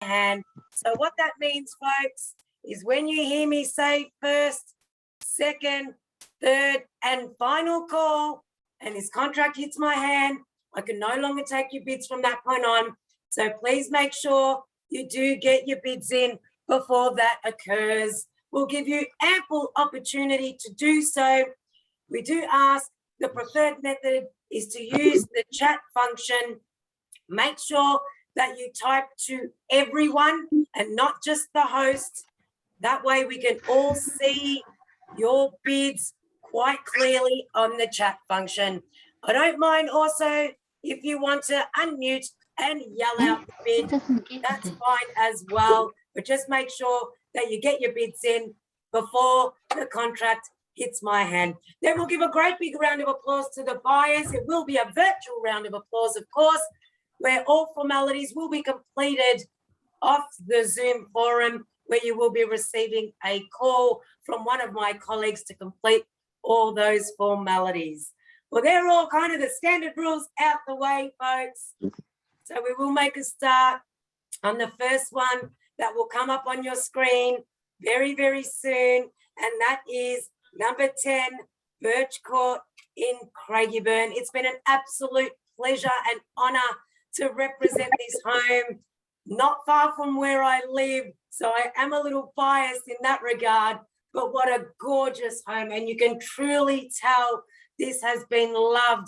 hand. So what that means, folks, is when you hear me say first, second, third, and final call, and this contract hits my hand, I can no longer take your bids from that point on. So please make sure you do get your bids in before that occurs. We'll give you ample opportunity to do so. We do ask, the preferred method is to use the chat function. Make sure that you type to everyone and not just the host. That way we can all see your bids quite clearly on the chat function. I don't mind also if you want to unmute and yell out the bid, that's fine as well. But just make sure that you get your bids in before the contract hits my hand. Then we'll give a great big round of applause to the buyers. It will be a virtual round of applause, of course, where all formalities will be completed off the Zoom forum, where you will be receiving a call from one of my colleagues to complete all those formalities. Well, they're all kind of the standard rules out the way, folks. So we will make a start on the first one that will come up on your screen very, very soon, and that is number 10, Birch Court in Craigieburn. It's been an absolute pleasure and honour to represent this home, not far from where I live, so I am a little biased in that regard, but what a gorgeous home, and you can truly tell this has been loved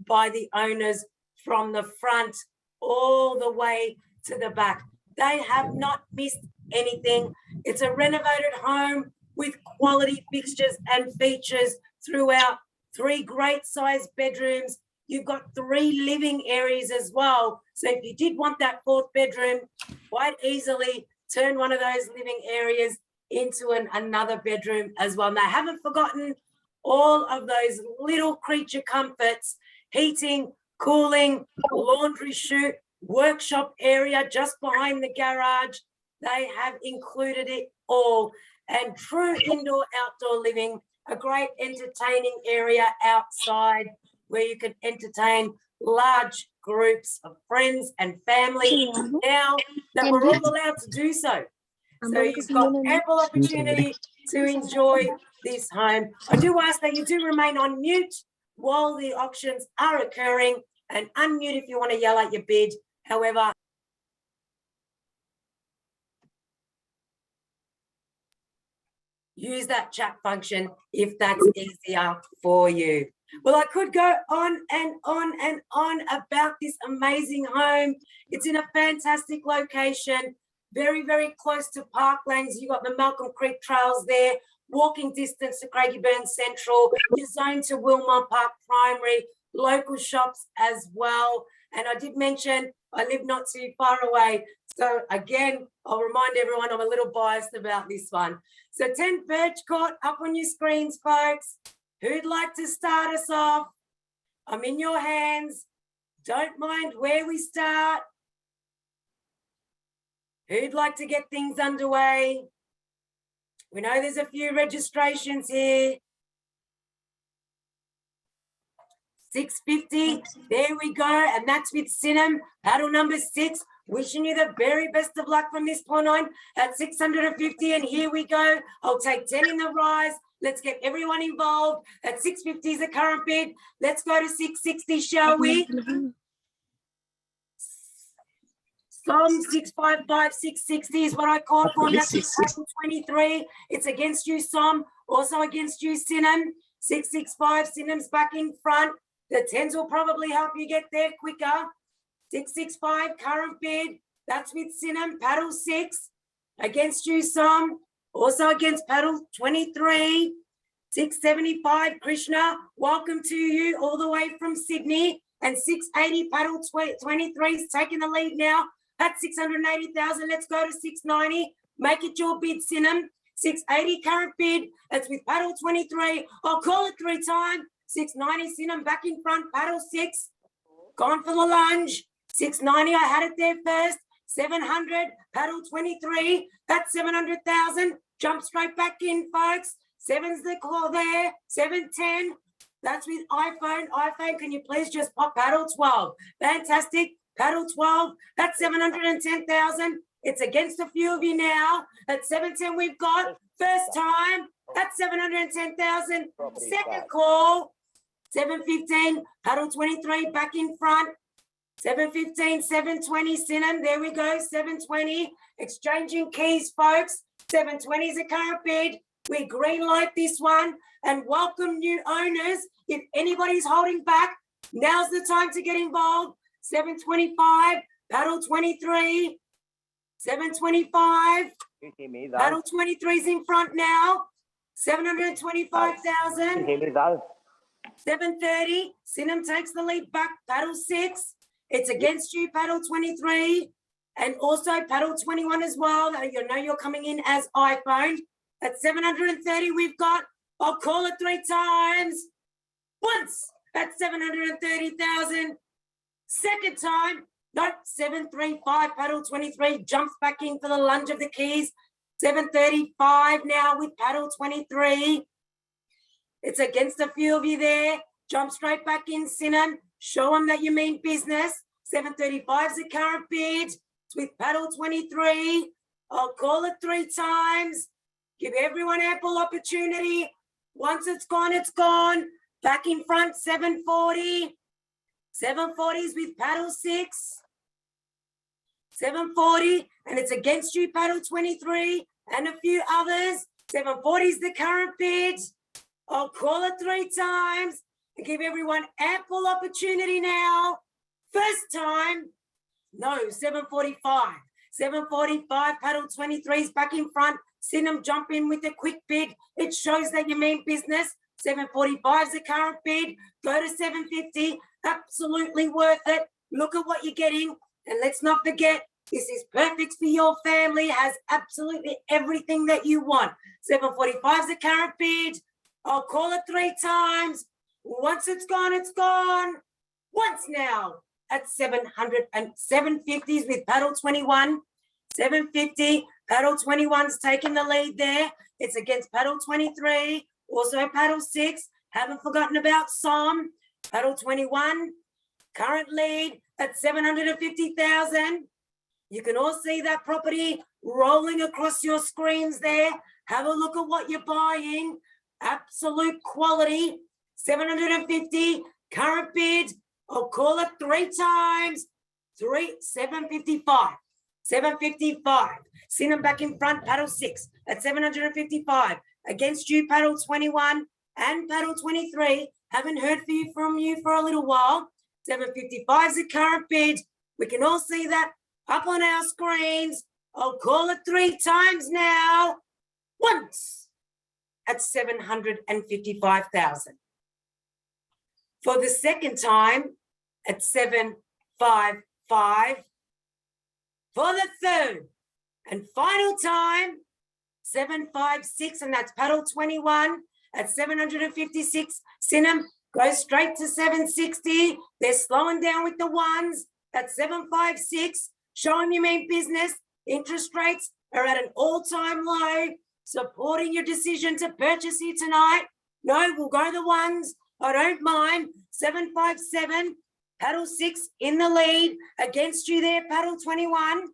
by the owners from the front all the way to the back. They have not missed anything. It's a renovated home with quality fixtures and features throughout, 3 great sized bedrooms. You've got 3 living areas as well. So if you did want that 4th bedroom, quite easily turn one of those living areas into another bedroom as well. And I haven't forgotten all of those little creature comforts, heating, cooling, laundry chute, workshop area just behind the garage. They have included it all. And true indoor-outdoor living, a great entertaining area outside where you can entertain large groups of friends and family now that we're all allowed to do so. So you've got ample opportunity to enjoy this home. I do ask that you do remain on mute while the auctions are occurring, and unmute if you want to yell out your bid. However, use that chat function if that's easier for you. Well, I could go on and on and on about this amazing home. It's in a fantastic location, very, very close to parklands. You've got the Malcolm Creek trails there, walking distance to Craigieburn Central, you're zoned to Wilmot Park Primary, local shops as well. And I did mention I live not too far away. So again, I'll remind everyone I'm a little biased about this one. So 10 Birch Court up on your screens, folks. Who'd like to start us off? I'm in your hands. Don't mind where we start. Who'd like to get things underway? We know there's a few registrations here. 650, there we go, and that's with Sinem, paddle number 6. Wishing you the very best of luck from this point on at 650, and here we go. I'll take 10 in the rise. Let's get everyone involved. At 650 is the current bid. Let's go to 660, shall we? Som 655, 660 is what I call for. That's 23. It's against you, Som. Also against you, Sinem. 665, Sinem's back in front. The 10s will probably help you get there quicker. 665, current bid. That's with Sinem, paddle 6. Against you, Som. Also against paddle 23. 675, Krishna. Welcome to you all the way from Sydney. And 680, paddle 23 is taking the lead now. At 680,000, let's go to 690. Make it your bid, Sinem. 680 current bid. That's with paddle 23. I'll call it 3 times. 690, Sinem back in front. Paddle 6. Gone for the lunge. 690, I had it there first. 700, paddle 23. That's 700,000. Jump straight back in, folks. 7's the call there. 710. That's with iPhone. iPhone, can you please just pop paddle 12? Fantastic. Paddle 12. That's 710,000. It's against a few of you now. At 710, we've got first time. That's 710,000. Second call. 715, paddle 23 back in front. 715, 720, Sinan. There we go. 720. Exchanging keys, folks. 720 is a current bid. We green light this one and welcome new owners. If anybody's holding back, now's the time to get involved. 725, paddle 23. 725. Paddle 23 is in front now. 725,000. 730. Sinan takes the lead back. Paddle 6. It's against you, paddle 23. And also paddle 21 as well. You know you're coming in as iPhone. At 730, we've got, I'll call it 3 times. Once at 730,000. Second time, nope, 735, paddle 23, jumps back in for the lunge of the keys. 735 now with paddle 23. It's against a few of you there. Jump straight back in, Sinan. Show them that you mean business. 735 is a current bid. It's with paddle 23. I'll call it 3 times. Give everyone ample opportunity. Once it's gone, it's gone. Back in front, 740. 740 is with paddle 6. 740, and it's against you, paddle 23, and a few others. 740 is the current bid. I'll call it 3 times and give everyone ample opportunity now. First time, no, 745. 745, paddle 23 is back in front. Sinan jump in with a quick bid. It shows that you mean business. 745 is the current bid. Go to 750. Absolutely worth it. Look at what you're getting. And let's not forget, this is perfect for your family. It has absolutely everything that you want. 745 is the current bid. I'll call it 3 times. Once it's gone, it's gone. Once now at 700 and 750s with paddle 21. 750, paddle 21's taking the lead there. It's against paddle 23. Also paddle 6. Haven't forgotten about Som. Paddle 21, current lead at 750,000. You can all see that property rolling across your screens there. Have a look at what you're buying. Absolute quality. 750, current bid. I'll call it 3 times. 755. 755. Sinan back in front, paddle 6 at 755. Against you, paddle 21 and paddle 23. Haven't heard from you for a little while. 755 is the current bid. We can all see that up on our screens. I'll call it 3 times now. Once at 755,000. For the second time at 755. For the third and final time, 756, and that's paddle 21 at 756. Sinan goes straight to 760. They're slowing down with the ones at 756. Show them you mean business. Interest rates are at an all-time low. Supporting your decision to purchase here tonight. No, we'll go the ones. I don't mind. 757. Paddle 6 in the lead. Against you there, paddle 21.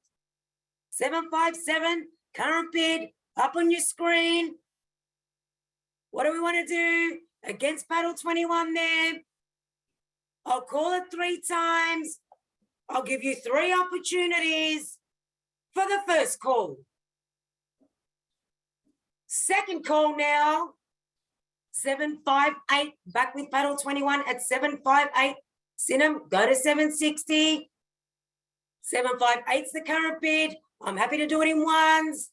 757. Current bid up on your screen. What do we want to do? Against paddle 21 there. I'll call it 3 times. I'll give you 3 opportunities for the first call. Second call now. 758. Back with paddle 21 at 758. Sinan, go to 760. 758's the current bid. I'm happy to do it in ones.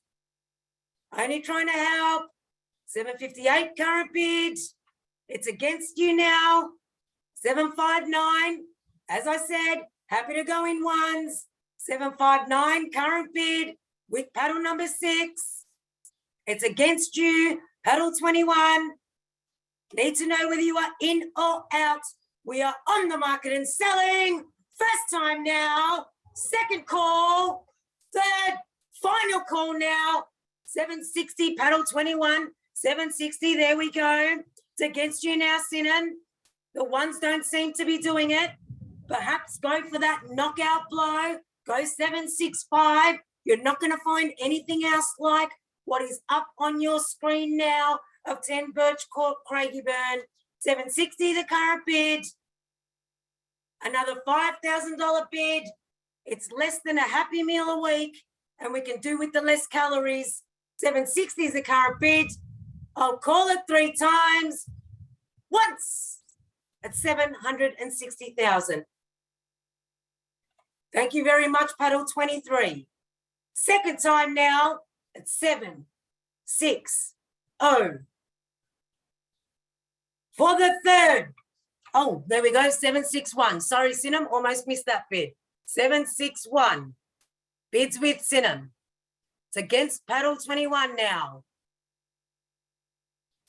Only trying to help. 758 current bid. It's against you now. 759. As I said, happy to go in ones. 759 current bid with paddle number 6. It's against you. Paddle 21. Need to know whether you are in or out. We are on the market and selling. First time now. Second call. Third, final call now. 760, paddle 21. 760, there we go. It's against you now, Sinan. The ones don't seem to be doing it. Perhaps go for that knockout blow. Go 765. You're not going to find anything else like what is up on your screen now of 10 Birch Court, Craigieburn, $760 the current bid, another $5,000 bid. It's less than a Happy Meal a week, and we can do with the less calories. $760 is the current bid. I'll call it 3 times. Once at $760,000. Thank you very much, Paddle 23. Second time now at 760. For the third, oh, there we go, 761. Sorry, Sinem, almost missed that bid. 761. Bids with Sinem. It's against Paddle 21 now.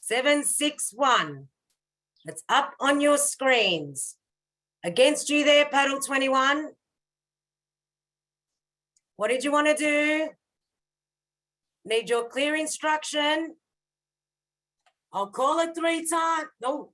761. It's up on your screens. Against you there, Paddle 21. What did you want to do? Need your clear instruction. I'll call it 3 times. No,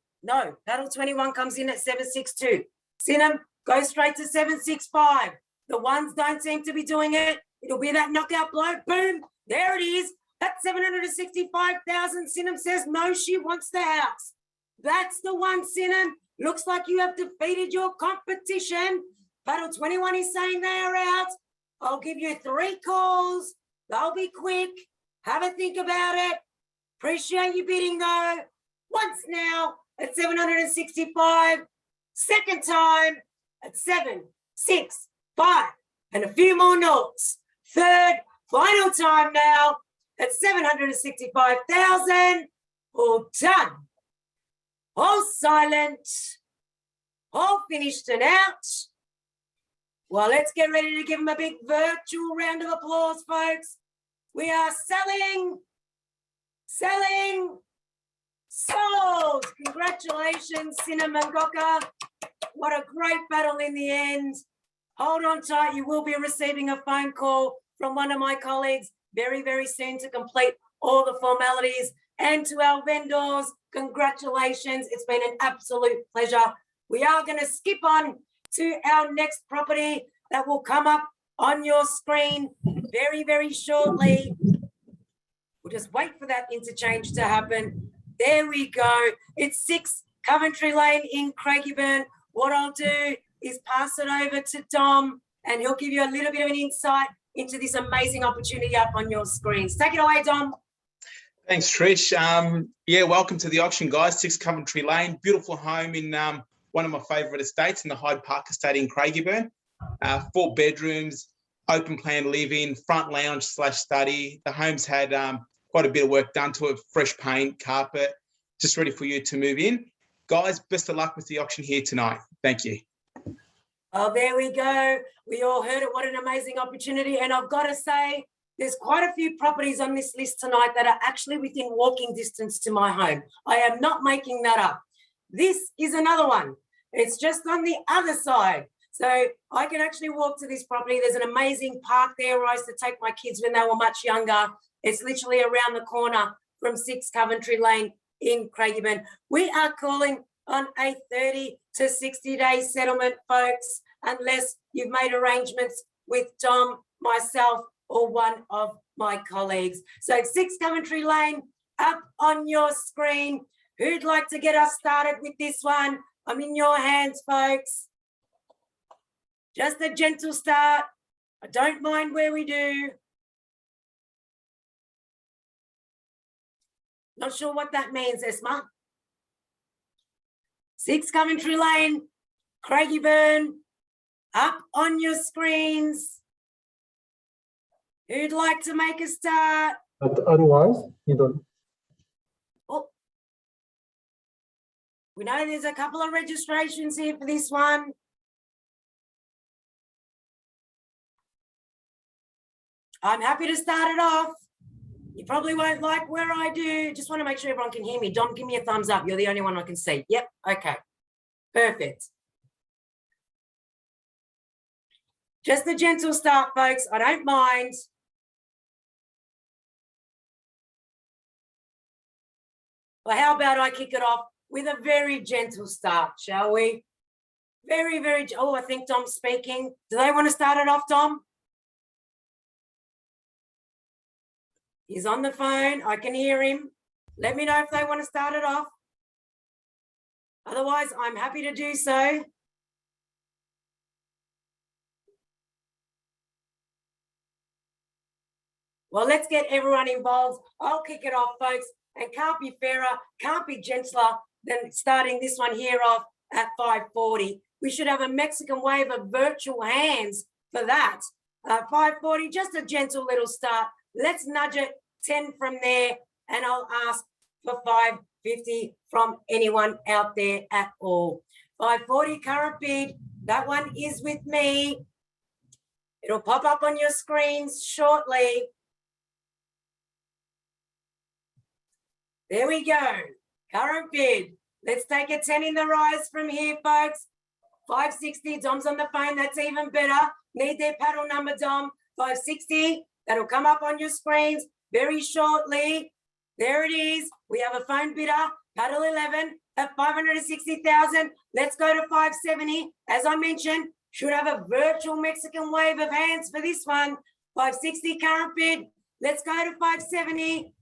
Paddle 21 comes in at 762. Sinem, go straight to 765. The ones don't seem to be doing it. It'll be that knockout blow. Boom. There it is. That's 765,000. Sinem says no, she wants the house. That's the one, Sinem. Looks like you have defeated your competition. Paddle 21 is saying they are out. I'll give you 3 calls. They'll be quick. Have a think about it. Appreciate you bidding though. Once now at 765. Second time at 765. And a few more noughts. Third, final time now at 765,000. All done. All silent. All finished and out. Well, let's get ready to give them a big virtual round of applause, folks. We are selling, sold. Congratulations, Sinem Mangoka. What a great battle in the end. Hold on tight. You will be receiving a phone call from one of my colleagues very, very soon to complete all the formalities. And to our vendors, congratulations. It's been an absolute pleasure. We are going to skip on to our next property that will come up on your screen very, very shortly. We'll just wait for that interchange to happen. There we go. It's 6 Coventry Lane in Craigieburn. What I'll do is pass it over to Dom and he'll give you a little bit of an insight into this amazing opportunity up on your screens. Take it away, Dom. Thanks, Trish. Yeah, welcome to the auction, guys. 6 Coventry Lane, beautiful home in one of my favourite estates in the Hyde Park estate in Craigieburn. 4 bedrooms, open plan live-in, front lounge / study. The home's had quite a bit of work done to it, fresh paint, carpet, just ready for you to move in. Guys, best of luck with the auction here tonight. Thank you. Oh, there we go. We all heard it. What an amazing opportunity. And I've got to say, there's quite a few properties on this list tonight that are actually within walking distance to my home. I am not making that up. This is another one. It's just on the other side. So I can actually walk to this property. There's an amazing park there where I used to take my kids when they were much younger. It's literally around the corner from 6 Coventry Lane in Craigieburn. We are calling on a 30 to 60-day settlement, folks, unless you've made arrangements with Dom, myself, or one of my colleagues. So 6 Coventry Lane up on your screen. Who'd like to get us started with this one? I'm in your hands, folks. Just a gentle start. I don't mind where we do. Not sure what that means, Esma. 6 Coventry Lane, Craigieburn, up on your screens. Who'd like to make a start? But otherwise, you don't. Oh. We know there's a couple of registrations here for this one. I'm happy to start it off. You probably won't like where I do. Just want to make sure everyone can hear me. Dom, give me a thumbs up. You're the only one I can see. Yep. Okay. Perfect. Just a gentle start, folks. I don't mind. Well, how about I kick it off with a very gentle start, shall we? Very, very, oh, I think Dom's speaking. Do they want to start it off, Dom? He's on the phone. I can hear him. Let me know if they want to start it off. Otherwise, I'm happy to do so. Well, let's get everyone involved. I'll kick it off, folks, and can't be fairer, can't be gentler than starting this one here off at 5:40. We should have a Mexican wave of virtual hands for that. 5:40, just a gentle little start. Let's nudge it 10 from there, and I'll ask for 5:50 from anyone out there at all. 5:40 current bid, that one is with me. It'll pop up on your screens shortly. There we go. Current bid. Let's take a 10 in the rise from here, folks. 560. Dom's on the phone. That's even better. Need their paddle number, Dom. 560. That'll come up on your screens very shortly. There it is. We have a phone bidder. Paddle 11 at 560,000. Let's go to 570. As I mentioned, should have a virtual Mexican wave of hands for this one. 560 current bid. Let's go to 570.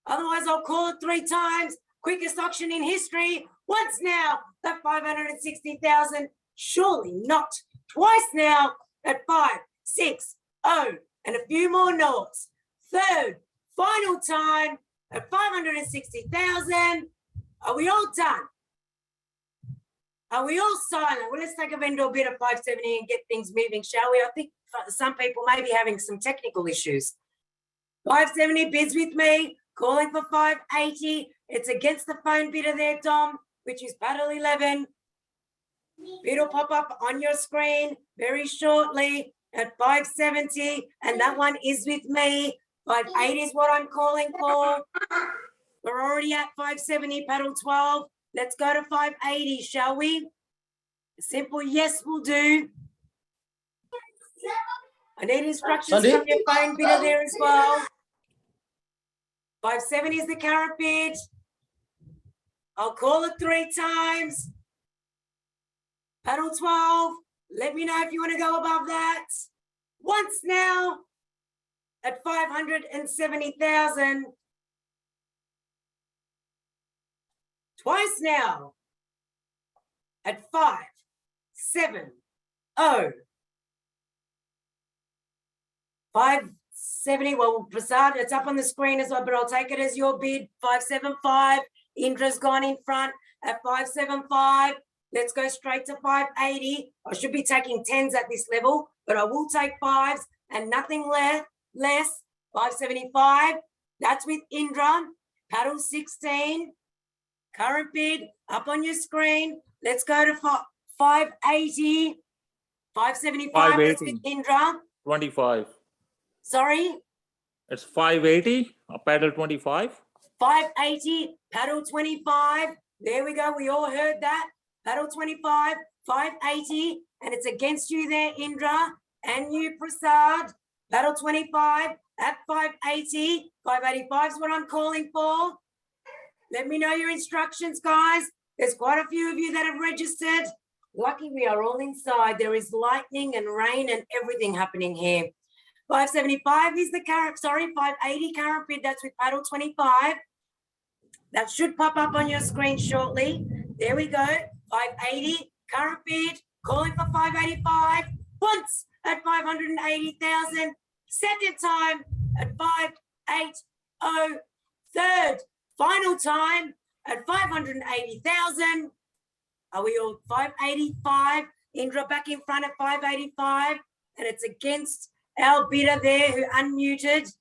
Otherwise, I'll call it 3 times. Quickest auction in history. Once now at 560,000. Surely not. Twice now at 560. And a few more noughts. Third, final time at 560,000. Are we all done? Are we all silent? Well, let's take a vendor bid at 570 and get things moving, shall we? I think some people may be having some technical issues. 570 bids with me. Calling for 580. It's against the phone bidder there, Dom, which is paddle 11. Bid will pop up on your screen very shortly at 570. And that one is with me. 580 is what I'm calling for. We're already at 570, paddle 12. Let's go to 580, shall we? A simple yes will do. I need instructions from your phone bidder there as well. 570 is the current bid. I'll call it 3 times. Paddle 12. Let me know if you want to go above that. Once now at 570,000. Twice now at 570. 570, well, Prasad, it's up on the screen as well, but I'll take it as your bid. 575, Indra's gone in front at 575. Let's go straight to 580. I should be taking 10s at this level, but I will take 5s and nothing less. 575, that's with Indra. Paddle 16, current bid up on your screen. Let's go to 580. 575 is with Indra. 25. Sorry? It's 580, a paddle 25. 580, paddle 25. There we go. We all heard that. Paddle 25, 580. And it's against you there, Indra. And you, Prasad. Paddle 25 at 580. 585 is what I'm calling for. Let me know your instructions, guys. There's quite a few of you that have registered. Lucky we are all inside. There is lightning and rain and everything happening here. 575 is the current, 580 current bid. That's with paddle 25. That should pop up on your screen shortly. There we go. 580 current bid. Calling for 585. Once at 580,000. Second time at 580. Third, final time at 580,000. Are we all 585? Indra back in front at 585. And it's against our bidder there who unmuted.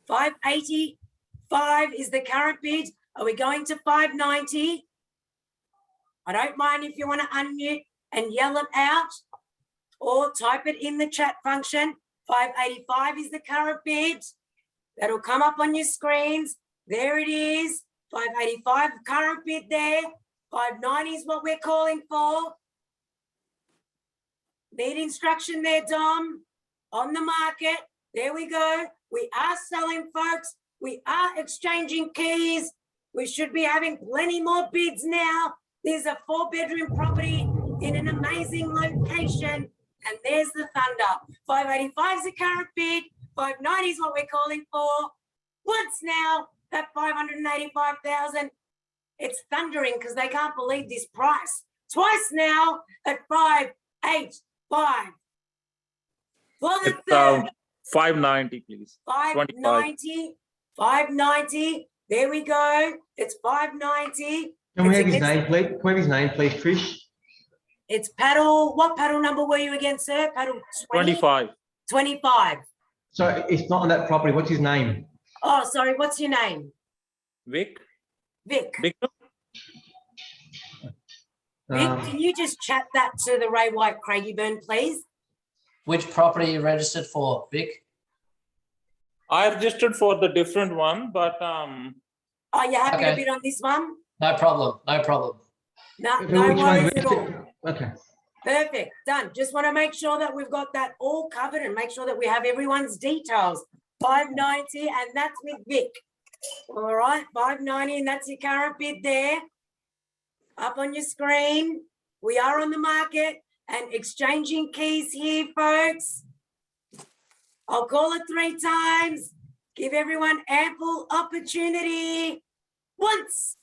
585 is the current bid. Are we going to 590? I don't mind if you want to unmute and yell it out or type it in the chat function. 585 is the current bid. That'll come up on your screens. There it is. 585 current bid there. 590 is what we're calling for. Need instruction there, Dom. On the market. There we go. We are selling, folks. We are exchanging keys. We should be having plenty more bids now. There's a 4-bedroom property in an amazing location. And there's the thunder. 585 is the current bid. 590 is what we're calling for. Once now at 585,000. It's thundering because they can't believe this price. Twice now at 585. For the It's third, 590, please. 590. 590. There we go. It's 590. Can we have It's his against- name, please? Can we have his name, please, Trish? It's paddle. What paddle number were you again, sir? Paddle 20? 25. 25. So it's not on that property. What's his name? Oh, sorry. What's your name? Vic? Vic. Victor? Vic, Um, can you just chat that to the Ray White Craigieburn, please? Which property you registered for, Vic? I registered for the different one, but Are you happy to Okay. bid on this one? No problem, no problem. No, which no one? worries at all. Okay. Perfect, done. Just want to make sure that we've got that all covered and make sure that we have everyone's details. 590, and that's with Vic. All right, 590, and that's your current bid there. Up on your screen. We are on the market and exchanging keys here, folks. I'll call it 3 times. Give everyone ample opportunity. Once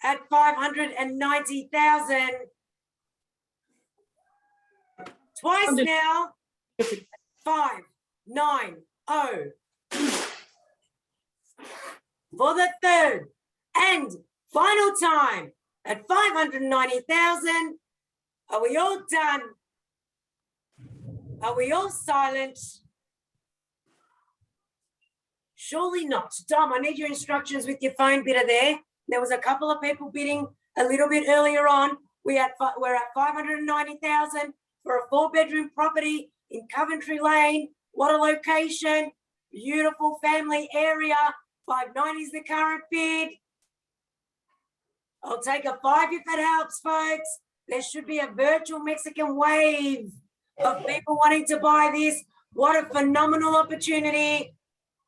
at 590,000. Twice now. 590. For the third and final time at 590,000. Are we all done? Are we all silent? Surely not. Dom, I need your instructions with your phone bidder there. There was a couple of people bidding a little bit earlier on. We're at 590,000 for a 4-bedroom property in Coventry Lane. What a location. Beautiful family area. 590 is the current bid. I'll take a 5 if it helps, folks. There should be a virtual Mexican wave of people wanting to buy this. What a phenomenal opportunity.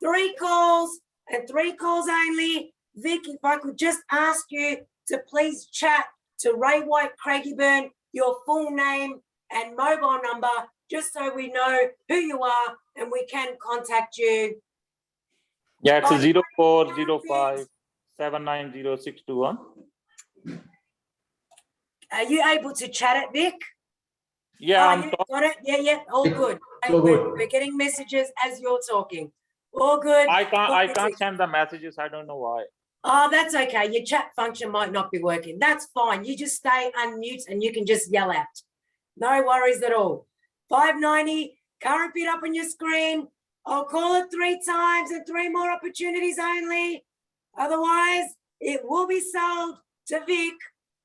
3 calls and 3 calls only. Vic, if I could just ask you to please chat to Ray White Craigieburn, your full name and mobile number, just so we know who you are and we can contact you. yeah, it's a Right. 0405 790 Are you able to chat it, Vic? Yeah, Oh, I'm yeah, talking. got it. Yeah, all good. Hey, all good. We're getting messages as you're talking. All good. I All can't good. send the messages. I don't know why. Oh, that's okay. Your chat function might not be working. That's fine. You just stay unmute and you can just yell out. No worries at all. 590, current bid up on your screen. I'll call it 3 times and 3 more opportunities only. Otherwise, it will be sold to Vic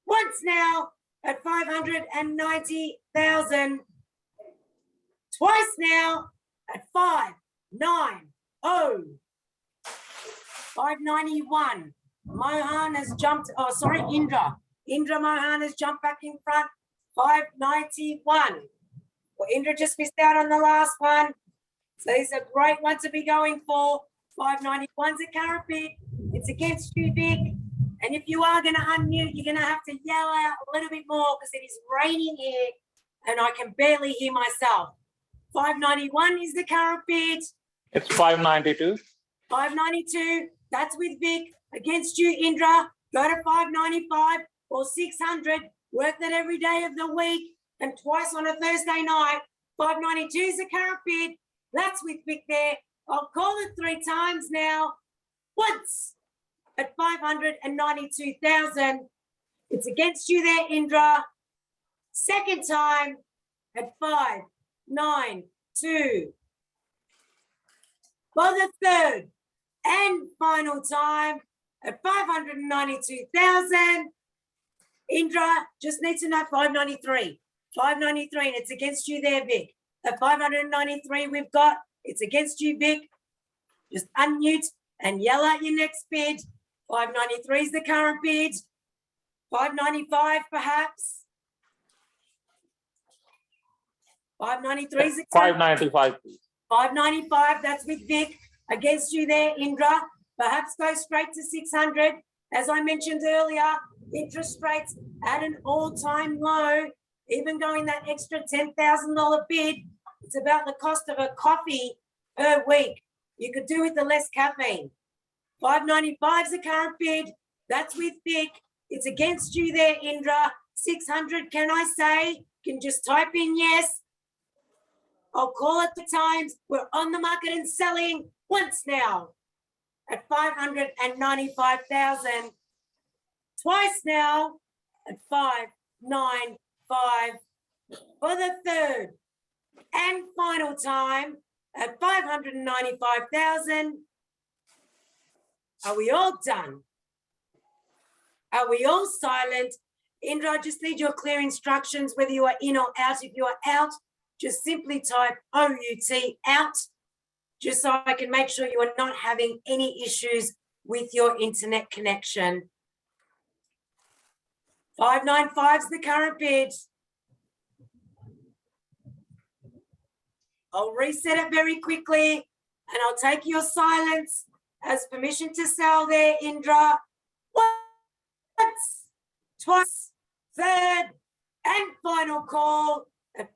once now at 590,000. Twice now at 590. 591. Mohan has jumped. Oh, sorry, Indra. Indra Mohan has jumped back in front. 591. Well, Indra just missed out on the last one. So this is a great one to be going for. 591's a current bid. It's against you, Vic. And if you are going to unmute, you're going to have to yell out a little bit more because it is raining here and I can barely hear myself. 591 is the current bid. It's 592. 592, that's with Vic. Against you, Indra. Go to 595 or 600. Work that every day of the week and twice on a Thursday night. 592 is the current bid. That's with Vic there. I'll call it 3 times now. Once at 592,000. It's against you there, Indra. Second time at 592. For the third and final time at 592,000. Indra just needs to know 593. 593, and it's against you there, Vic. At 593 we've got, it's against you, Vic. Just unmute and yell out your next bid. 593 is the current bid. 595 perhaps. 593 is the current 595, please. 595, that's with Vic. Against you there, Indra. Perhaps go straight to 600. As I mentioned earlier, interest rates at an all-time low. Even going that extra $10,000 bid, it's about the cost of a coffee per week. You could do with the less caffeine. 595 is the current bid. That's with Vic. It's against you there, Indra. 600, can I say? Can just type in yes. I'll call it the times. We're on the market and selling once now at 595,000. Twice now at 595 for the third and final time at 595,000. Are we all done? Are we all silent? Indra, I just need your clear instructions whether you are in or out. If you are out, just simply type OUT out, just so I can make sure you are not having any issues with your internet connection. 595 is the current bid. I'll reset it very quickly and I'll take your silence as permission to sell there, Indra. Once, twice, third, and final call at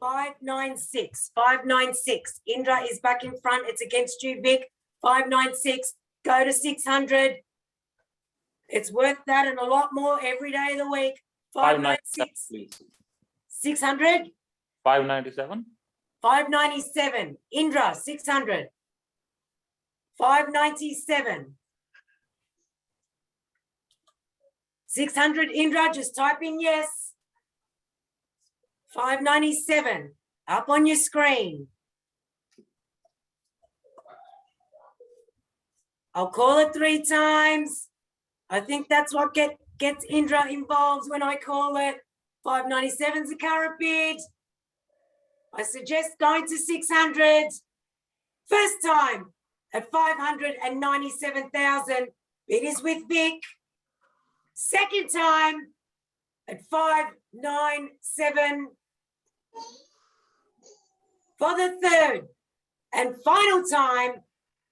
596. 596. Indra is back in front. It's against you, Vic. 596. Go to 600. It's worth that and a lot more every day of the week. 596. Please. 600. 597. 597. Indra, 600. 597. 600, Indra, just type in yes. 597, up on your screen. I'll call it 3 times. I think that's what gets Indra involved when I call it. 597 is the current bid. I suggest going to 600. First time at 597,000. Bid is with Vic. Second time at 597 for the third and final time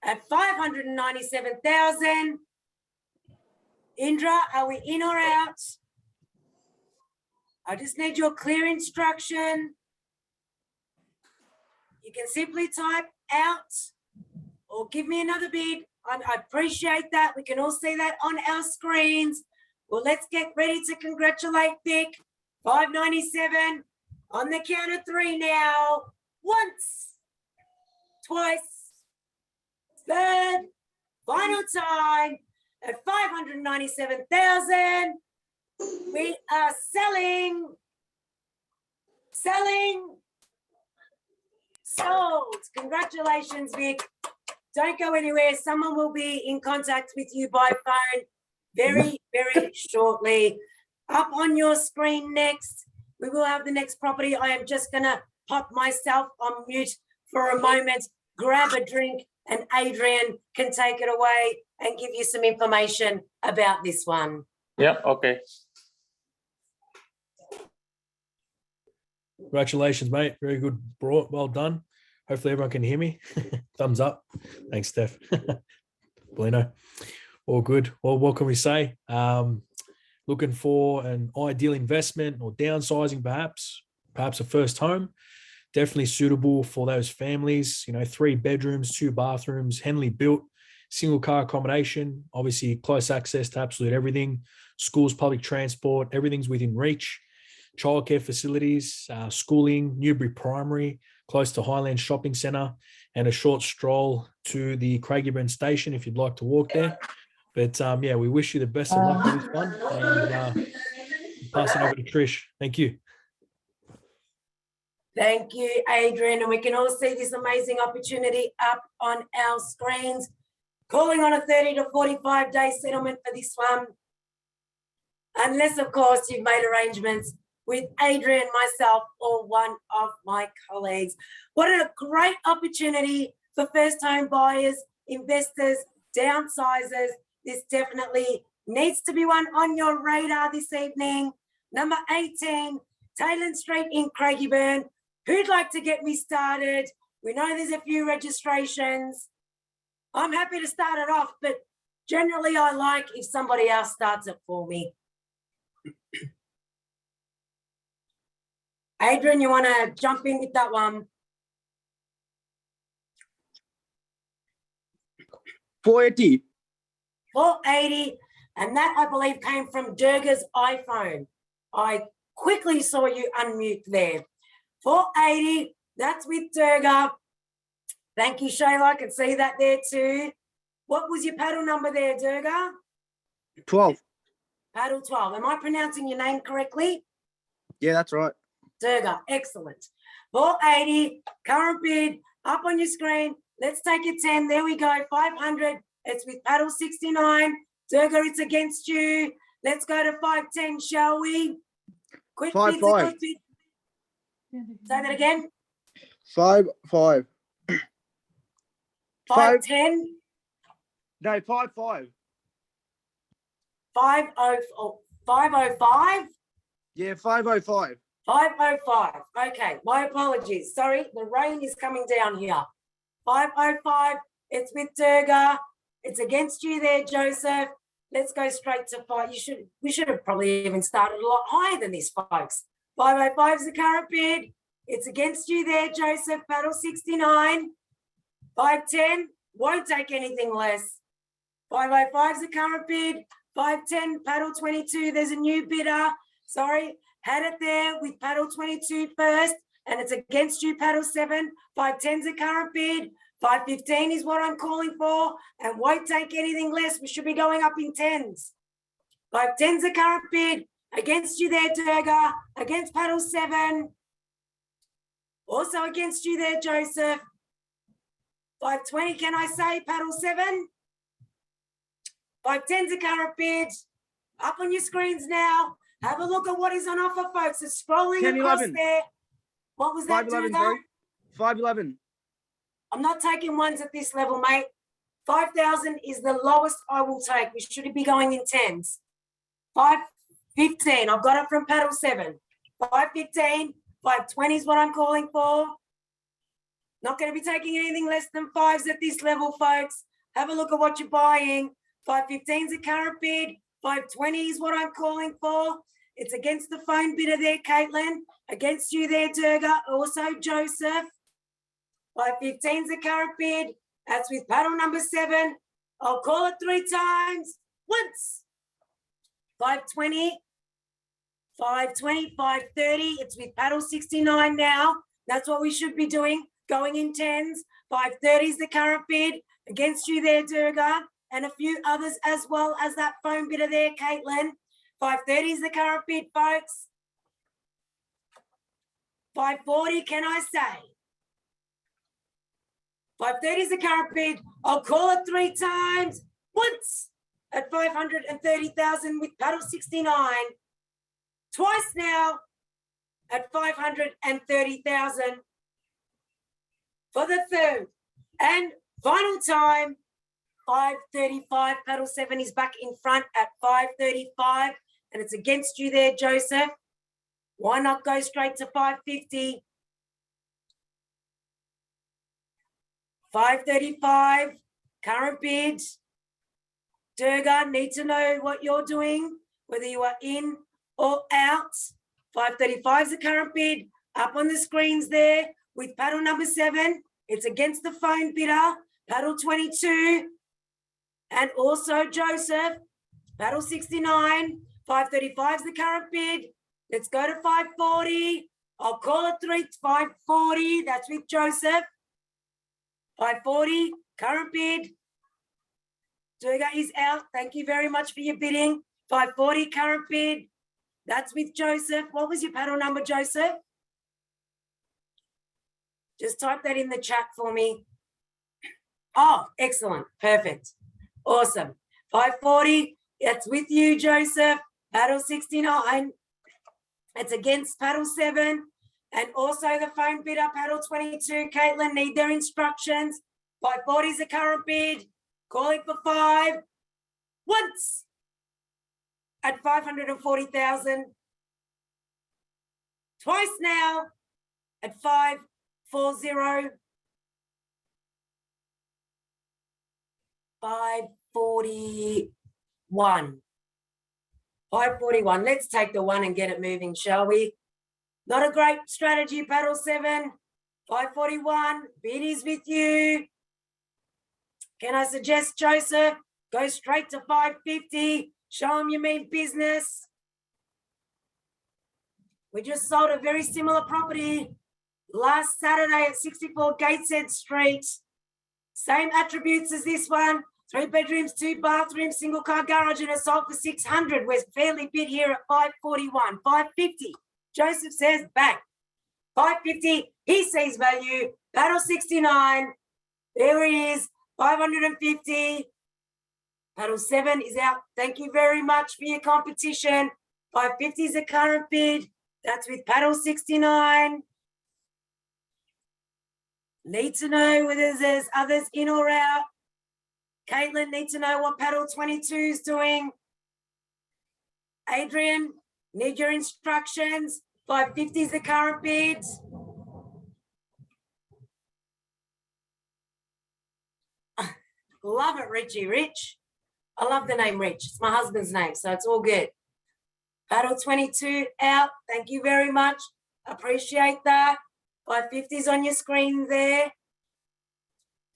at 597,000. Indra, are we in or out? I just need your clear instruction. You can simply type out or give me another bid. I appreciate that. We can all see that on our screens. Well, let's get ready to congratulate Vic. 597 on the count of 3 now. Once, twice, third, final time at 597,000. We are selling, sold. Congratulations, Vic. Don't go anywhere. Someone will be in contact with you by phone very, very shortly. Up on your screen next, we will have the next property. I am just going to pop myself on mute for a moment, grab a drink, and Adrian can take it away and give you some information about this one. Yeah, okay. Congratulations, mate. Very good. Well done. Hopefully everyone can hear me. Thumbs up. Thanks, Steph. Belino. All good. Well, what can we say? Looking for an ideal investment or downsizing, perhaps a first home. Definitely suitable for those families. 3 bedrooms, 2 bathrooms, Henley built, single car accommodation, obviously close access to absolute everything. Schools, public transport, everything's within reach. Childcare facilities, schooling, Newbury Primary, close to Highland Shopping Centre, and a short stroll to the Craigieburn station if you'd like to walk there. But yeah, we wish you the best of luck with this one, and pass it over to Trish. Thank you. Thank you, Adrian. And we can all see this amazing opportunity up on our screens. Calling on a 30 to 45 day settlement for this one. Unless, of course, you've made arrangements with Adrian, myself, or one of my colleagues. What a great opportunity for first home buyers, investors, downsizers. This definitely needs to be one on your radar this evening. Number 18, Taylor Street in Craigieburn. Who'd like to get me started? We know there's a few registrations. I'm happy to start it off, but generally I like if somebody else starts it for me. Adrian, you want to jump in with that one? 480. 480, and that I believe came from Durga's iPhone. I quickly saw you unmute there. 480, that's with Durga. Thank you, Shayla. I can see that there too. What was your paddle number there, Durga? 12. Paddle 12. Am I pronouncing your name correctly? Yeah, that's right. Durga, excellent. 480, current bid, up on your screen. Let's take it 10. There we go, 500. It's with paddle 69. Durga, it's against you. Let's go to 510, shall we? Quick bids, 5-5. quick bid. Say that again. 5-5. 510, No, 5-5. 505. Yeah, 505. 505. Okay, my apologies. Sorry, the rain is coming down here. 505. It's with Durga. It's against you there, Joseph. Let's go straight to 5. We should have probably even started a lot higher than this, folks. 505 is the current bid. It's against you there, Joseph. Paddle 69. 510. Won't take anything less. 505 is the current bid. 510, paddle 22. There's a new bidder. Sorry, had it there with paddle 22 first, and it's against you, paddle 7. 510 is the current bid. 515 is what I'm calling for, and won't take anything less. We should be going up in tens. 510 is the current bid. Against you there, Durga. Against paddle 7. Also against you there, Joseph. 520, can I say, paddle 7? 510's a current bid. Up on your screens now. Have a look at what is on offer, folks. It's scrolling 10, across 11. there. What was that, 511, Durga? sorry. 511. I'm not taking ones at this level, mate. 5,000 is the lowest I will take. We should be going in tens. 515, I've got it from paddle 7. 515, 520 is what I'm calling for. Not going to be taking anything less than 5s at this level, folks. Have a look at what you're buying. 515 is a current bid. 520 is what I'm calling for. It's against the phone bidder there, Caitlin. Against you there, Durga. Also, Joseph. 515 is a current bid. That's with paddle number 7. I'll call it 3 times. Once. 520. 520, 530. It's with paddle 69 now. That's what we should be doing. Going in tens. 530 is the current bid. Against you there, Durga. And a few others as well as that phone bidder there, Caitlin. 530 is the current bid, folks. 540, can I say? 530 is the current bid. I'll call it 3 times. Once at 530,000 with paddle 69. Twice now at 530,000 for the third and final time. 535, paddle 7 is back in front at 535, and it's against you there, Joseph. Why not go straight to 550? 535, current bid. Durga, need to know what you're doing, whether you are in or out. 535 is the current bid. Up on the screens there with paddle number 7. It's against the phone bidder, paddle 22. And also Joseph, paddle 69, 535 is the current bid. Let's go to 540. I'll call it 540. That's with Joseph. 540, current bid. Durga is out. Thank you very much for your bidding. 540, current bid. That's with Joseph. What was your paddle number, Joseph? Just type that in the chat for me. Oh, excellent. Perfect. Awesome. 540, that's with you, Joseph. Paddle 69. It's against paddle 7. And also the phone bidder, paddle 22. Caitlin, need their instructions. 540 is the current bid. Calling for 5. Once at 540,000. Twice now at 540. 541. 541. Let's take the 1 and get it moving, shall we? Not a great strategy, paddle 7. 541. Bid is with you. Can I suggest, Joseph, go straight to 550, show them you mean business. We just sold a very similar property last Saturday at 64 Gateshead Street. Same attributes as this one. 3 bedrooms, 2 bathrooms, single car garage, and it sold for 600. We're fairly bid here at 541, 550. Joseph says back. 550, he sees value. Battle 69, there it is, 550. Battle 7 is out. Thank you very much for your competition. 550 is the current bid. That's with Paddle 69. Need to know whether there's others in or out. Caitlin, need to know what Paddle 22 is doing. Adrian, need your instructions. 550 is the current bid. Love it, Richie Rich. I love the name Rich. It's my husband's name, so it's all good. Battle 22 out. Thank you very much. Appreciate that. 550 is on your screen there.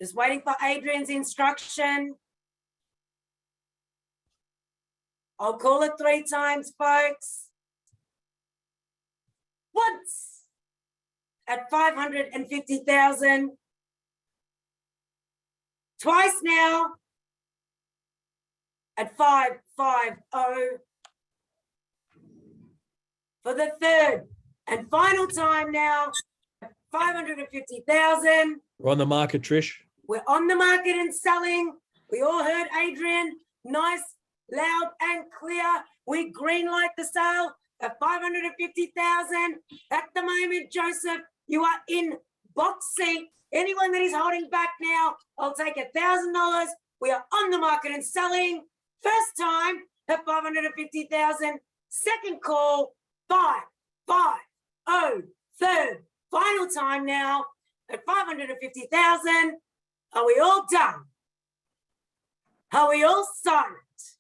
Just waiting for Adrian's instruction. I'll call it 3 times, folks. Once at 550,000. Twice now at 550. For the third and final time now, 550,000. We're on the market, Trish. We're on the market and selling. We all heard Adrian. Nice, loud and clear. We green light the sale at 550,000. At the moment, Joseph, you are in box seat. Anyone that is holding back now, I'll take $1,000. We are on the market and selling. First time at 550,000. Second call, 550. Third, final time now at 550,000. Are we all done? Are we all silent?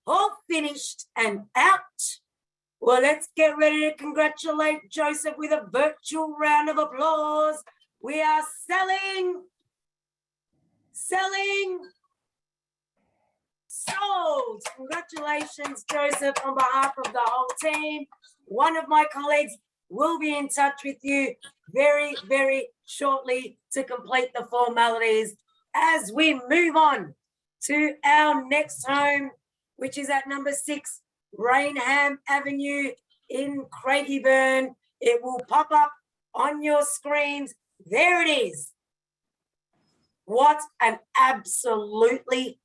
All finished and out? Well, let's get ready to congratulate Joseph with a virtual round of applause. We are selling, sold. Congratulations, Joseph, on behalf of the whole team. One of my colleagues will be in touch with you very, very shortly to complete the formalities as we move on to our next home, which is at number 6 Rainham Avenue in Craigieburn. It will pop up on your screens. There it is. What an absolutely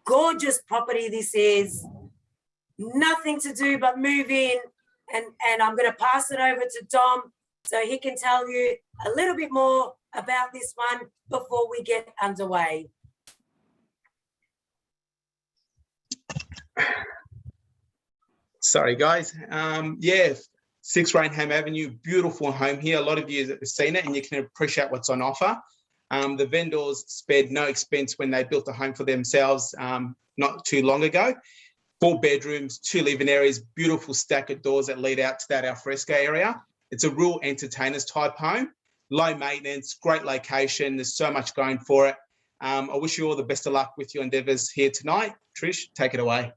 gorgeous property this is. Nothing to do but move in, and I'm going to pass it over to Dom so he can tell you a little bit more about this one before we get underway. Sorry, guys. 6 Rainham Avenue, beautiful home here. A lot of you have seen it and you can appreciate what's on offer. The vendors spared no expense when they built a home for themselves not too long ago. 4 bedrooms, 2 living areas, beautiful stack of doors that lead out to that alfresco area. It's a real entertainers type home, low maintenance, great location. There's so much going for it. I wish you all the best of luck with your endeavours here tonight. Trish, take it away.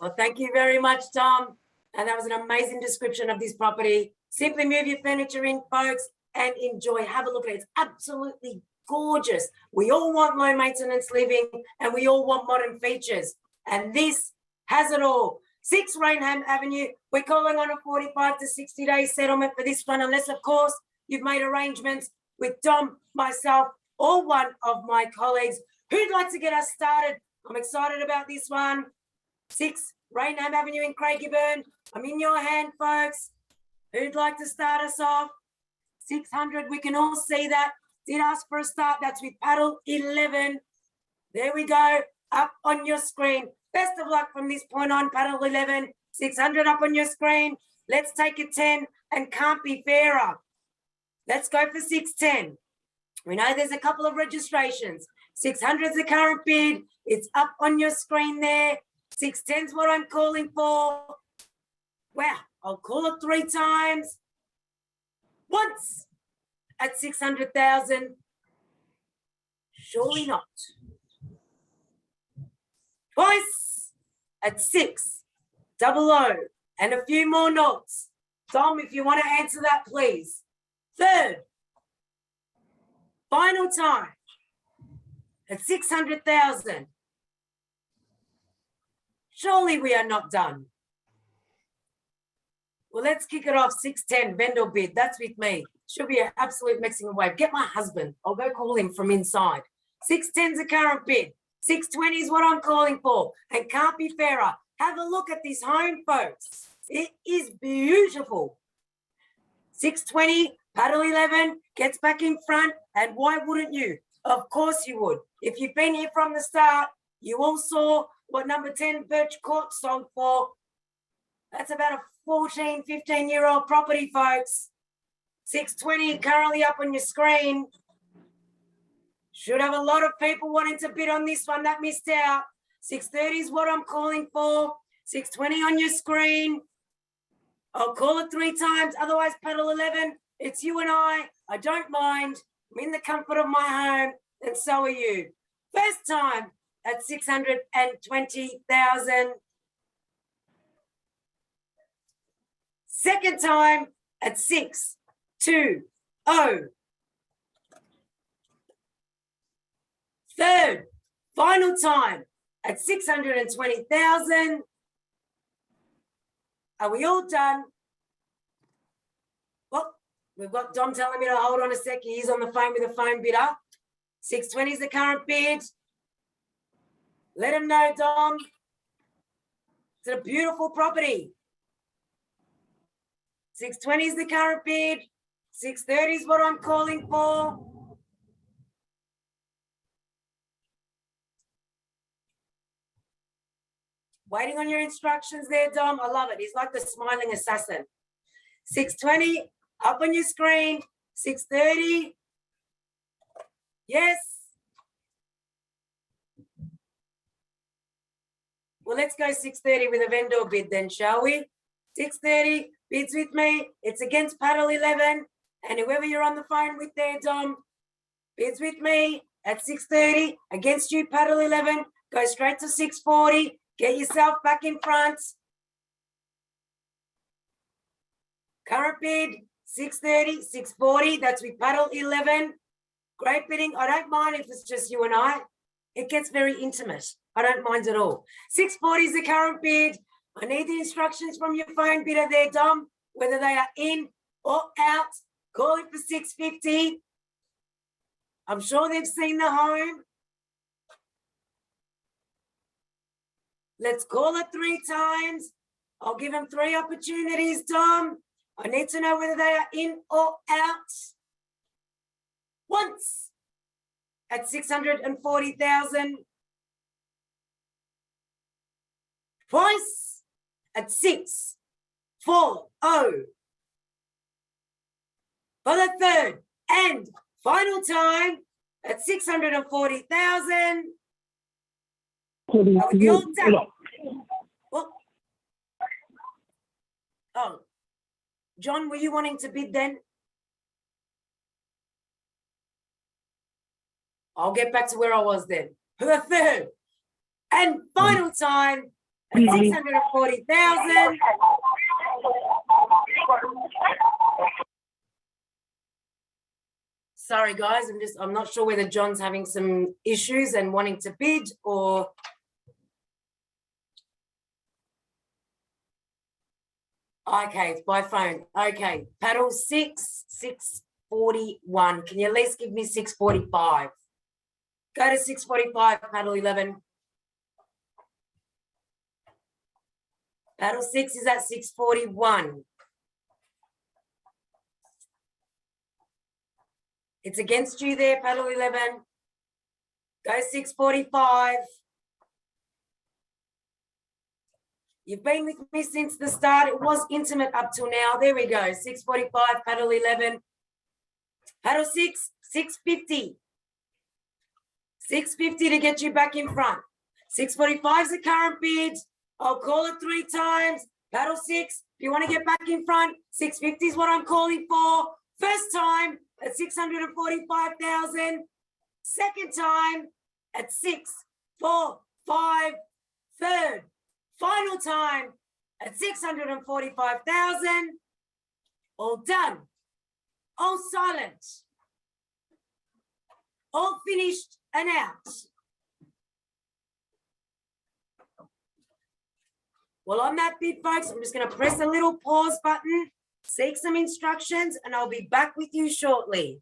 Well, thank you very much, Tom. And that was an amazing description of this property. Simply move your furniture in, folks, and enjoy. Have a look at it. It's absolutely gorgeous. We all want low maintenance living and we all want modern features. And this has it all. 6 Rainham Avenue. We're calling on a 45 to 60 day settlement for this one, unless, of course, you've made arrangements with Dom, myself, or one of my colleagues. Who'd like to get us started? I'm excited about this one. 6 Rainham Avenue in Craigieburn. I'm in your hand, folks. Who'd like to start us off? 600, we can all see that. Did ask for a start. That's with paddle 11. There we go. Up on your screen. Best of luck from this point on, paddle 11. 600 up on your screen. Let's take a 10 and can't be fairer. Let's go for 610. We know there's a couple of registrations. 600 is the current bid. It's up on your screen there. 610 is what I'm calling for. Wow, I'll call it 3 times. Once at 600,000. Surely not. Twice at 600 and a few more nods. Tom, if you want to answer that, please. Third, final time at 600,000. Surely we are not done. Well, let's kick it off. 610 vendor bid. That's with me. Should be an absolute mixing wave. Get my husband. I'll go call him from inside. 610's a current bid. 620 is what I'm calling for, and can't be fairer. Have a look at this home, folks. It is beautiful. 620, paddle 11, gets back in front, and why wouldn't you? Of course you would. If you've been here from the start, you all saw what number 10 Birch Court sold for. That's about a 14, 15-year-old property, folks. 620 currently up on your screen. Should have a lot of people wanting to bid on this one that missed out. 630 is what I'm calling for. 620 on your screen. I'll call it 3 times. Otherwise, paddle 11. It's you and I. I don't mind. I'm in the comfort of my home, and so are you. First time at 620,000. Second time at 620. Third, final time at 620,000. Are we all done? Well, we've got Dom telling me to hold on a sec. He's on the phone with a phone bidder. 620 is the current bid. Let him know, Dom. It's a beautiful property. 620 is the current bid. 630 is what I'm calling for. Waiting on your instructions there, Dom. I love it. He's like the smiling assassin. 620, up on your screen. 630. Yes. Well, let's go 630 with a vendor bid then, shall we? 630, bids with me. It's against paddle 11. And whoever you're on the phone with there, Dom, bids with me at 630 against you, paddle 11. Go straight to 640. Get yourself back in front. Current bid, 630, 640. That's with paddle 11. Great bidding. I don't mind if it's just you and I. It gets very intimate. I don't mind at all. 640 is the current bid. I need the instructions from your phone bidder there, Dom, whether they are in or out. Call it for 650. I'm sure they've seen the home. Let's call it 3 times. I'll give them 3 opportunities, Dom. I need to know whether they are in or out. Once at 640,000. Twice at 640. For the third and final time at 640,000. Are we all done? Well, oh, John, were you wanting to bid then? I'll get back to where I was then. For the third and final time at 640,000. Sorry, guys, I'm not sure whether John's having some issues and wanting to bid or. Okay, it's by phone. Okay, paddle 641. Can you at least give me 645? Go to 645, paddle 11. Paddle 6 is at 641. It's against you there, paddle 11. Go 645. You've been with me since the start. It was intimate up till now. There we go. 645, paddle 11. Paddle 6, 650. 650 to get you back in front. 645 is the current bid. I'll call it 3 times. Paddle 6, if you want to get back in front, 650 is what I'm calling for. First time at 645,000. second time at 645, third, final time at 645,000. All done, all silent, all finished and out. Well, on that bit, folks, I'm just going to press a little pause button, seek some instructions, and I'll be back with you shortly.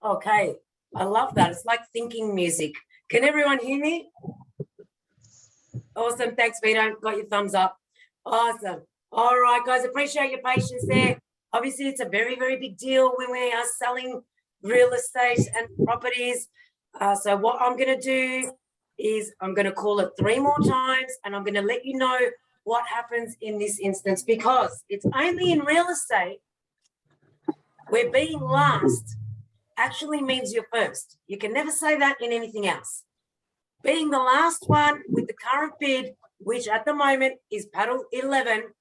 Okay, I love that. It's like thinking music. Can everyone hear me? Awesome. Thanks, Vito. Got your thumbs up. Awesome. All right, guys, appreciate your patience there. Obviously, it's a very, very big deal when we are selling real estate and properties. So what I'm going to do is I'm going to call it 3 more times, and I'm going to let you know what happens in this instance, because it's only in real estate where being last actually means you're first. You can never say that in anything else. Being the last one with the current bid, which at the moment is paddle 11,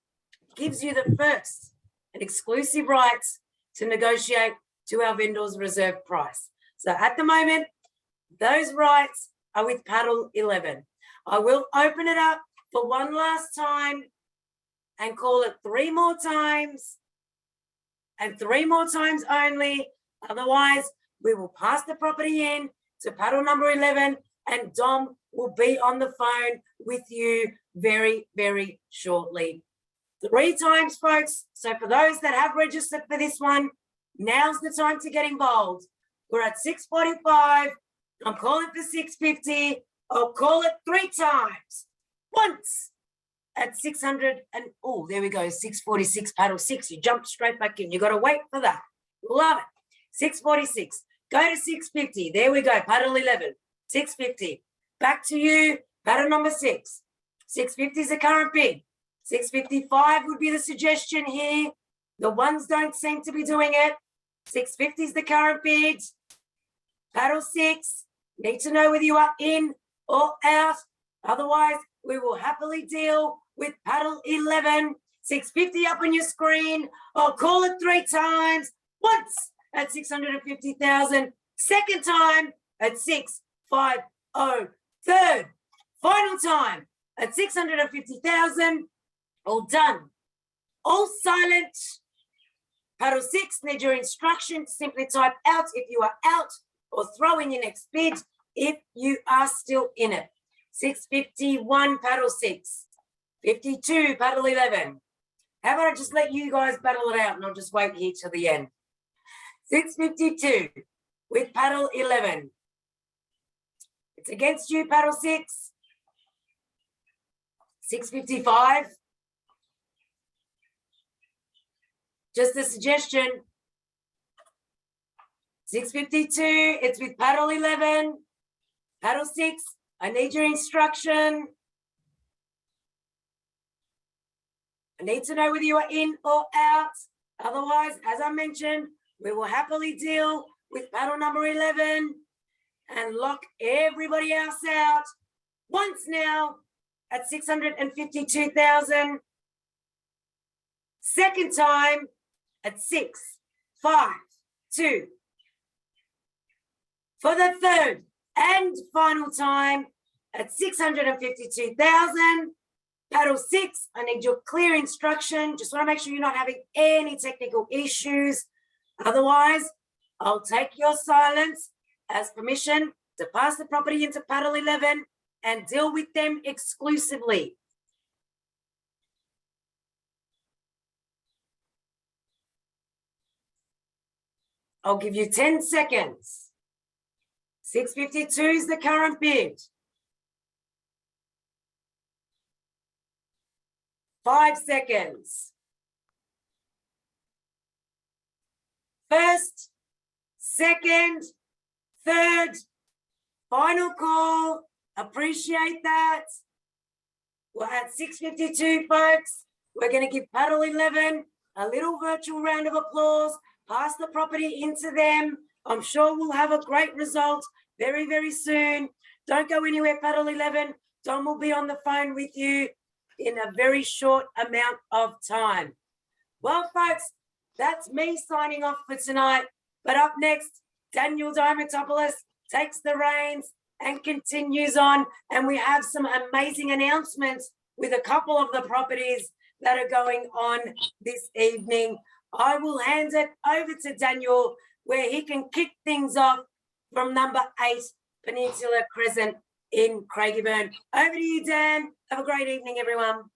gives you the first and exclusive rights to negotiate to our vendor's reserve price. So at the moment, those rights are with paddle 11. I will open it up for one last time and call it 3 more times, and 3 more times only. Otherwise, we will pass the property in to paddle number 11, and Dom will be on the phone with you very, very shortly. 3 times, folks. So for those that have registered for this one, now's the time to get involved. We're at 6:45. I'm calling for 6:50. I'll call it 3 times. Once at 600 and, oh, there we go, 6:46, paddle 6. You jumped straight back in. You got to wait for that. Love it. 6:46. Go to 6:50. There we go, paddle 11. 6:50. Back to you, paddle number 6. 6:50 is the current bid. 655 would be the suggestion here. The ones don't seem to be doing it. 650 is the current bid. Paddle 6, need to know whether you are in or out. Otherwise, we will happily deal with paddle 11. 650 up on your screen. I'll call it 3 times. Once at 650,000. Second time at 650. Third, final time at 650,000. All done. All silent. Paddle 6, need your instruction. Simply type out if you are out or throw in your next bid if you are still in it. 651, paddle 6. 52, paddle 11. How about I just let you guys battle it out and I'll just wait here till the end. 652 with paddle 11. It's against you, paddle 6. 655. Just a suggestion. 652, it's with paddle 11. Paddle 6, I need your instruction. I need to know whether you are in or out. Otherwise, as I mentioned, we will happily deal with paddle number 11 and lock everybody else out. Once now at 652,000. Second time at 652. For the third and final time at 652,000. Paddle 6, I need your clear instruction. Just want to make sure you're not having any technical issues. Otherwise, I'll take your silence as permission to pass the property into paddle 11 and deal with them exclusively. I'll give you 10 seconds. 652 is the current bid. 5 seconds. First, second, third, final call. Appreciate that. We're at 652, folks. We're going to give paddle 11 a little virtual round of applause. Pass the property into them. I'm sure we'll have a great result very, very soon. Don't go anywhere, paddle 11. Don will be on the phone with you in a very short amount of time. Well, folks, that's me signing off for tonight. But up next, Daniel Diamantopoulos takes the reins and continues on. And we have some amazing announcements with a couple of the properties that are going on this evening. I will hand it over to Daniel, where he can kick things off from number 8, Peninsula Crescent in Craigieburn. Over to you, Dan. Have a great evening, everyone.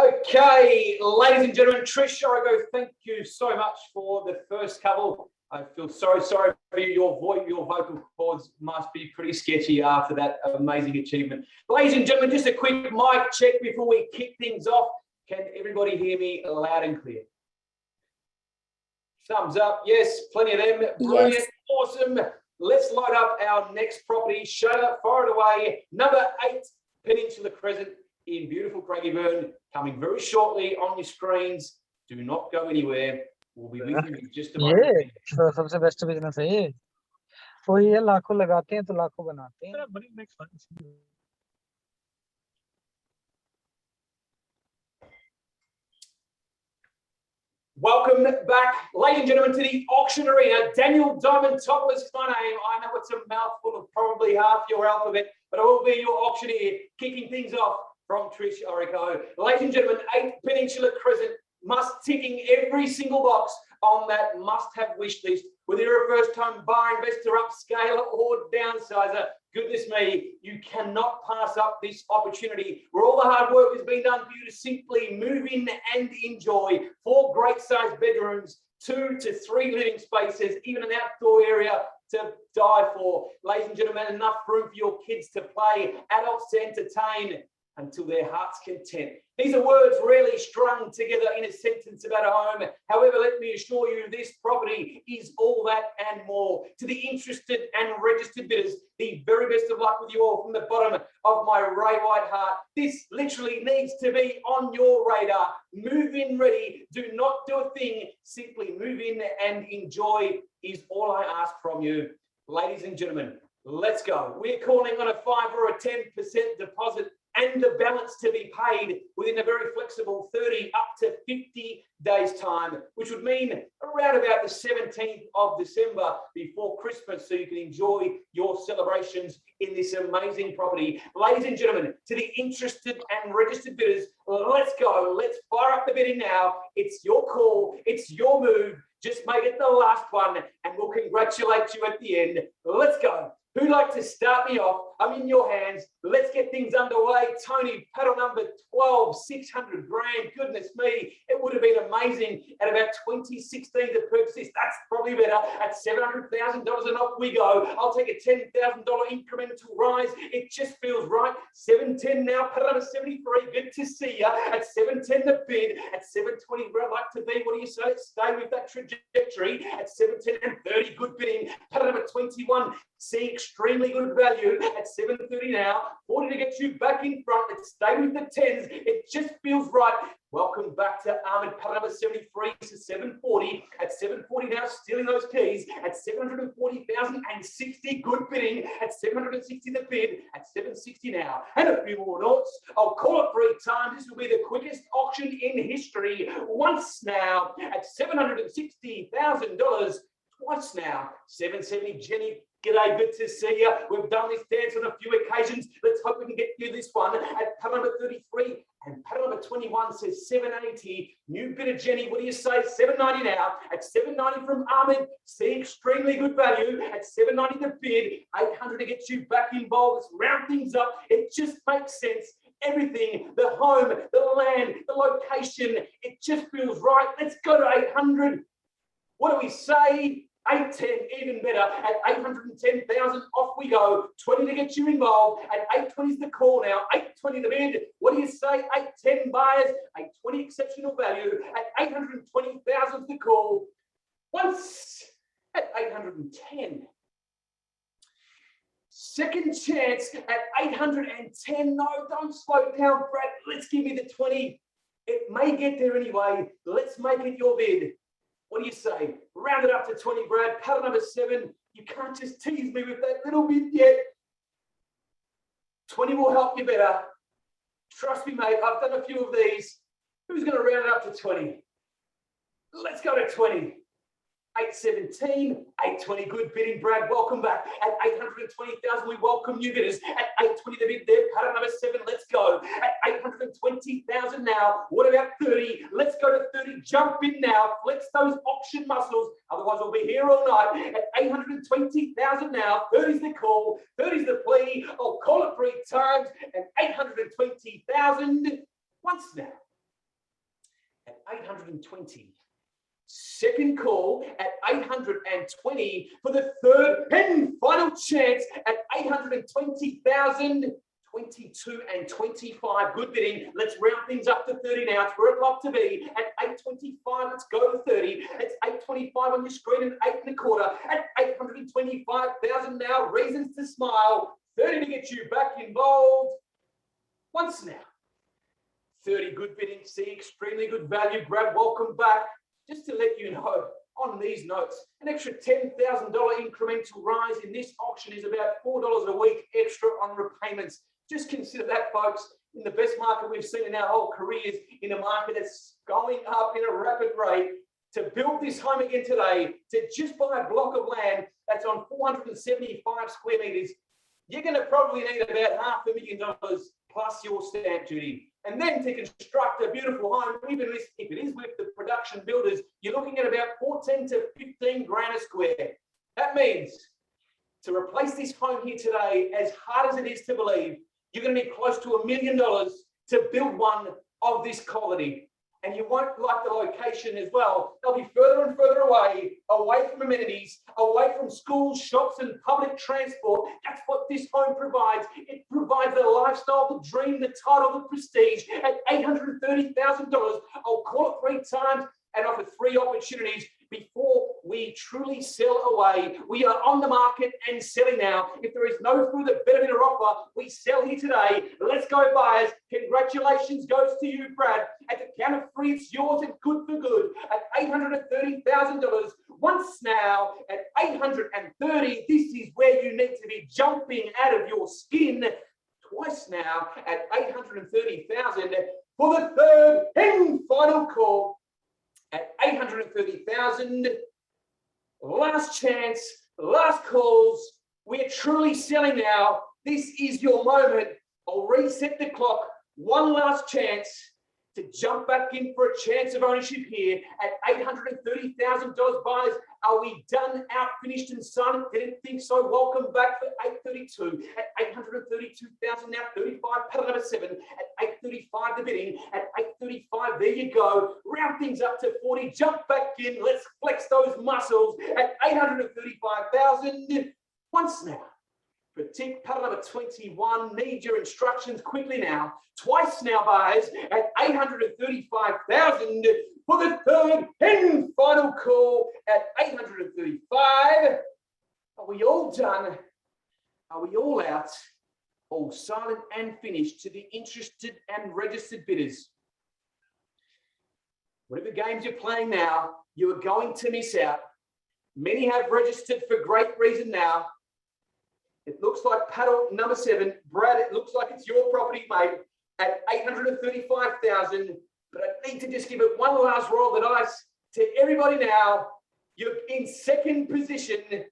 Okay, ladies and gentlemen, Trish Origo, thank you so much for the first couple. I feel sorry for you. Your vocal cords must be pretty sketchy after that amazing achievement. Ladies and gentlemen, just a quick mic check before we kick things off. Can everybody hear me loud and clear? Thumbs up, yes, plenty of them. Brilliant, awesome. let's light up our next property. Shayla, fire it away. Number 8, Peninsula Crescent in beautiful Craigieburn, coming very shortly on your screens. Do not go anywhere. We'll be with you in just a moment. ये तो सबसे best business है ये। कोई ये लाखों लगाते हैं तो लाखों बनाते हैं। Welcome back, ladies and gentlemen, to the auction arena. Daniel Diamond Topless is my name. I know it's a mouthful of probably half your alphabet, but I will be your auctioneer, kicking things off from Trish Orico. Ladies and gentlemen, 8 Peninsula Crescent, ticking every single box on that must-have wish list. Whether you're a first-time buyer, investor, upscaler, or downsizer, goodness me, you cannot pass up this opportunity where all the hard work has been done for you to simply move in and enjoy 4 great-sized bedrooms, 2 to 3 living spaces, even an outdoor area to die for. Ladies and gentlemen, enough room for your kids to play, adults to entertain until their heart's content. These are words rarely strung together in a sentence about a home. However, let me assure you, this property is all that and more. To the interested and registered bidders, the very best of luck with you all from the bottom of my Ray White heart. This literally needs to be on your radar. Move in ready. Do not do a thing. Simply move in and enjoy is all I ask from you. Ladies and gentlemen, let's go. We're calling on a 5 or a 10% deposit and the balance to be paid within a very flexible 30 up to 50 days time, which would mean around about the 17th of December before Christmas, so you can enjoy your celebrations in this amazing property. Ladies and gentlemen, to the interested and registered bidders, let's go. Let's fire up the bidding now. It's your call. It's your move. Just make it the last one and we'll congratulate you at the end. Let's go. Who'd like to start me off? I'm in your hands. Let's get things underway. Tony, paddle number 12, 600 grand. Goodness me, it would have been amazing at about 2016 to purchase this. That's probably better at $700,000 and off we go. I'll take a $10,000 incremental rise. It just feels right. 710 now, paddle number 73. Good to see you. At 710 the bid. At 720 where I'd like to be. What do you say? Stay with that trajectory. At 710 and 30, good bidding. Paddle number 21. Seeing extremely good value at 730 now. 40 to get you back in front. Let's stay with the 10s. It just feels right. Welcome back to Ahmed, paddle number 73 to 740. At 740 now, stealing those keys. At 740,060, good bidding. At 760 the bid. At 760 now. And a few more notes. I'll call it 3 times. This will be the quickest auction in history. Once now at $760,000. Twice now. 770, Jenny. G'day, good to see you. We've done this dance on a few occasions. Let's hope we can get you this one at paddle number 33. And paddle number 21 says 780. New bidder, Jenny. What do you say? 790 now. At 790 from Ahmed. See extremely good value. At 790 the bid. 800 to get you back involved. Let's round things up. It just makes sense. Everything, the home, the land, the location, it just feels right. Let's go to 800. What do we say? 810, even better. At 810,000, off we go. 20 to get you involved. At 820 is the call now. 820 the bid. What do you say? 810 buyers. 820 exceptional value. At 820,000 the call. Once at 810. Second chance at 810. No, don't slow down, Brad. Let's give me the 20. It may get there anyway. Let's make it your bid. What do you say? Round it up to 20, Brad. Paddle number 7. You can't just tease me with that little bit yet. 20 will help you better. Trust me, mate. I've done a few of these. Who's going to round it up to 20? Let's go to 20. 817, 820, good bidding, Brad. Welcome back. At 820,000, we welcome new bidders. At 820, the bid there. Paddle number 7, let's go. At 820,000 now. What about 30? Let's go to 30. Jump in now. Flex those auction muscles. Otherwise, we'll be here all night. At 820,000 now. 30's the call. 30's the plea. I'll call it 3 times. And 820,000 once now. At 820. Second call at 820 for the third and final chance at 820,000 22 and 25. Good bidding. Let's round things up to 30 now. It's where it'd love to be. At 8.25, let's go to 30. It's 8.25 on your screen and 8.25. At 825,000 now. Reasons to smile. 30 to get you back involved. Once now. 30 good bidding. See extremely good value. Brad, welcome back. Just to let you know, on these notes, an extra $10,000 incremental rise in this auction is about $4 a week extra on repayments. Just consider that, folks, in the best market we've seen in our whole careers, in a market that's going up in a rapid rate. To build this home again today, to just buy a block of land that's on 475 square meters, you're going to probably need about $500,000 plus your stamp duty. And then to construct a beautiful home, even if it is with the production builders, you're looking at about 14 to 15 grand a square. That means to replace this home here today, as hard as it is to believe, you're going to be close to $1 million to build one of this quality. And you won't like the location as well. They'll be further and further away from amenities, away from schools, shops, and public transport. That's what this home provides. It provides the lifestyle, the dream, the title, the prestige. At $830,000, I'll call it 3 times and offer 3 opportunities before we truly sell away. We are on the market and selling now. If there is no further benefit or offer, we sell here today. Let's go, buyers. Congratulations goes to you, Brad. At the count of 3, it's yours and good for good. At $830,000. Once now, at $830, this is where you need to be jumping out of your skin. Twice now, at $830,000 for the third and final call. At $830,000, last chance, last calls. We're truly selling now. This is your moment. I'll reset the clock. One last chance to jump back in for a chance of ownership here. At $830,000, buyers, are we done, out, finished, and silent? Didn't think so. Welcome back for 832. At 832,000 now, 35, paddle number 7. At 835, the bidding. At 835, there you go. Round things up to 40. Jump back in. Let's flex those muscles. At 835,000. Once now. For tick, paddle number 21. Need your instructions quickly now. Twice now, buyers. At 835,000 for the third and final call. At 835. Are we all done? Are we all out? All silent and finished to the interested and registered bidders. Whatever games you're playing now, you are going to miss out. Many have registered for great reason now. It looks like paddle number 7. Brad, it looks like it's your property, mate, at 835,000. But I need to just give it one last roll of the dice to everybody now. You're in second position.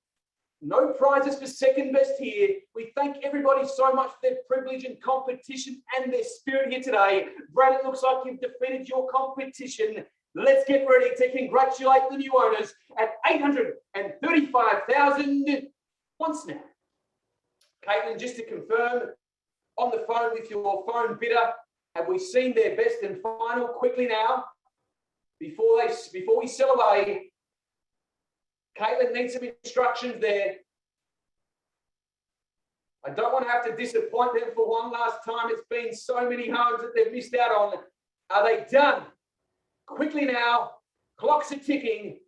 No prizes for second best here. We thank everybody so much for their privilege and competition and their spirit here today. Brad, it looks like you've defeated your competition. Let's get ready to congratulate the new owners at 835,000 once now. Caitlin, just to confirm, on the phone with your phone bidder, have we seen their best and final quickly now? Before we sell away, Caitlin needs some instructions there. I don't want to have to disappoint them for one last time. It's been so many homes that they've missed out on. Are they done? Quickly now, clocks are ticking.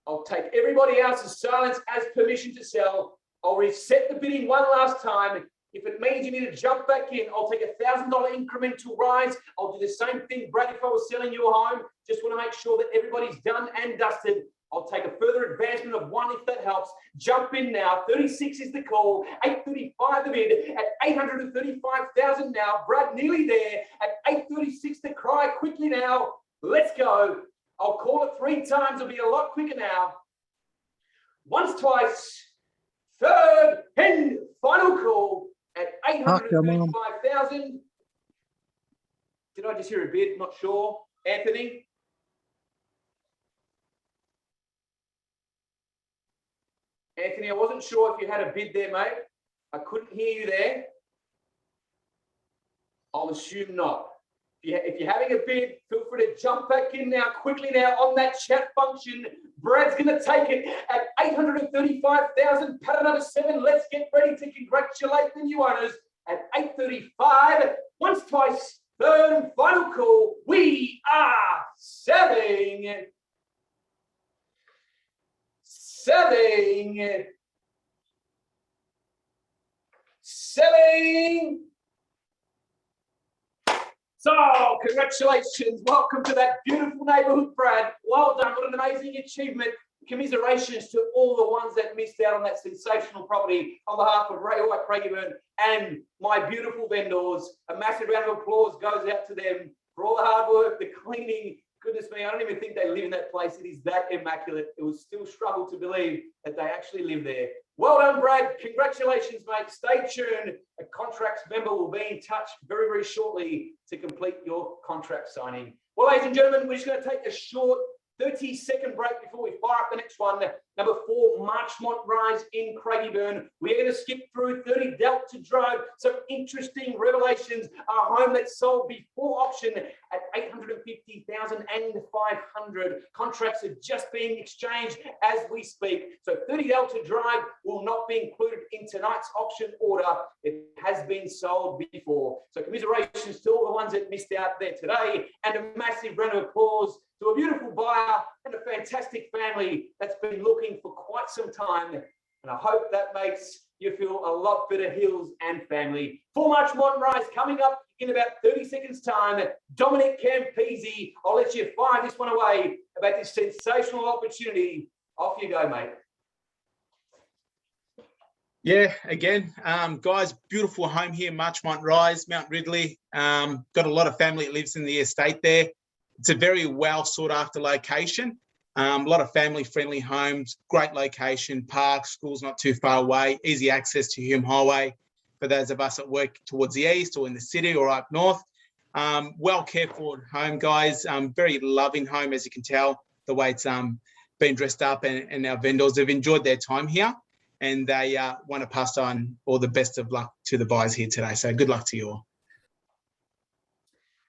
I'll take everybody else's silence as permission to sell. I'll reset the bidding one last time. If it means you need to jump back in, I'll take $1,000 incremental rise. I'll do the same thing, Brad, if I was selling your home. Just want to make sure that everybody's done and dusted. I'll take a further advancement of 1 if that helps. Jump in now. 36 is the call. 835 the bid. At 835,000 now. Brad nearly there. At 836 the cry. Quickly now. Let's go. I'll call it 3 times. It'll be a lot quicker now. Once, twice. Third and final call at 835,000. Did I just hear a bid? Not sure. Anthony? Anthony, I wasn't sure if you had a bid there, mate. I couldn't hear you there. I'll assume not. If you're having a bid, feel free to jump back in now, quickly now on that chat function. Brad's going to take it at 835,000. Pattern number 7. Let's get ready to congratulate the new owners at 835. Once, twice, third and final call. We are selling. So, congratulations. Welcome to that beautiful neighbourhood, Brad. Well done. What an amazing achievement. Commiserations to all the ones that missed out on that sensational property. On behalf of Ray White, Craigieburn, and my beautiful vendors, a massive round of applause goes out to them for all the hard work, the cleaning. Goodness me, I don't even think they live in that place. It is that immaculate. It was still struggle to believe that they actually live there. Well done, Brad. Congratulations, mate. Stay tuned. A contracts member will be in touch very, very shortly to complete your contract signing. Well, ladies and gentlemen, we're just going to take a short 30-second break before we fire up the next one. Number 4, Marchmont Rise in Craigieburn. We're going to skip through 30 Delta Drive. Some interesting revelations. A home that sold before auction at 850,500. Contracts are just being exchanged as we speak. So 30 Delta Drive will not be included in tonight's auction order. It has been sold before. So commiserations to all the ones that missed out there today, and a massive round of applause to a beautiful buyer and a fantastic family that's been looking for quite some time. And I hope that makes you feel a lot better, Hills and family. For Marchmont Rise coming up in about 30 seconds time, Dominic Campese. I'll let you fire this one away about this sensational opportunity. Off you go, mate. Yeah, again, guys, beautiful home here, Marchmont Rise, Mount Ridley. Got a lot of family that lives in the estate there. It's a very well sought after location. A lot of family friendly homes, great location, parks, schools not too far away, easy access to Hume Highway for those of us that work towards the east or in the city or up north. Well cared for home, guys. Very loving home, as you can tell, the way it's been dressed up, and our vendors have enjoyed their time here, and they want to pass on all the best of luck to the buyers here today. So good luck to you all.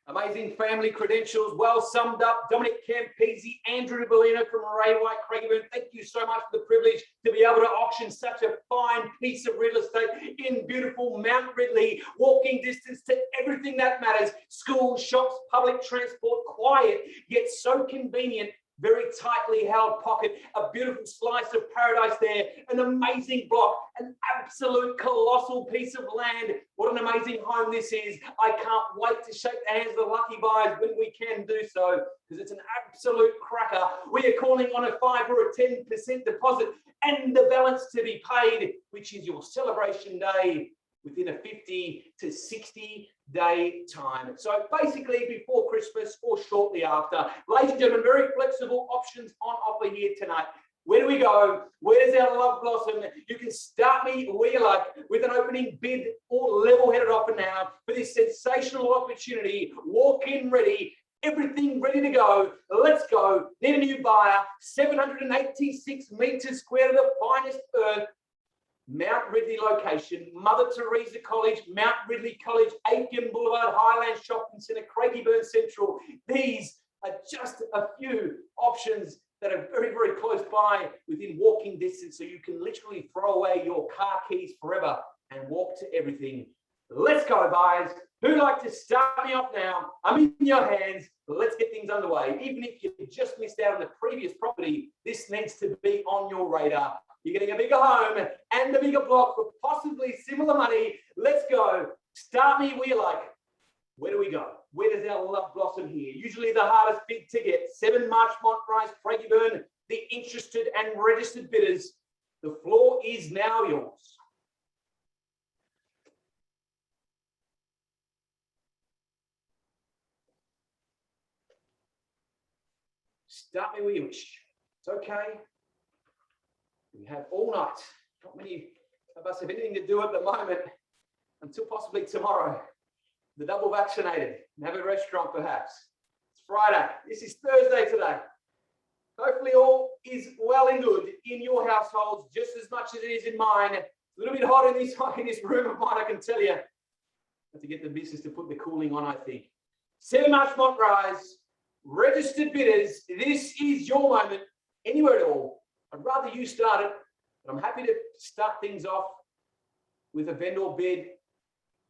Amazing family credentials, well summed up. Dominic Campese, Andrew Bellino from Ray White, Craigieburn. Thank you so much for the privilege to be able to auction such a fine piece of real estate in beautiful Mount Ridley. Walking distance to everything that matters. Schools, shops, public transport, quiet, yet so convenient. Very tightly held pocket, a beautiful slice of paradise there, an amazing block, an absolute colossal piece of land. What an amazing home this is. I can't wait to shake the hands of the lucky buyers when we can do so, because it's an absolute cracker. We are calling on a 5 or a 10% deposit and the balance to be paid, which is your celebration day within a 50 to 60 day time. So basically before Christmas or shortly after. Ladies and gentlemen, very flexible options on offer here tonight. Where do we go? Where does our love blossom? You can start me where you like with an opening bid or level-headed offer now for this sensational opportunity. Walk in ready. Everything ready to go. Let's go. Need a new buyer. 786 metres square of the finest earth. Mount Ridley location, Mother Teresa College, Mount Ridley College, Aiken Boulevard, Highland Shopping Centre, Craigieburn Central. These are just a few options that are very, very close by within walking distance, so you can literally throw away your car keys forever and walk to everything. Let's go, buyers. Who'd like to start me off now? I'm in your hands. Let's get things underway. Even if you just missed out on the previous property, this needs to be on your radar. You're getting a bigger home and a bigger block for possibly similar money. Let's go. Start me where you like. Where do we go? Where does our love blossom here? Usually the hardest bid to get. 7 Marchmont Rise, Craigieburn. The interested and registered bidders. The floor is now yours. Start me where you wish. It's okay. We have all night. Not many of us have anything to do at the moment until possibly tomorrow. The double vaccinated and have a restaurant perhaps. It's Friday. This is Thursday today. Hopefully all is well and good in your households just as much as it is in mine. It's a little bit hot in this room of mine, I can tell you. I have to get the business to put the cooling on, I think. 7 Marchmont Rise, registered bidders, this is your moment, anywhere at all. I'd rather you start it, but I'm happy to start things off with a vendor bid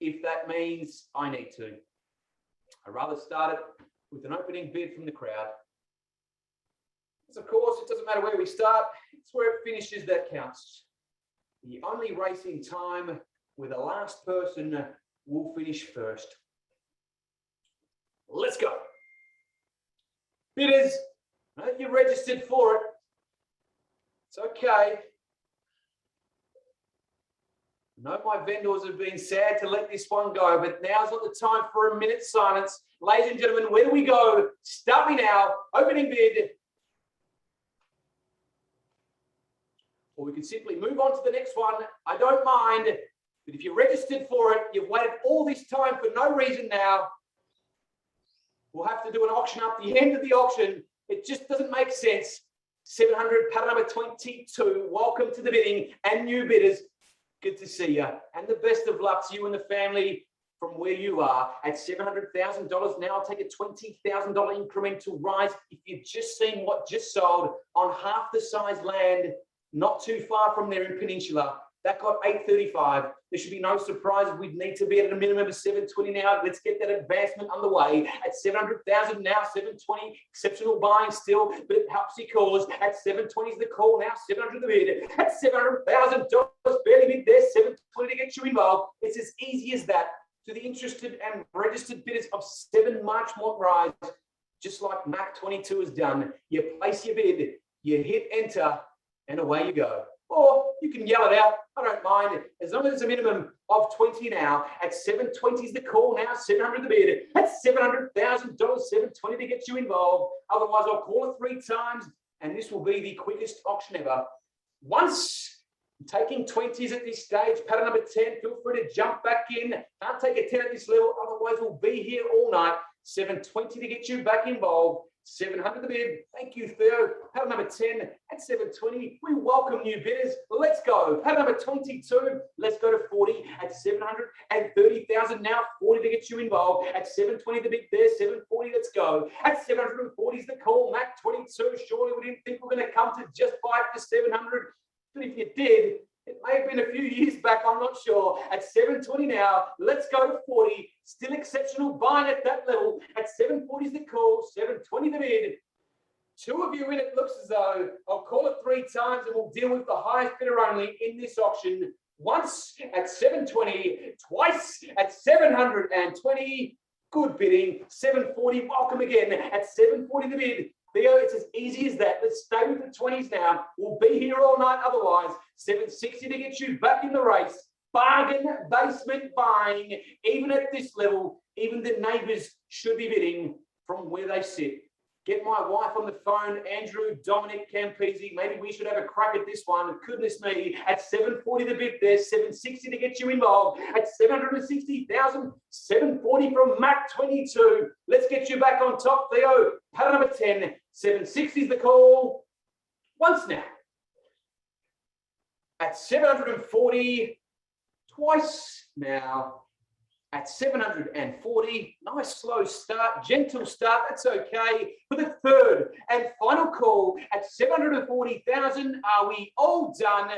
if that means I need to. I'd rather start it with an opening bid from the crowd. Because of course, it doesn't matter where we start, it's where it finishes that counts. The only racing time where the last person will finish first. Let's go. Bidders, you're registered for it. It's okay. I know my vendors have been sad to let this one go, but now's not the time for a minute's silence. Ladies and gentlemen, where do we go? Start me now. Opening bid. Or we can simply move on to the next one. I don't mind. But if you're registered for it, you've waited all this time for no reason now. We'll have to do an auction up the end of the auction. It just doesn't make sense. 700, pattern number 22. Welcome to the bidding and new bidders. Good to see you. And the best of luck to you and the family from where you are. At $700,000, now I'll take a $20,000 incremental rise. If you've just seen what just sold on half the size land, not too far from there in Peninsula, that got 835. There should be no surprise. We'd need to be at a minimum of 720 now. Let's get that advancement underway. At 700,000 now, 720. Exceptional buying still, but it helps your cause. At 720 is the call now. 700 the bid. At $700,000, barely bid there. 720 to get you involved. It's as easy as that. To the interested and registered bidders of 7 Marchmont Rise, just like Mac 22 has done. You place your bid, you hit enter, and away you go. Or you can yell it out. I don't mind. As long as it's a minimum of 20 now. At 720 is the call now. 700 the bid. At $700,000, 720 to get you involved. Otherwise, I'll call it 3 times, and this will be the quickest auction ever. Once taking 20s at this stage, pattern number 10. Feel free to jump back in. Can't take a 10 at this level. Otherwise, we'll be here all night. 720 to get you back involved. 700 the bid. Thank you, Theo. Pattern number 10 at 720. We welcome new bidders. Let's go. Pattern number 22. Let's go to 40 at 730,000 now. 40 to get you involved. At 720 the bid there. 740. Let's go. At 740 is the call. Mac 22. Surely we didn't think we were going to come to just buy it for 700. But if you did, it may have been a few years back, I'm not sure. At 720 now, let's go to 40. Still exceptional buying at that level. At 740 is the call, 720 the bid. 2 of you in it, looks as though. I'll call it 3 times and we'll deal with the highest bidder only in this auction. Once at 720, twice at 720. Good bidding. 740, welcome again. At 740 the bid. Theo, it's as easy as that. Let's stay with the 20s now. We'll be here all night otherwise. 760 to get you back in the race. Bargain basement buying. Even at this level, even the neighbours should be bidding from where they sit. Get my wife on the phone, Andrew, Dominic, Campese. Maybe we should have a crack at this one. Goodness me. At 740 the bid there, 760 to get you involved. At 760,000, 740 from Mac 22. Let's get you back on top, Theo. Pattern number 10, 760 is the call. Once now. At 740, twice now. At 740, nice slow start, gentle start, that's okay. For the third and final call at 740,000, are we all done?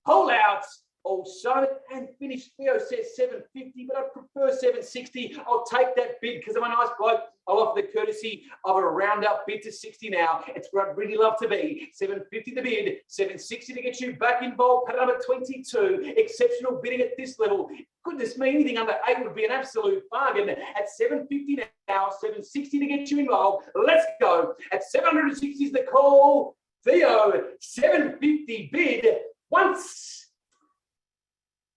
Pull out, all sold and finished. Theo says 750, but I prefer 760. I'll take that bid because I'm a nice bloke. I'll offer the courtesy of a roundup bid to 60 now. It's where I'd really love to be. 750 the bid, 760 to get you back involved. Pattern number 22, exceptional bidding at this level. Goodness me, anything under 8 would be an absolute bargain. At 750 now, 760 to get you involved. Let's go. At 760 is the call. Theo, 750 bid once.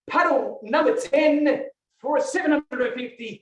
Paddle number 10 for a $750,000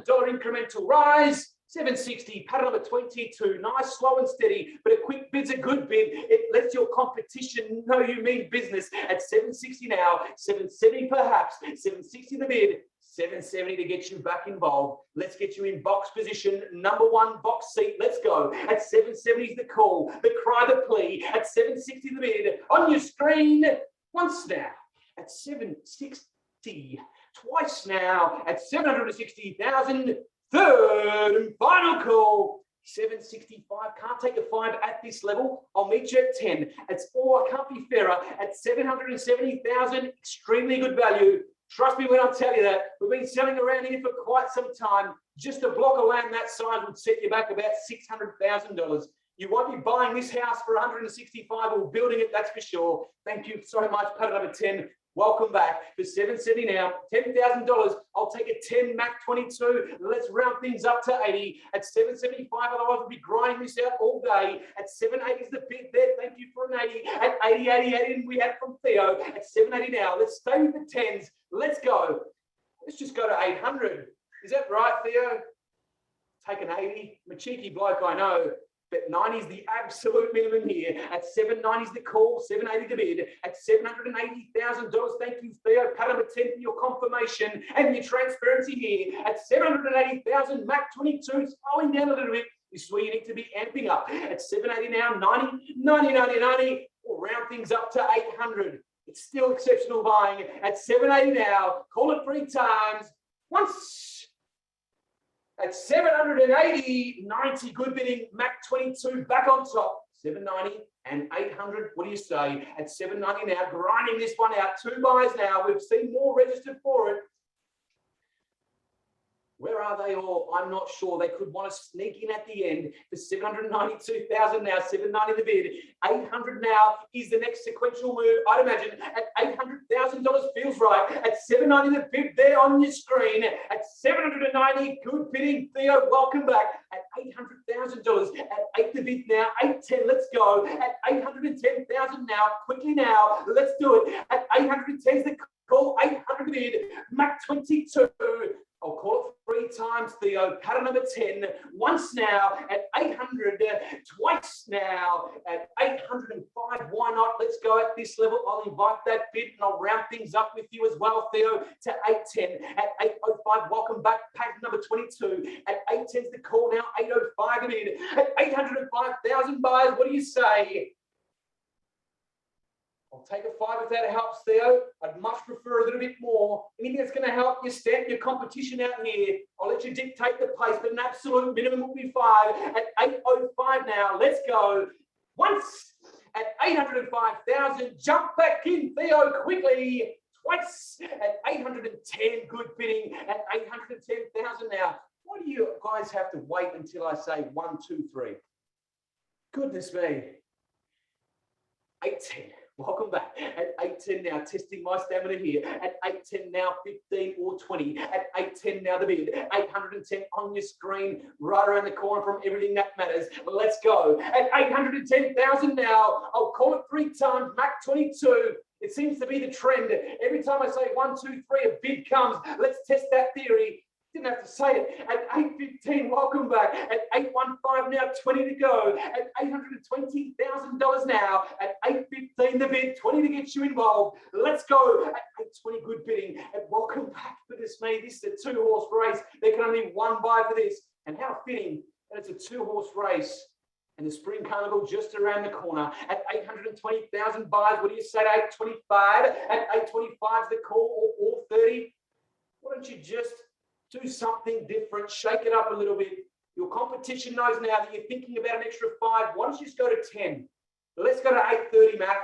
incremental rise. 760, paddle number 22. Nice, slow and steady, but a quick bid's a good bid. It lets your competition know you mean business. At 760 now, 770 perhaps, 760 the bid, 770 to get you back involved. Let's get you in box position, number 1 box seat. Let's go. At 770 is the call, the cry, the plea. At 760 the bid, on your screen, once now. At 760, twice now. At 760,000, third and final call. 765. Can't take a 5 at this level. I'll meet you at 10. It's all, I can't be fairer. At 770,000, extremely good value. Trust me when I tell you that. We've been selling around here for quite some time. Just a block of land that size would set you back about $600,000. You won't be buying this house for 165 or building it, that's for sure. Thank you so much. Paddle number 10. Welcome back for 770 now. $10,000. I'll take a 10 Mac 22. Let's round things up to 80 at 775. Otherwise, we'll be grinding this out all day. At 780 is the bid there. Thank you for an 80. At 80, we had from Theo. At 780 now. Let's stay with the 10s. Let's go. Let's just go to 800. Is that right, Theo? Take an 80. I'm a cheeky bloke, I know. But 90 is the absolute minimum here. At 790 is the call, 780 the bid. At $780,000, thank you, Theo. Pat number 10 for your confirmation and your transparency here. At 780,000, Mac 22, slowing down a little bit. This is where you need to be amping up. At 780 now, 90, 90, 90, 90. We'll round things up to 800. It's still exceptional buying. At 780 now, call it 3 times. Once. At 780, 90, good bidding. Mac 22 back on top. 790 and 800. What do you say? At 790 now, grinding this one out. 2 buys now. We've seen more registered for it. Where are they all? I'm not sure. They could want to sneak in at the end for 792,000 now. 790 the bid. 800 now is the next sequential move. I'd imagine at $800,000 feels right. At 790 the bid there on your screen. At 790, good bidding. Theo, welcome back. At $800,000. At 8 the bid now. 810, let's go. At 810,000 now. Quickly now. Let's do it. At 810 is the call. 800 the bid. Mac 22. I'll call it 3 times, Theo. Pattern number 10. Once now at 800. Twice now at 805. Why not? Let's go at this level. I'll invite that bid and I'll round things up with you as well, Theo, to 810. At 805, welcome back. Pattern number 22. At 810 is the call now. 805 a bid. At 805,000 buyers. What do you say? I'll take a 5 if that helps, Theo. I'd much prefer a little bit more. Anything that's going to help you stamp your competition out here, I'll let you dictate the pace, but an absolute minimum will be 5. At 805 now, let's go. Once at 805,000, jump back in, Theo, quickly. Twice at 810, good bidding. At 810,000 now. Why do you guys have to wait until I say 1, 2, 3? Goodness me. 810. Welcome back. At 810 now, testing my stamina here. At 810 now, 15 or 20. At 810 now, the bid. 810 on your screen, right around the corner from everything that matters. Let's go. At 810,000 now, I'll call it 3 times. Mac 22. It seems to be the trend. Every time I say 1, 2, 3, a bid comes. Let's test that theory. Didn't have to say it. At 815, welcome back. At 815 now, 20 to go. At $820,000 now. At 815 the bid, 20 to get you involved. Let's go. At 820, good bidding. And welcome back. Goodness me, this is a 2-horse race. There can only be 1 buy for this. And how fitting that it's a 2-horse race. And the Spring Carnival just around the corner. At 820,000 buys, what do you say to 825? At 825 is the call, or 30. Why don't you just do something different, shake it up a little bit. Your competition knows now that you're thinking about an extra 5. Why don't you just go to 10? Let's go to 830, Mac.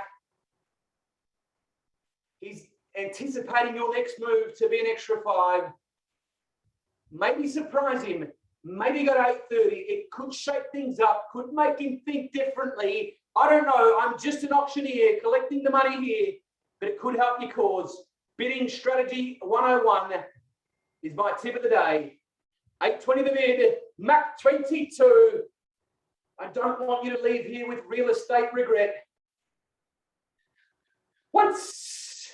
He's anticipating your next move to be an extra 5. Maybe surprise him. Maybe go to 830. It could shake things up, could make him think differently. I don't know. I'm just an auctioneer collecting the money here, but it could help your cause. Bidding strategy 101. Is my tip of the day. 820 the bid, Mac 22. I don't want you to leave here with real estate regret. Once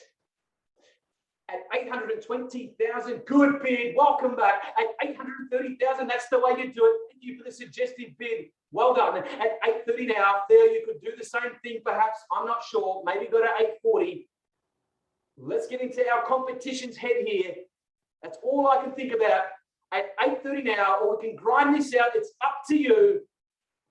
at 820,000, good bid. Welcome back. At 830,000, that's the way you do it. Thank you for the suggestive bid. Well done. At 830 now, there you could do the same thing perhaps. I'm not sure. Maybe go to 840. Let's get into our competition's head here. That's all I can think about. At 830 now, or we can grind this out. It's up to you.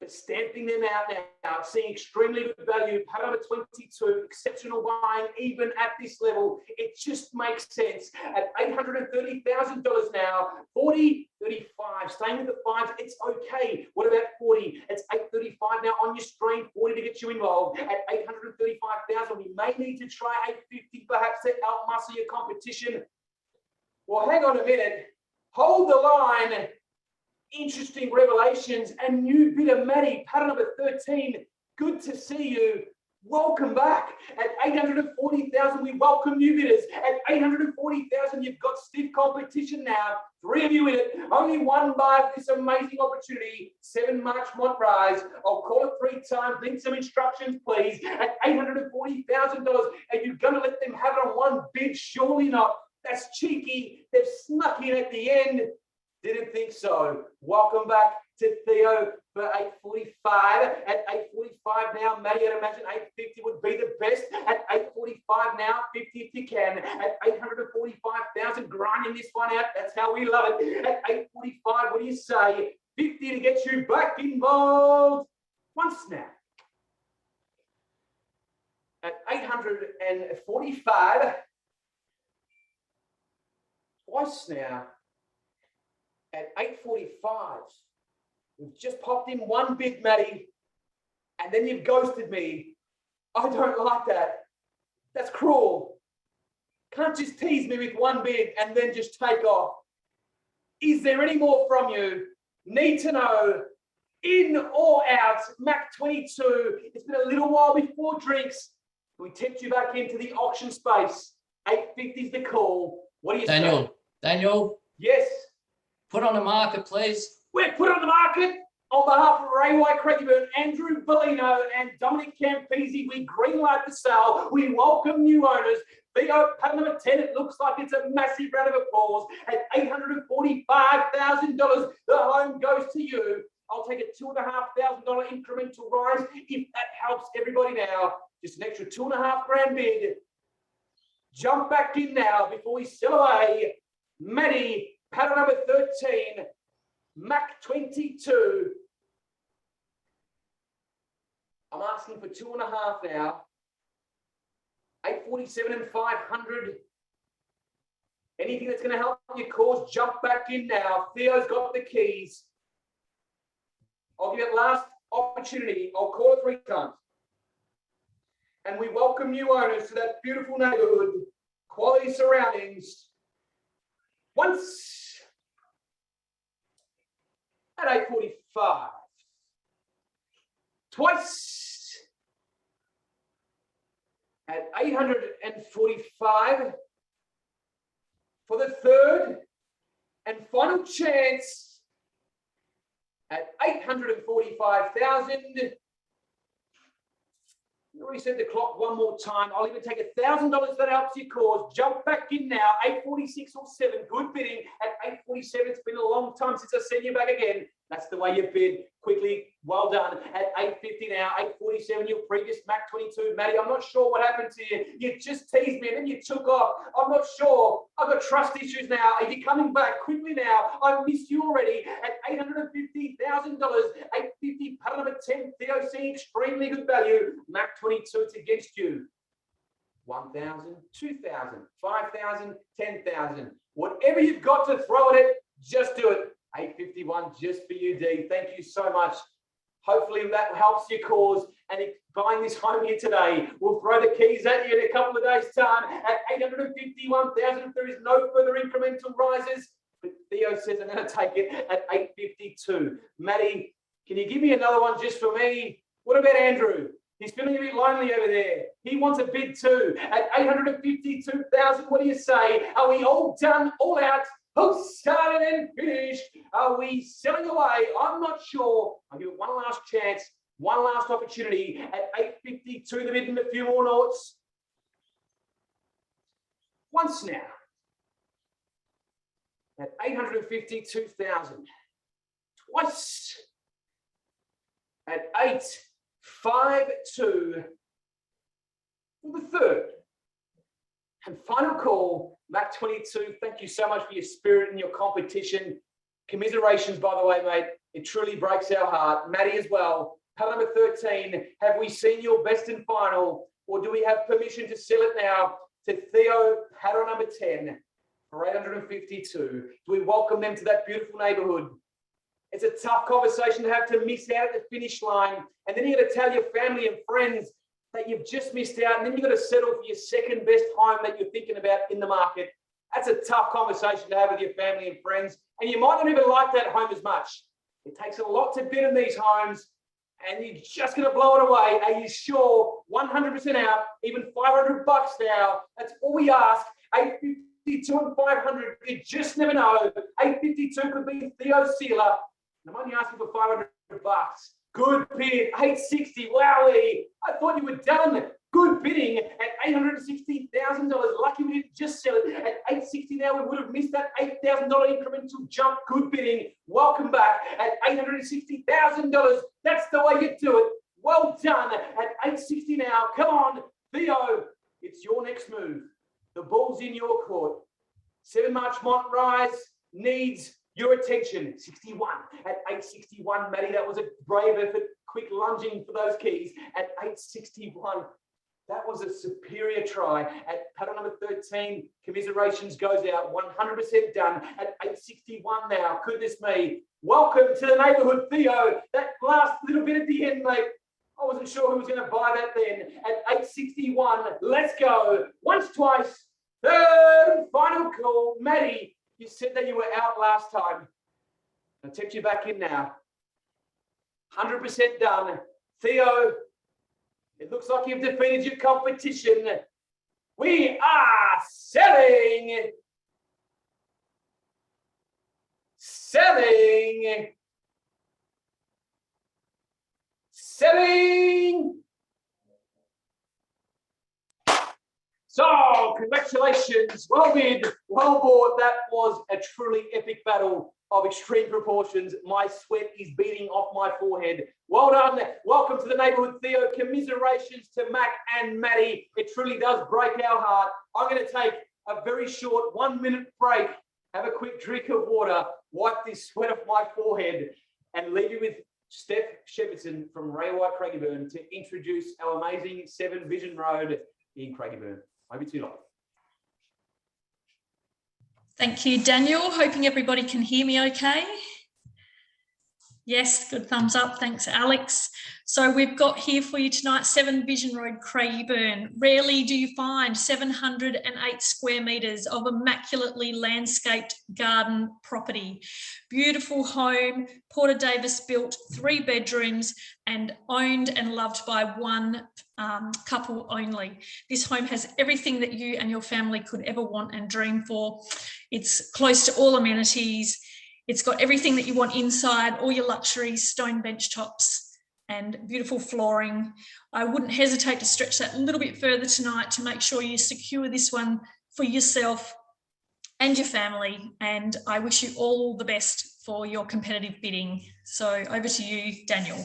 But stamping them out now, seeing extremely good value. Pattern number 22, exceptional buying, even at this level. It just makes sense. At $830,000 now, 40, 35. 5, staying with the 5s, it's okay. What about 40? It's 835 now on your screen, 40 to get you involved. At 835,000, we may need to try 850 perhaps to outmuscle your competition. Well, hang on a minute. Hold the line. Interesting revelations and new bidder Maddie, pattern number 13. Good to see you. Welcome back. At 840,000, we welcome new bidders. At 840,000, you've got stiff competition now. 3 of you in it. Only one buyer for this amazing opportunity. 7 March Montrise. I'll call it 3 times. Need some instructions, please. At $840,000, and you're going to let them have it on one bid? Surely not. That's cheeky. They've snuck in at the end. Didn't think so. Welcome back to Theo for 845. At 845 now, Maddie, I'd imagine 850 would be the best. At 845 now, 50 if you can. At 845,000, grinding this one out. That's how we love it. At 845, what do you say? 50 to get you back involved. Once now. At 845, twice now. At 845, we've just popped in one bid, Maddie, and then you've ghosted me. I don't like that. That's cruel. Can't just tease me with one bid and then just take off. Is there any more from you? Need to know. In or out, Mac 22. It's been a little while before drinks. We tipped you back into the auction space. 850 is the call. What do you say? Daniel, Yes. put on the market, please. We're put on the market on behalf of Ray White, Craigieburn, Andrew Bellino, and Dominic Campese. We greenlight the sale. We welcome new owners. Theo, pattern number 10. It looks like it's a massive round of applause. At $845,000, the home goes to you. I'll take a $2,500 incremental rise if that helps everybody now. Just an extra $2,500 bid. Jump back in now before we sell away. Maddie, pattern number 13, Mac 22. I'm asking for 2.5 now. 847 and 500. Anything that's going to help your cause, jump back in now. Theo's got the keys. I'll give it last opportunity. I'll call it 3 times. And we welcome new owners to that beautiful neighborhood, quality surroundings. Once at 845. Twice at 845. For the third and final chance at 845,000. You already said the clock one more time. I'll even take $1,000 that helps your cause. Jump back in now. 846 or 7. Good bidding. At 847, it's been a long time since I've seen you back again. That's the way you bid. Quickly, well done. At 850 now, 847, your previous Mac 22. Maddie, I'm not sure what happened to you. You just teased me and then you took off. I'm not sure. I've got trust issues now. Are you coming back quickly now? I missed you already. At $850,000, 850, pattern number 10, Theo seeing extremely good value. Mac 22, it's against you. 1,000, 2,000, 5,000, 10,000. Whatever you've got to throw at it, just do it. 851 just for you, D. Thank you so much. Hopefully that helps your cause. And if buying this home here today, we'll throw the keys at you in a couple of days' time at 851,000 if there is no further incremental rises. But Theo says I'm going to take it at 852. Maddie, can you give me another one just for me? What about Andrew? He's feeling a bit lonely over there. He wants a bid too. At 852,000, what do you say? Are we all done, all out? Who started and finished? Are we selling away? I'm not sure. I'll give it one last chance, one last opportunity at 852, the bid and a few more noughts. Once now at 852,000. Twice at 852 for the third. And final call, Mac 22, thank you so much for your spirit and your competition. Commiserations, by the way, mate. It truly breaks our heart. Maddie as well. Pattern number 13, have we seen your best and final, or do we have permission to sell it now to Theo, pattern number 10, for 852? Do we welcome them to that beautiful neighborhood? It's a tough conversation to have to miss out at the finish line. And then you're going to tell your family and friends that you've just missed out. And then you've got to settle for your second best home that you're thinking about in the market. That's a tough conversation to have with your family and friends. And you might not even like that home as much. It takes a lot to bid in these homes, and you're just going to blow it away. Are you sure? 100% out, even $500 now. That's all we ask. 852 and 500. You just never know. 852 could be Theo Sealer. I'm only asking for $500. Good bid. 860. Wowie. I thought you were done. Good bidding at $860,000. Lucky we didn't just sell it at $860 now. We would have missed that $8,000 incremental jump. Good bidding. Welcome back at $860,000. That's the way you do it. Well done at $860 now. Come on, Theo. It's your next move. The ball's in your court. 7 March Montrise needs your attention. 61 at 861. Matty, that was a brave effort. Quick lunging for those keys at 861. That was a superior try at paddle number 13. Commiserations goes out. 100% done at 861 now. Goodness me. Welcome to the neighborhood, Theo. That last little bit at the end, mate. I wasn't sure who was going to buy that then. At 861, let's go. Once, twice. Third and final call. Matty, you said that you were out last time. I'll take you back in now. 100% done. Theo, it looks like you've defeated your competition. We are selling. So, congratulations. Well bid, well bought. That was a truly epic battle of extreme proportions. My sweat is beating off my forehead. Well done. Welcome to the neighborhood, Theo. Commiserations to Mac and Matty. It truly does break our heart. I'm going to take a very short 1-minute break, have a quick drink of water, wipe this sweat off my forehead, and leave you with Steph Shepardson from Ray White Craigieburn to introduce our amazing 7 Vision Road in Craigieburn. Maybe too long. Thank you, Daniel. Hoping everybody can hear me okay. Yes, good thumbs up. Thanks, Alex. So we've got here for you tonight 7 Vision Road, Craigieburn. Rarely do you find 708 square metres of immaculately landscaped garden property. Beautiful home, Porter Davis built, 3 bedrooms and owned and loved by one couple only. This home has everything that you and your family could ever want and dream for. It's close to all amenities. It's got everything that you want inside, all your luxuries, stone bench tops and beautiful flooring. I wouldn't hesitate to stretch that a little bit further tonight to make sure you secure this one for yourself and your family. And I wish you all the best for your competitive bidding. So over to you, Daniel.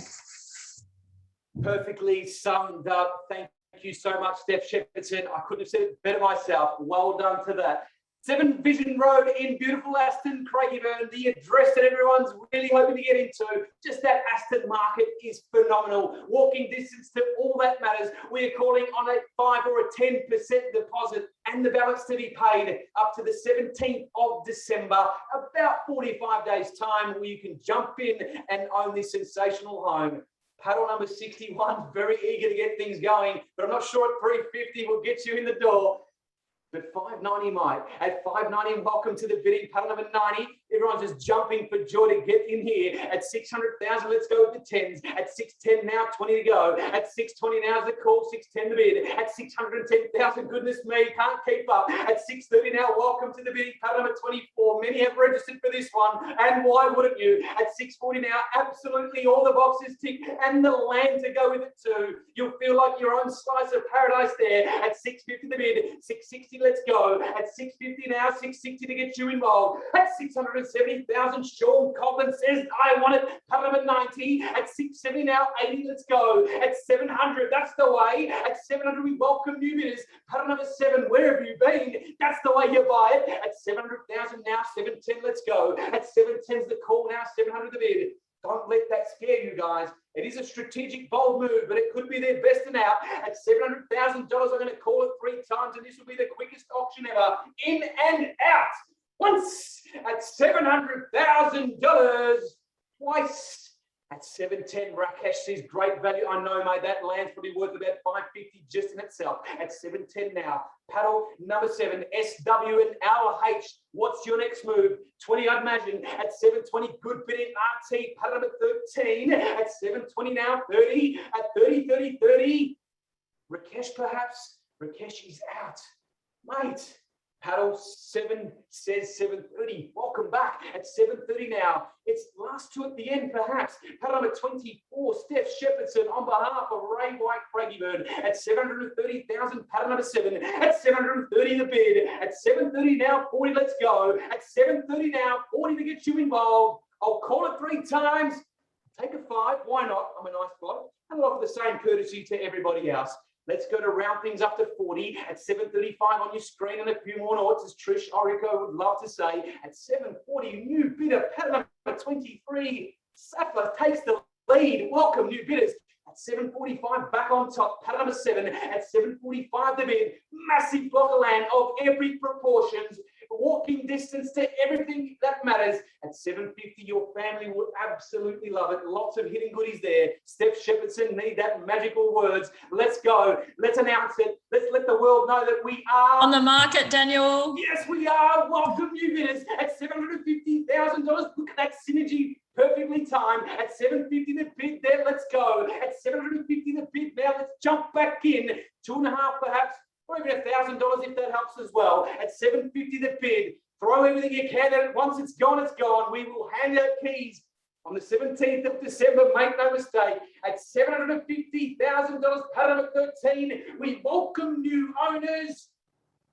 Perfectly summed up. Thank you so much, Steph Shepardson. I couldn't have said it better myself. Well done to that. 7 Vision Road in beautiful Aston, Craigieburn, the address that everyone's really hoping to get into. Just that Aston market is phenomenal. Walking distance to all that matters. We are calling on a 5 or a 10% deposit and the balance to be paid up to the 17th of December, about 45 days time, where you can jump in and own this sensational home. Paddle number 61, very eager to get things going, but I'm not sure at 350 will get you in the door. But 590 might. At 590, welcome to the bidding. Paddle number 90. Everyone's just jumping for joy to get in here. At 600,000, let's go with the 10s. At 610 now, 20 to go. At 620 now is the call, 610 the bid. At 610,000, goodness me, can't keep up. At 630 now, welcome to the bidding. Paddle number 24. Many have registered for this one, and why wouldn't you? At 640 now, absolutely all the boxes tick, and the land to go with it too. You'll feel like your own slice of paradise there. At 650 the bid. 660, let's go. At 650 now, 660 to get you involved. At 670,000, Sean Coughlin says, I want it. Paddle number 90. At 670 now, 80, let's go. At 700, that's the way. At 700, we welcome new bidders. Paddle number 7, where have you been? That's the way you buy it. At 700,000 now, 710, let's go. At 710's the call now, 700 the bid. Don't let that scare you guys. It is a strategic, bold move, but it could be their best and out. At $700,000, I'm going to call it 3 times, and this will be the quickest auction ever. In and out. Once at $700,000. twice. At 710, Rakesh sees great value. I know, mate, that land's probably worth about 550 just in itself. At 710 now. Paddle number 7, SW and Our H. What's your next move? 20, I'd imagine. At 720, good bid in RT. Paddle number 13. At 720 now, 30. At 30, 30, 30. Rakesh, perhaps? Rakesh is out. Mate. Paddle 7 says 730. Welcome back at 730 now. It's last two at the end, perhaps. Paddle number 24, Steph Shepherdson on behalf of Ray White Craigieburn at 730,000. Paddle number 7 at 730 the bid. At 730 now, 40. Let's go. At 730 now, 40 to get you involved. I'll call it 3 times. Take a 5. Why not? I'm a nice bloke. And I'll offer the same courtesy to everybody else. Let's go to round things up to 40 at 735 on your screen, and a few more notes, as Trish Orico would love to say. At 740, new bidder, paddle number 23, Sattler takes the lead. Welcome, new bidders. At 745, back on top, paddle number 7. At 745, the bid, massive block of land of every proportions, walking distance to everything that matters. At 750, your family would absolutely love it. Lots of hidden goodies there. Steph Shepherdson need that magical words. Let's go. Let's announce it. Let's let the world know that we are On the market, Daniel. Yes, we are. Welcome, new bidders. At $750,000. Look at that synergy. Perfectly timed. At 750 the bid there. Let's go. At 750 the bid now. Let's jump back in. 2.5 perhaps, or even $1,000 if that helps as well. At 750 the bid. Throw everything you can at it. Once it's gone, it's gone. We will hand out keys on the 17th of December. Make no mistake. At $750,000, paddle number 13. We welcome new owners.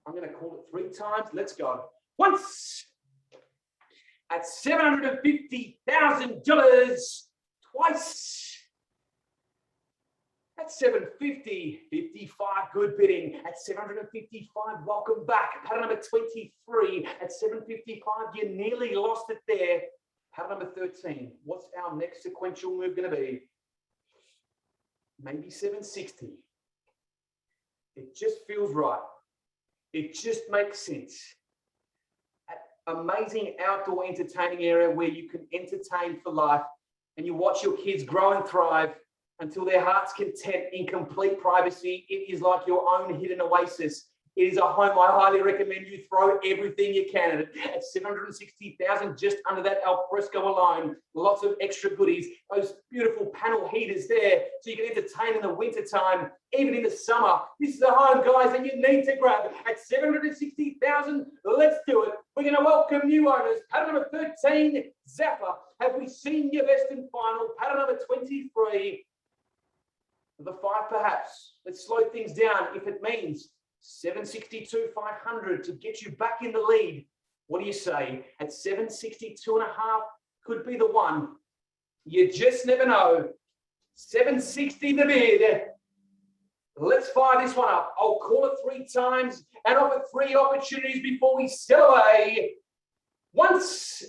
I'm going to call it 3 times. Let's go. Once. At $750,000 twice. At 750, 55, good bidding. At 755, welcome back. Paddle number 23. At 755, you nearly lost it there. Paddle number 13. What's our next sequential move going to be? Maybe 760. It just feels right. It just makes sense. Amazing outdoor entertaining area where you can entertain for life and you watch your kids grow and thrive until their heart's content in complete privacy. It is like your own hidden oasis. It is a home I highly recommend you throw everything you can at it. At 760,000, just under that al fresco alone. Lots of extra goodies. Those beautiful panel heaters there, so you can entertain in the winter time, even in the summer. This is a home, guys, that you need to grab. At 760,000, let's do it. We're going to welcome new owners. Paddle number 13, Zappa. Have we seen your best and final? Paddle number 23. The 5 perhaps. Let's slow things down if it means 762,500 to get you back in the lead. What do you say? At 762.5 could be the one. You just never know. 760 the bid. Let's fire this one up. I'll call it 3 times and offer 3 opportunities before we sell away. Once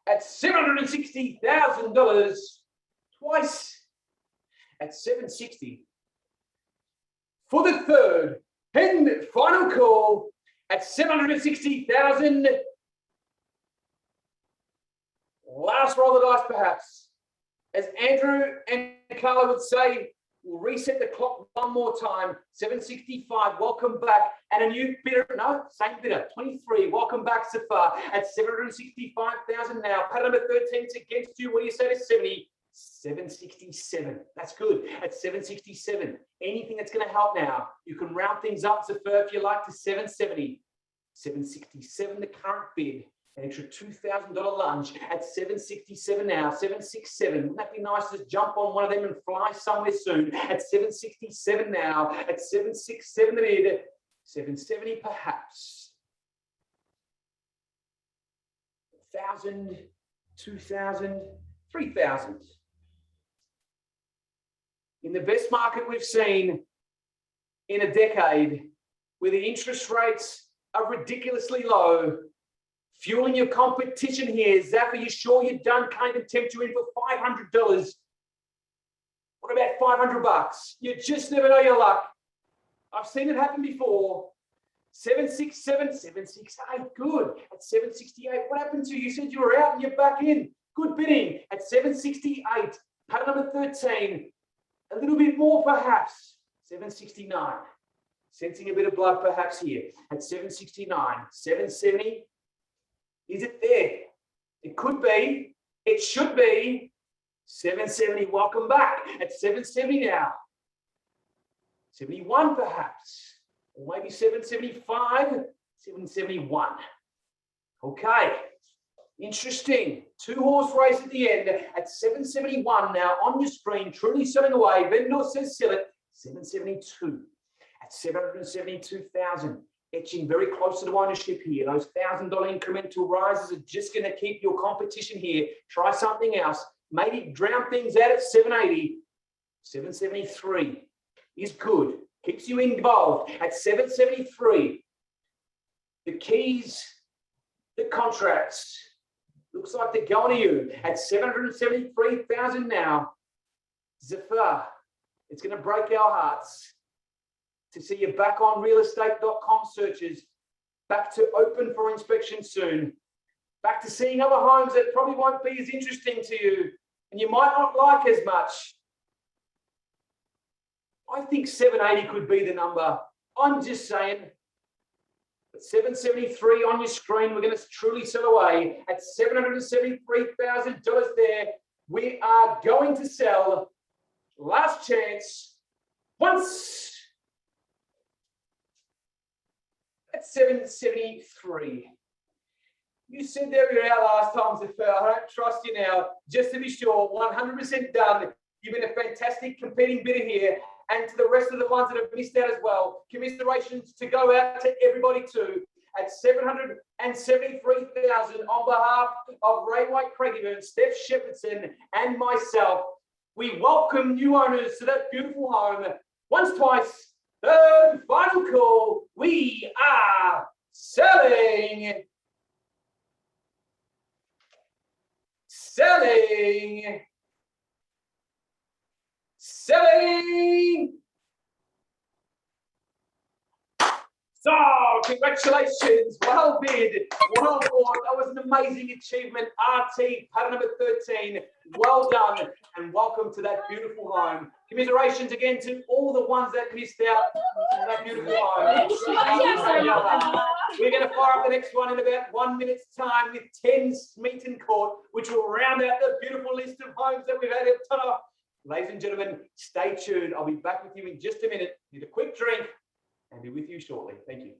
at $760,000. Twice at 760. For the third and final call at 760,000. Last roll of the dice, perhaps. As Andrew and Carla would say, we'll reset the clock one more time. 765, welcome back. And a new bidder, no, same bidder, 23, welcome back so far at 765,000 now. Paddle number 13 is against you. What do you say to 70? 767. That's good. At 767. Anything that's going to help now. You can round things up to if you like to 770. 767, the current bid. An extra $2,000 lunge at 767 now. 767. Wouldn't that be nice to jump on one of them and fly somewhere soon? At 767 now. At 767 the bid. 770 perhaps. 1,000, 2,000, 3,000. In the best market we've seen in a decade, where the interest rates are ridiculously low, fueling your competition here. Zappa, you sure you're done? Can't even tempt you in for $500. What about $500? You just never know your luck. I've seen it happen before. 767, 768, good. At 768, what happened to you? You said you were out and you're back in. Good bidding at 768. Paddle number 13. A little bit more perhaps. 769. Sensing a bit of blood perhaps here at 769. 770. Is it there? It could be. It should be. 770. Welcome back at 770 now. 71 perhaps. Or maybe 775. 771. Okay. Interesting. 2-horse race at the end at 771 now on your screen. Truly selling away. Vendor says sell it. 772 at 772,000. Etching very close to the ownership here. Those $1,000 incremental rises are just going to keep your competition here. Try something else. Maybe drown things out at 780. 773 is good. Keeps you involved at 773. The keys, the contracts, looks like they're going to you at 773,000 now. Zafar, it's going to break our hearts to see you back on realestate.com searches, back to open for inspection soon, back to seeing other homes that probably won't be as interesting to you and you might not like as much. I think 780 could be the number. I'm just saying. But 773 on your screen, we're going to truly sell away at $773,000 there. We are going to sell. Last chance. Once. At 773. You said there you were out last time, Zafar. I don't trust you now. Just to be sure, 100% done. You've been a fantastic competing bidder here. And to the rest of the ones that have missed out as well, commiserations to go out to everybody too at 773,000 on behalf of Ray White Craigieburn, Steph Shepherdson, and myself. We welcome new owners to that beautiful home. Once, twice, third, final call. We are selling. Selling. Selling. So, congratulations. Well bid. Well bought. That was an amazing achievement. RT, pattern number 13. Well done. And welcome to that beautiful home. Commiserations again to all the ones that missed out on that beautiful home. We're going to fire up the next one in about 1 minute's time with 10 Smeaton Court, which will round out the beautiful list of homes that we've had a ton of. Ladies and gentlemen, stay tuned. I'll be back with you in just a minute. Need a quick drink and be with you shortly. Thank you.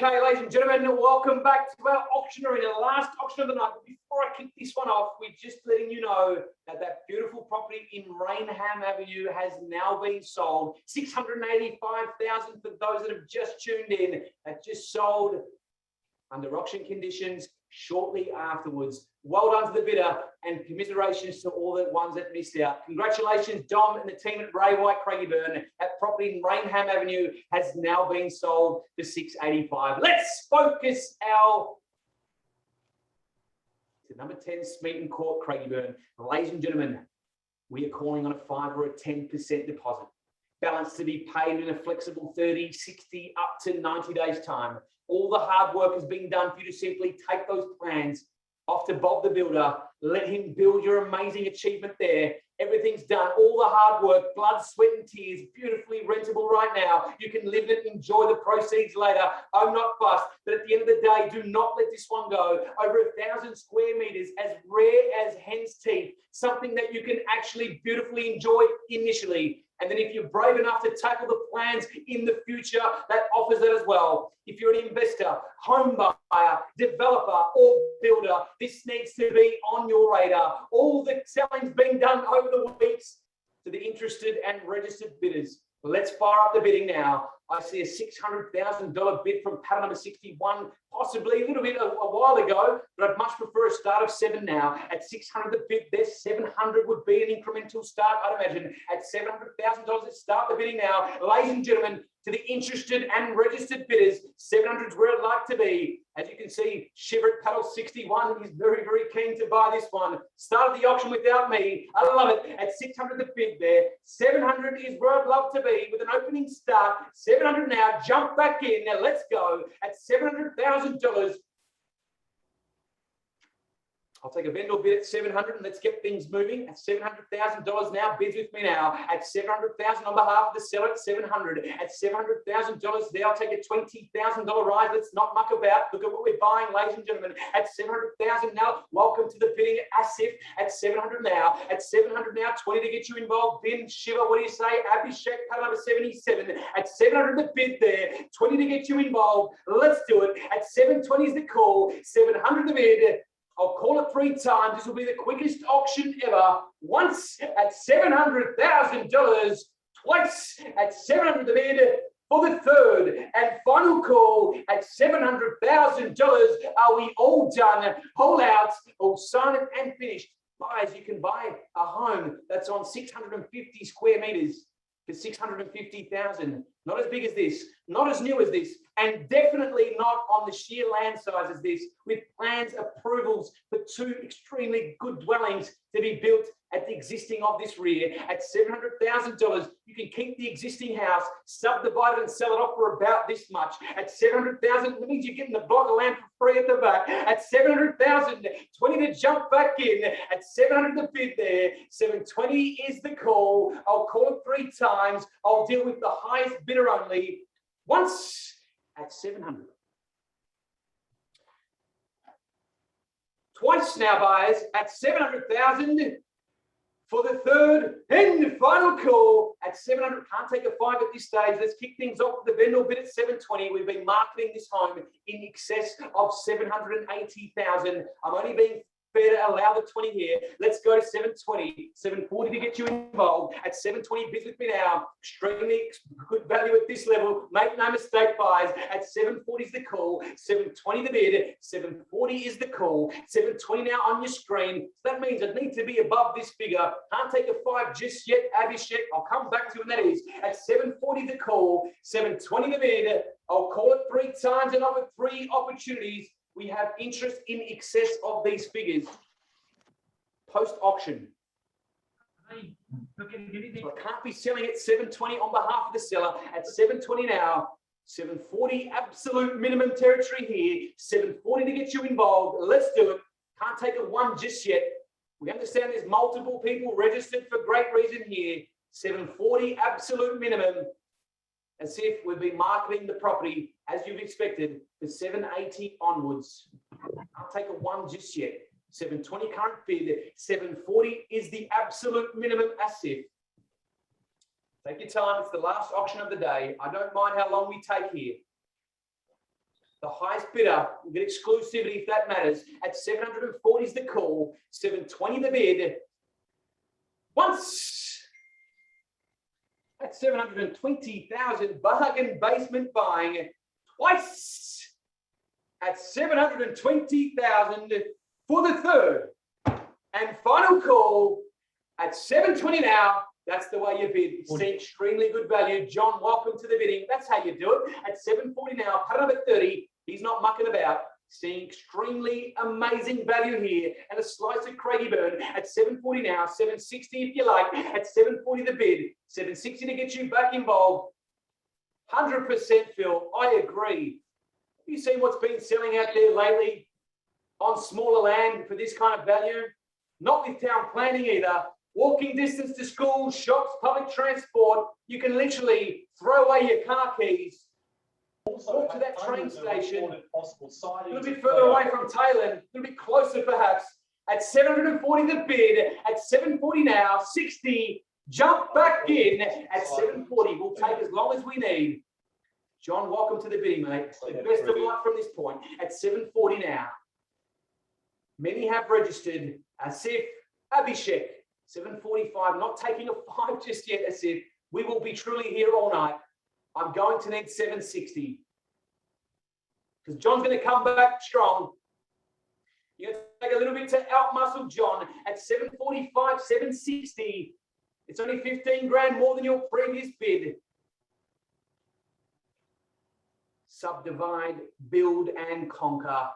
Okay, ladies and gentlemen, welcome back to our auction arena, last auction of the night. But before I kick this one off, we're just letting you know that that beautiful property in Rainham Avenue has now been sold. 685,000 for those that have just tuned in. That just sold under auction conditions shortly afterwards. Well done to the bidder and commiserations to all the ones that missed out. Congratulations, Dom and the team at Ray White Craigieburn. That property in Rainham Avenue has now been sold for 685. Let's focus our to number 10 Smeaton Court, Craigieburn. Ladies and gentlemen, we are calling on a 5 or a 10% deposit. Balance to be paid in a flexible 30, 60, up to 90 days time. All the hard work has been done for you to simply take those plans off to Bob the Builder, let him build your amazing achievement there. Everything's done, all the hard work, blood, sweat and tears, beautifully rentable right now. You can live it, enjoy the proceeds later. I'm not fussed, but at the end of the day, do not let this one go. Over 1,000 square meters, as rare as hen's teeth, something that you can actually beautifully enjoy initially. And then if you're brave enough to tackle the plans in the future, that offers it as well. If you're an investor, home buyer, developer, or builder, this needs to be on your radar. All the selling's been done over the weeks to the interested and registered bidders. Let's fire up the bidding now. I see a $600,000 bid from pattern number 61, possibly a little bit a while ago, but I'd much prefer a start of 7 now. At 600 the bid there, 700 would be an incremental start, I'd imagine. At $700,000, let's start the bidding now. Ladies and gentlemen, to the interested and registered bidders, 700 is where I'd like to be. As you can see, Shiver at paddle 61 is very, very keen to buy this one. Started the auction without me. I love it. At 600 the bid there. 700 is where I'd love to be with an opening start. 700 now, jump back in. Now let's go. At $700,000. I'll take a vendor bid at 700 and let's get things moving. At $700,000 now, bids with me now. At 700,000 on behalf of the seller at 700. At $700,000 there, I'll take a $20,000 rise. Let's not muck about. Look at what we're buying, ladies and gentlemen. At 700,000 now, welcome to the bidding at Asif. At 700 now. At 700 now, 20 to get you involved. Bin, Shiva, what do you say? Abhishek, pattern number 77. At 700 the bid there. 20 to get you involved. Let's do it. At 720 is the call. 700 the bid. I'll call it 3 times. This will be the quickest auction ever. Once at $700,000, twice at 700 the bid for the third and final call at $700,000. Are we all done? All out, all signed and finished. Buyers, you can buy a home that's on 650 square meters for $650,000. Not as big as this, not as new as this, and definitely not on the sheer land size as this, with plans, approvals for 2 extremely good dwellings to be built at the existing of this rear. At $700,000, you can keep the existing house, subdivide it and sell it off for about this much. At $700,000, that means you're getting the block of land for free at the back. At $700,000, 20 to jump back in. At 700 the bid there, 720 is the call. I'll call it 3 times. I'll deal with the highest bidder only. Once at 700. Twice now, buyers, at 700,000 for the third and final call at 700. Can't take a 5 at this stage. Let's kick things off with the vendor bid at 720. We've been marketing this home in excess of 780,000. I'm only being fair to allow the 20 here. Let's go to 720, 740 to get you involved. At 720, bids with me now. Extremely good value at this level. Make no mistake, buyers. At 740 is the call. 720 the bid. 740 is the call. 720 now on your screen. So that means I need to be above this figure. Can't take a 5 just yet, Abhishek. I'll come back to when that is. At 740 the call. 720 the bid. I'll call it 3 times and offer 3 opportunities. We have interest in excess of these figures. Post-auction. So I can't be selling at 720 on behalf of the seller. At 720 now. 740 absolute minimum territory here. 740 to get you involved. Let's do it. Can't take a 1 just yet. We understand there's multiple people registered for great reason here. 740 absolute minimum. As if we've been marketing the property as you've expected for 780 onwards. I'll take a 1 just yet. 720 current bid. 740 is the absolute minimum asset. Take your time. It's the last auction of the day. I don't mind how long we take here. The highest bidder will get exclusivity if that matters. At 740 is the call, 720 the bid. Once at 720,000, bargain basement buying. Twice at 720,000 for the third and final call at 720 now. That's the way you bid. See extremely good value. John, welcome to the bidding. That's how you do it. At 740 now, putter number 30. He's not mucking about. Seeing extremely amazing value here. And a slice of Craigieburn at 740 now. 760 if you like. At 740 the bid. 760 to get you back involved. 100% Phil. I agree. Have you seen what's been selling out there lately on smaller land for this kind of value? Not with town planning either. Walking distance to schools, shops, public transport. You can literally throw away your car keys, walk to that train station, a little bit further away from Taylor, a little bit closer perhaps. At 740 the bid, at 740 now, 60, jump back in at 740. We'll take as long as we need. John, welcome to the bidding, mate. The best of luck from this point. At 740 now. Many have registered. Asif, Abhishek. 745, not taking a 5 just yet, Asif. We will be truly here all night. I'm going to need 760. Because John's going to come back strong. You're going to take a little bit to outmuscle John at 745, 760. It's only 15 grand more than your previous bid. Subdivide, build and conquer.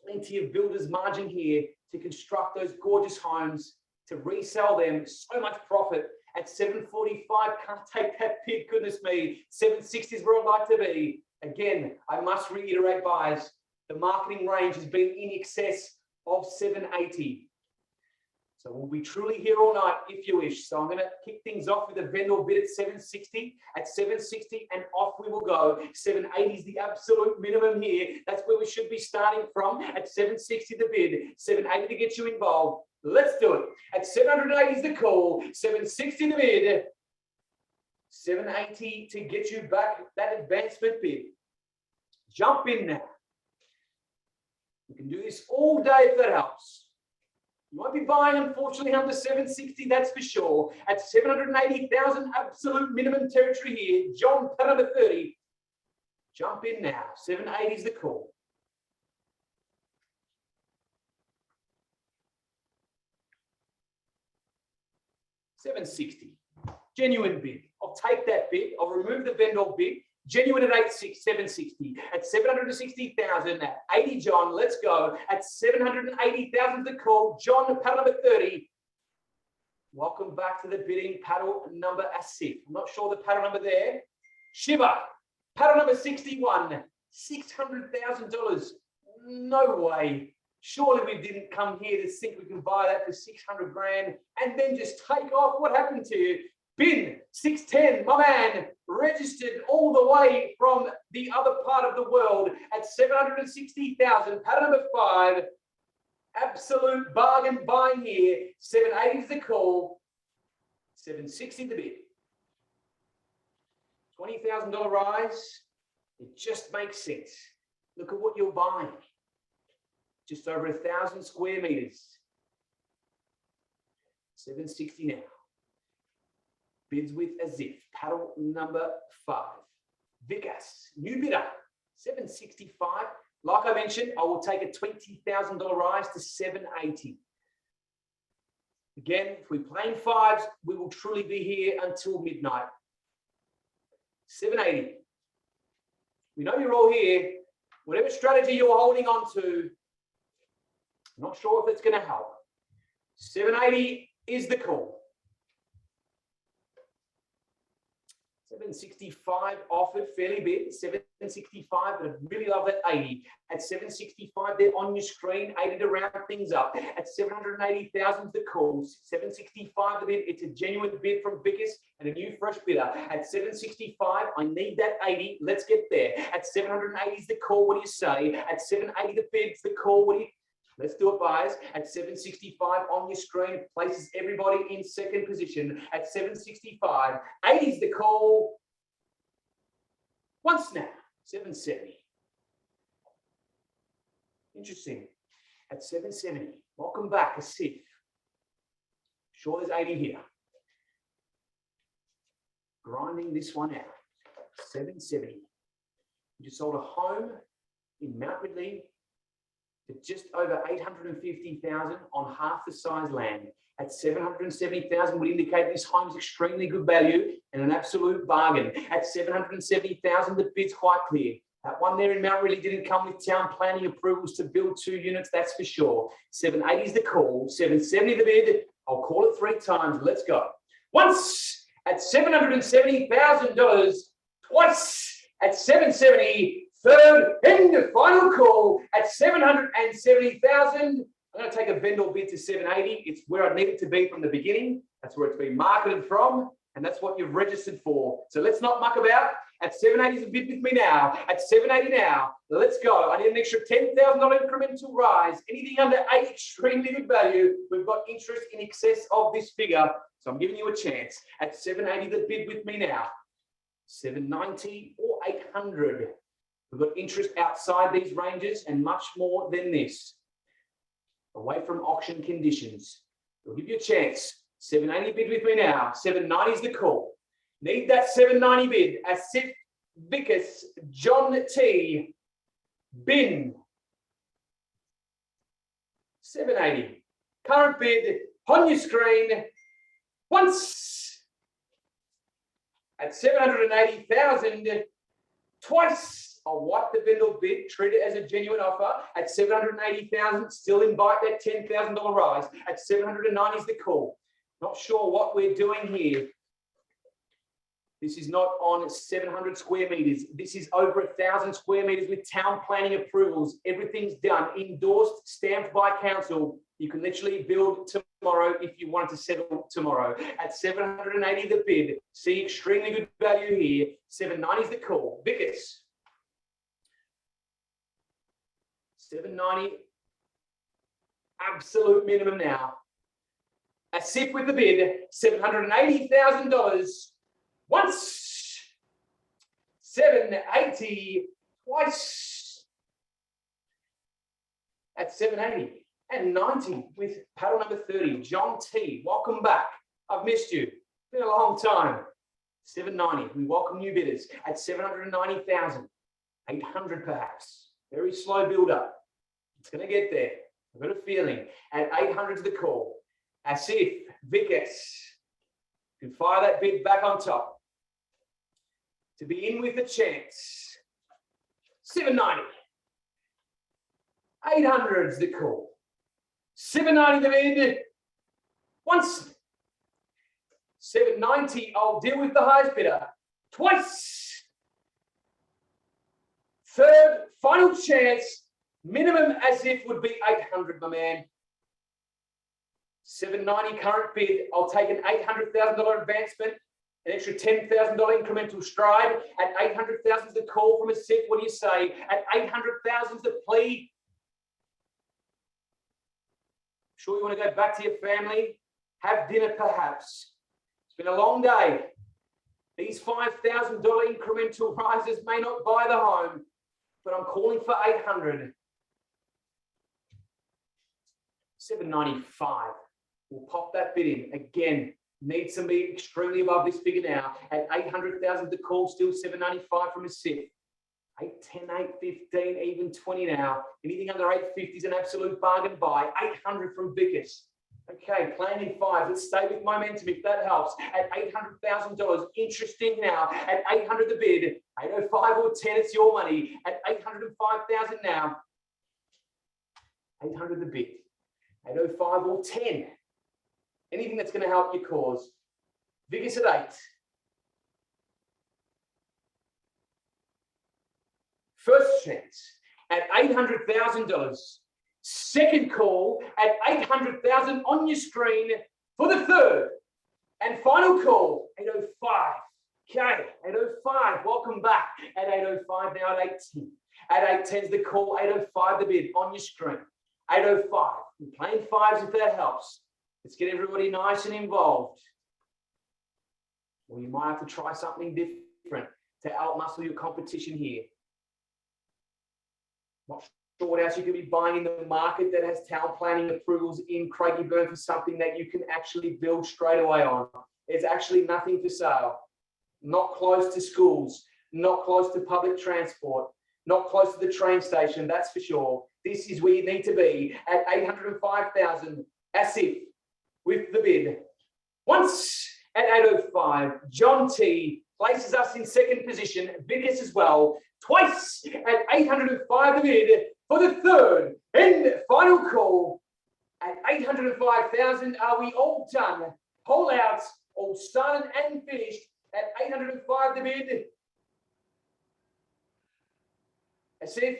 Plenty of builder's margin here to construct those gorgeous homes, to resell them, so much profit. At 745, can't take that bid, goodness me. 760 is where I'd like to be. Again, I must reiterate, buyers, the marketing range has been in excess of 780. So we'll be truly here all night if you wish. So I'm going to kick things off with a vendor bid at 760. At 760 and off we will go. 780 is the absolute minimum here. That's where we should be starting from. At 760 the bid. 780 to get you involved. Let's do it. At 780 is the call. 760 the bid. 780 to get you back that advancement bid. Jump in now. We can do this all day if that helps. You won't be buying, unfortunately, under 760, that's for sure. At 780,000, absolute minimum territory here. John, putt number 30. Jump in now. 780 is the call. $760. Genuine bid. I'll take that bid. I'll remove the vendor bid. Genuine at 760. At 760,000, at 80, John, let's go. At 780,000 the call. John, paddle number 30. Welcome back to the bidding. Paddle number Asif. I'm not sure the paddle number there. Shiva, paddle number 61. $600,000. No way. Surely we didn't come here to think we can buy that for 600 grand and then just take off. What happened to you? Bin 610, my man, registered all the way from the other part of the world at 760,000. Pattern number 5, absolute bargain buying here. 780 is the call. 760 the bid. $20,000 rise. It just makes sense. Look at what you're buying. Just over 1,000 square meters. 760 now. Bids with Asif. Paddle number 5. Vikas, new bidder, 765. Like I mentioned, I will take a $20,000 rise to 780. Again, if we play in 5s, we will truly be here until midnight. 780. We know you're all here. Whatever strategy you're holding on to, I'm not sure if it's going to help. 780 is the call. 765 offered fairly big. 765, but I really love that 80. At 765, they're on your screen, 80 to round things up. At 780,000, the call. 765, the bid. It's a genuine bid from Vickers and a new fresh bidder. At 765, I need that 80. Let's get there. At 780 is the call. What do you say? At 780, the bid's the call. What do you? Let's do it, buyers. At 765 on your screen, places everybody in second position. At 765, 80 is the call. Once now, 770. Interesting. At 770. Welcome back, Asif. Sure, there's 80 here. Grinding this one out. 770. You just sold a home in Mount Ridley for just over 850,000 on half the size land. At 770,000 would indicate this home's extremely good value and an absolute bargain. At 770,000, the bid's quite clear. That one there in Mount Ridley didn't come with town planning approvals to build 2 units, that's for sure. 780 is the call, 770 the bid. I'll call it 3 times. Let's go. Once at $770,000, twice at 770, third and final call at 770,000. I'm going to take a vendor bid to 780. It's where I need it to be from the beginning. That's where it's been marketed from, and that's what you've registered for. So let's not muck about. At 780 is a bid with me now. At 780 now, let's go. I need an extra $10,000 incremental rise. Anything under 8, extremely good value. We've got interest in excess of this figure, so I'm giving you a chance. At 780, the bid with me now. 790 or 800. We've got interest outside these ranges and much more than this. Away from auction conditions. We'll give you a chance. 780 bid with me now. 790 is the call. Need that 790 bid. Asif Vickers, John T. Bin. 780. Current bid on your screen. Once. At 780,000. Twice. I'll wipe the vendor bid, treat it as a genuine offer. At 780,000, still invite that $10,000 rise. At 790 is the call. Not sure what we're doing here. This is not on 700 square meters. This is over 1,000 square meters with town planning approvals. Everything's done, endorsed, stamped by council. You can literally build tomorrow if you wanted to settle tomorrow. At 780 the bid. See extremely good value here. 790 is the call. Vickers. 790. Absolute minimum now. Asif with the bid. $780,000. Once. 780. Twice. At 780. And 90 with paddle number 30, John T. Welcome back. I've missed you. It's been a long time. 790. We welcome new bidders at 790,000. 800 perhaps. Very slow build up. It's going to get there. I've got a feeling. At 800 is the call. Asif Vickers. You can fire that bid back on top. To be in with a chance. 790. 800 is the call. 790 the bid. Once. 790, I'll deal with the highest bidder. Twice. Third, final chance. Minimum Asif would be 800, my man. 790 current bid. I'll take an $800,000 advancement, an extra $10,000 incremental stride. At 800,000 is the call from Asif. What do you say? At 800,000 is the plea. Sure you want to go back to your family, have dinner perhaps. It's been a long day. These $5,000 incremental rises may not buy the home, but I'm calling for 800. 795. We'll pop that bid in. Again, needs to be extremely above this figure now. At 800,000, the call still 795 from Asif. 810, 815, even 20 now. Anything under 850 is an absolute bargain buy. 800 from Vickers. Okay, playing in 5. Let's stay with momentum if that helps. At $800,000, interesting now. At 800 the bid. 805 or 10, it's your money. At 805,000 now. 800 the bid. 805 or 10. Anything that's going to help your cause. Vickers at 8. First chance at $800,000. Second call at $800,000 on your screen for the third and final call, 805. Okay, 805. Welcome back at 805 now at 810. At 810 is the call, 805 the bid on your screen. 805. We're playing 5s if that helps. Let's get everybody nice and involved. Or you might have to try something different to outmuscle your competition here. Not short house you could be buying in the market that has town planning approvals in Craigieburn for something that you can actually build straight away on. There's actually nothing for sale. Not close to schools, not close to public transport, not close to the train station, that's for sure. This is where you need to be at 805,000, Asif with the bid. Once at 805, John T places us in second position, Vickers as well, twice at 805 the bid for the third and final call at 805,000. Are we all done? Whole out, all started and finished at 805 the bid. As if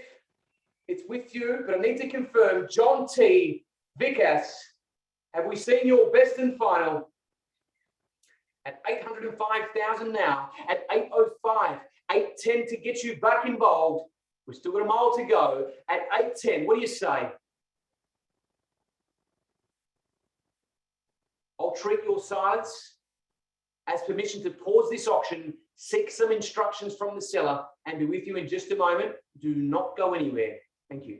it's with you, but I need to confirm, John T, Vickers, have we seen your best and final? At 805,000 now, at 805, 810 to get you back involved. We've still got a mile to go. At 810, what do you say? I'll treat your silence as permission to pause this auction, seek some instructions from the seller, and be with you in just a moment. Do not go anywhere. Thank you.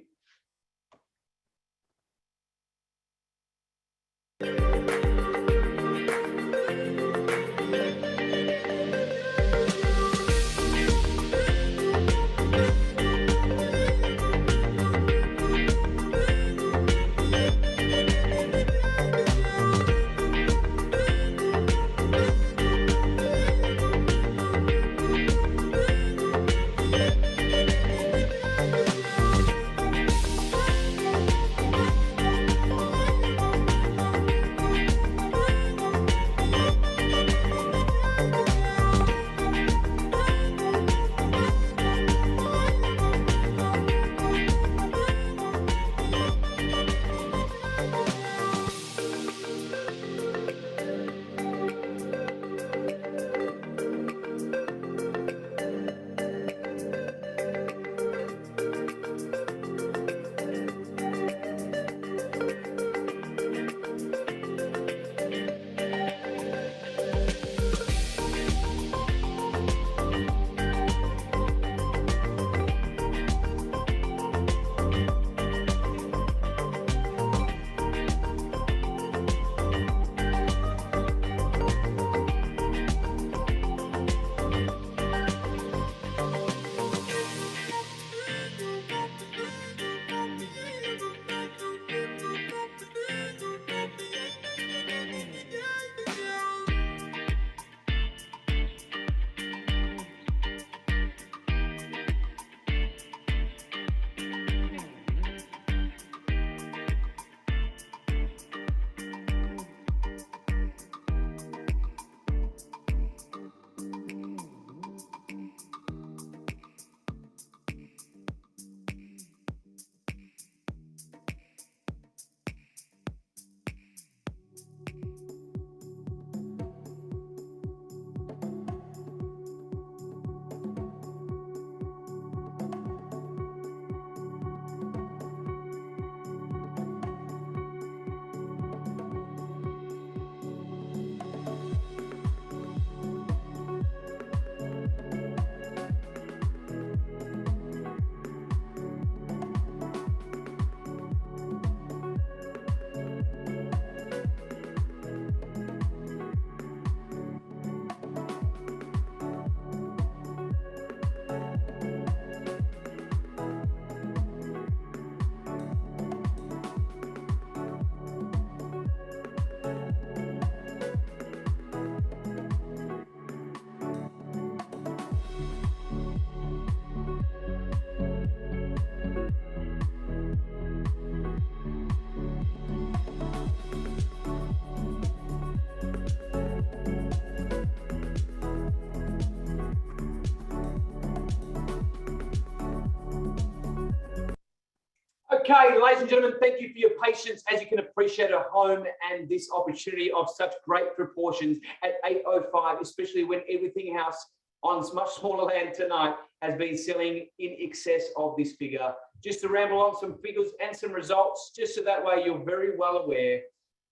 Okay, ladies and gentlemen, thank you for your patience. As you can appreciate at home, and this opportunity of such great proportions at 805, especially when everything else on much smaller land tonight has been selling in excess of this figure. Just to ramble on some figures and some results, just so that way you're very well aware.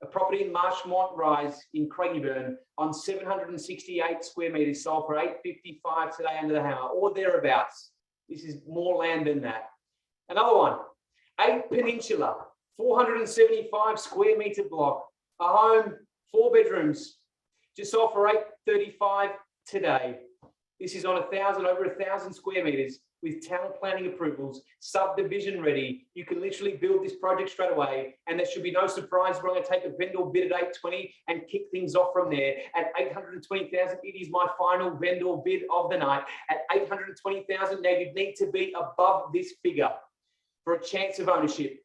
A property in Marchmont Rise in Craigieburn on 768 square metres sold for 855 today under the hammer, or thereabouts. This is more land than that. Another one 8 Peninsula, 475 square meter block, a home, 4 bedrooms, just sold for $835 today. This is on over 1,000 square meters with town planning approvals, subdivision ready. You can literally build this project straight away, and there should be no surprise. We're going to take a vendor bid at 820 and kick things off from there. At 820,000, it is my final vendor bid of the night. At 820,000, now you need to be above this figure for a chance of ownership.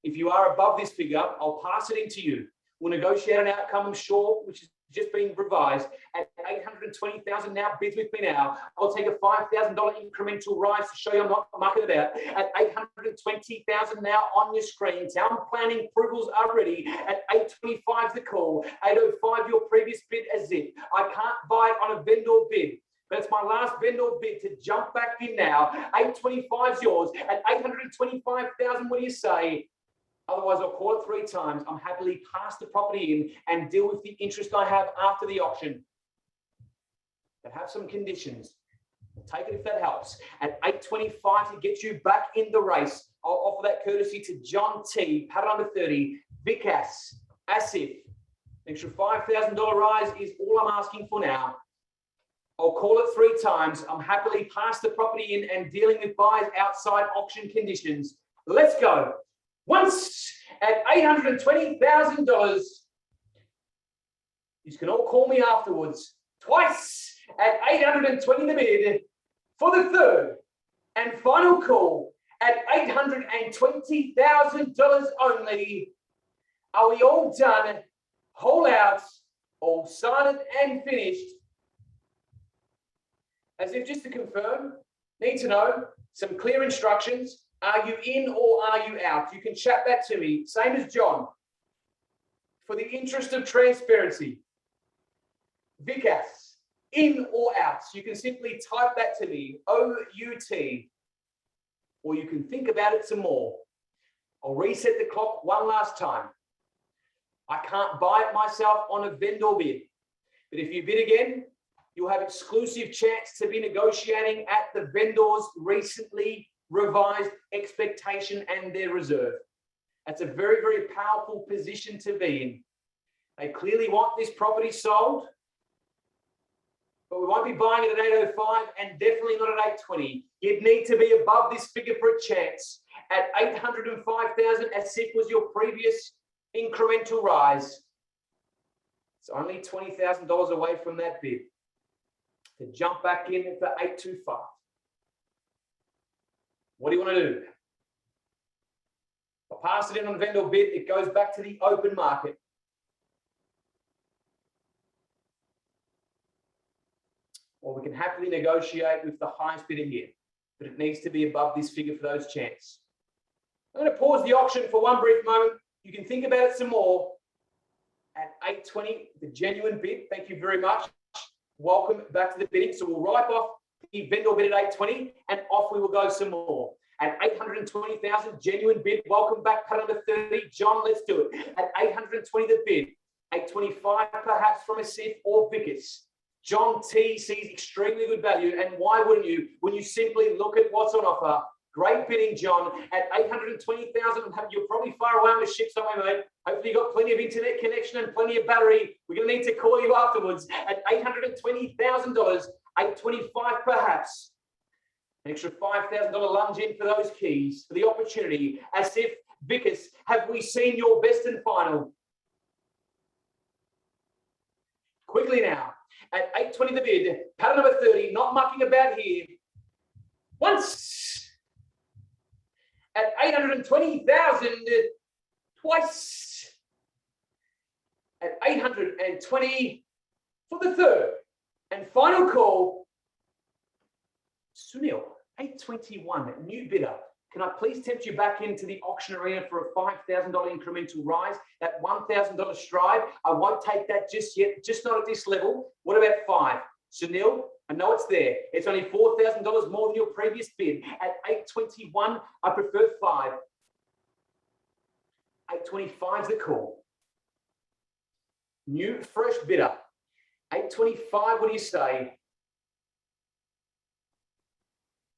If you are above this figure, I'll pass it into you. We'll negotiate an outcome, I'm sure, which is just being revised at 820,000. Now bids with me now. I'll take a $5,000 incremental rise to show you I'm not mucking it out. At 820,000 now on your screen. Town planning approvals are ready. At 825 the call. 805 your previous bid as it. I can't buy it on a vendor bid. But it's my last vendor bid to jump back in now. 825 is yours. At 825,000, what do you say? Otherwise, I'll call it 3 times. I'm happily pass the property in and deal with the interest I have after the auction. But have some conditions. Take it if that helps. At 825 to get you back in the race, I'll offer that courtesy to John T, paddle number 30, Vikas, Asif. Extra $5,000 rise is all I'm asking for now. I'll call it 3 times. I'm happily pass the property in and dealing with buyers outside auction conditions. Let's go. Once at $820,000. You can all call me afterwards. Twice at 820 the bid for the 3rd and final call at $820,000 only. Are we all done? Whole out, all signed and finished. As if just to confirm, need to know some clear instructions. Are you in or are you out? You can chat that to me. Same as John. For the interest of transparency, Vikas, in or out? You can simply type that to me, O-U-T, or you can think about it some more. I'll reset the clock one last time. I can't buy it myself on a vendor bid, but if you bid again, you'll have exclusive chance to be negotiating at the vendor's recently revised expectation and their reserve. That's a very, very powerful position to be in. They clearly want this property sold, but we won't be buying it at 805 and definitely not at 820. You'd need to be above this figure for a chance. At 805,000, as if was your previous incremental rise. It's only $20,000 away from that bid. To jump back in for 825. What do you want to do? I'll pass it in on vendor bid. It goes back to the open market. Or we can happily negotiate with the highest bidder here, but it needs to be above this figure for those chances. I'm going to pause the auction for one brief moment. You can think about it some more. At 820, the genuine bid. Thank you very much. Welcome back to the bidding. So we'll write off the vendor bid at 820 and off we will go some more. At 820,000, genuine bid. Welcome back, paddle number 30. John, let's do it. At 820 the bid. 825 perhaps from Asif or Vikas. John T sees extremely good value, and why wouldn't you when you simply look at what's on offer? Great bidding, John. At 820,000, you're probably far away on the ship somewhere, mate. Hopefully you've got plenty of internet connection and plenty of battery. We're going to need to call you afterwards. At $820,000, 825 perhaps. An extra $5,000 lunge in for those keys, for the opportunity. Asif, Vikas, have we seen your best and final? Quickly now. At 820 the bid, paddle number 30, not mucking about here. Once. At 820,000, twice. At 820 for the 3rd and final call. Sunil, 821, new bidder. Can I please tempt you back into the auction arena for a $5,000 incremental rise? That $1,000 stride, I won't take that just yet, just not at this level. What about 5? Sunil, I know it's there. It's only $4,000 more than your previous bid. At 821, I prefer 5. 825 is the call. New, fresh bidder. 825, what do you say?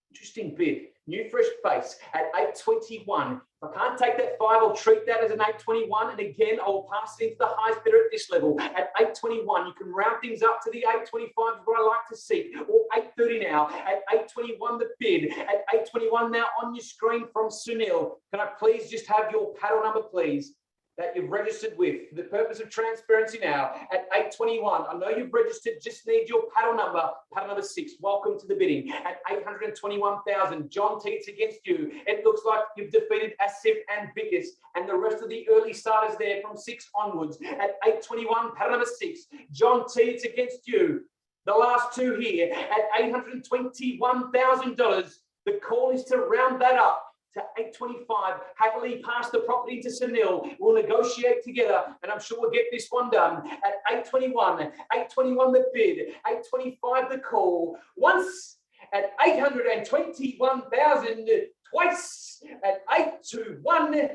Interesting bid. New fresh face at 821. If I can't take that 5, I'll treat that as an 821. And again, I will pass it into the highest bidder at this level. At 821, you can round things up to the 825 is what I like to see. Or 830 now. At 821, the bid. At 821 now on your screen from Sunil. Can I please just have your paddle number, please, that you've registered with for the purpose of transparency now at 821. I know you've registered, just need your paddle number 6. Welcome to the bidding at 821,000. John T, it's against you. It looks like you've defeated Asif and Bickus and the rest of the early starters there from 6 onwards at 821, paddle number 6. John T, it's against you. The last 2 here at $821,000. The call is to round that up to 825, happily pass the property to Sunil. We'll negotiate together, and I'm sure we'll get this one done at 821. 821 the bid, 825 the call. Once at 821,000, twice at 821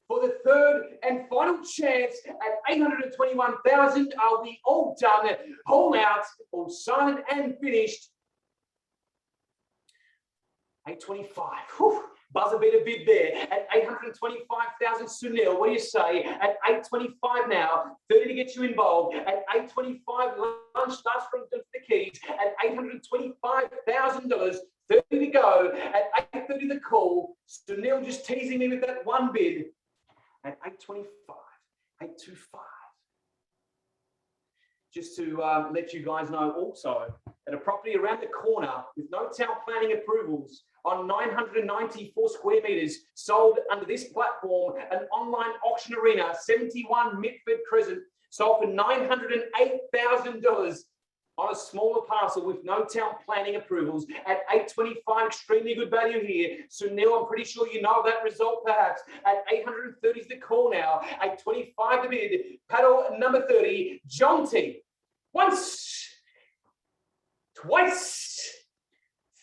for the third and final chance at 821,000. Are we all done? Whole out, all silent and finished. 825. Whew. Buzzer beater bid there at 825,000. Sunil, what do you say? At 825 now, 30 to get you involved. At 825, lunch starts from the keys. At $825,000, 30 to go. At 830, the call. Sunil just teasing me with that one bid. At 825, 825. Just to let you guys know also that a property around the corner with no town planning approvals on 994 square meters sold under this platform, an online auction arena, 71 Mitford Crescent, sold for $908,000 on a smaller parcel with no town planning approvals at 825. Extremely good value here. Sunil, I'm pretty sure you know that result perhaps. At 830 is the call now. 825 the bid. Paddle number 30, John T. Once, twice,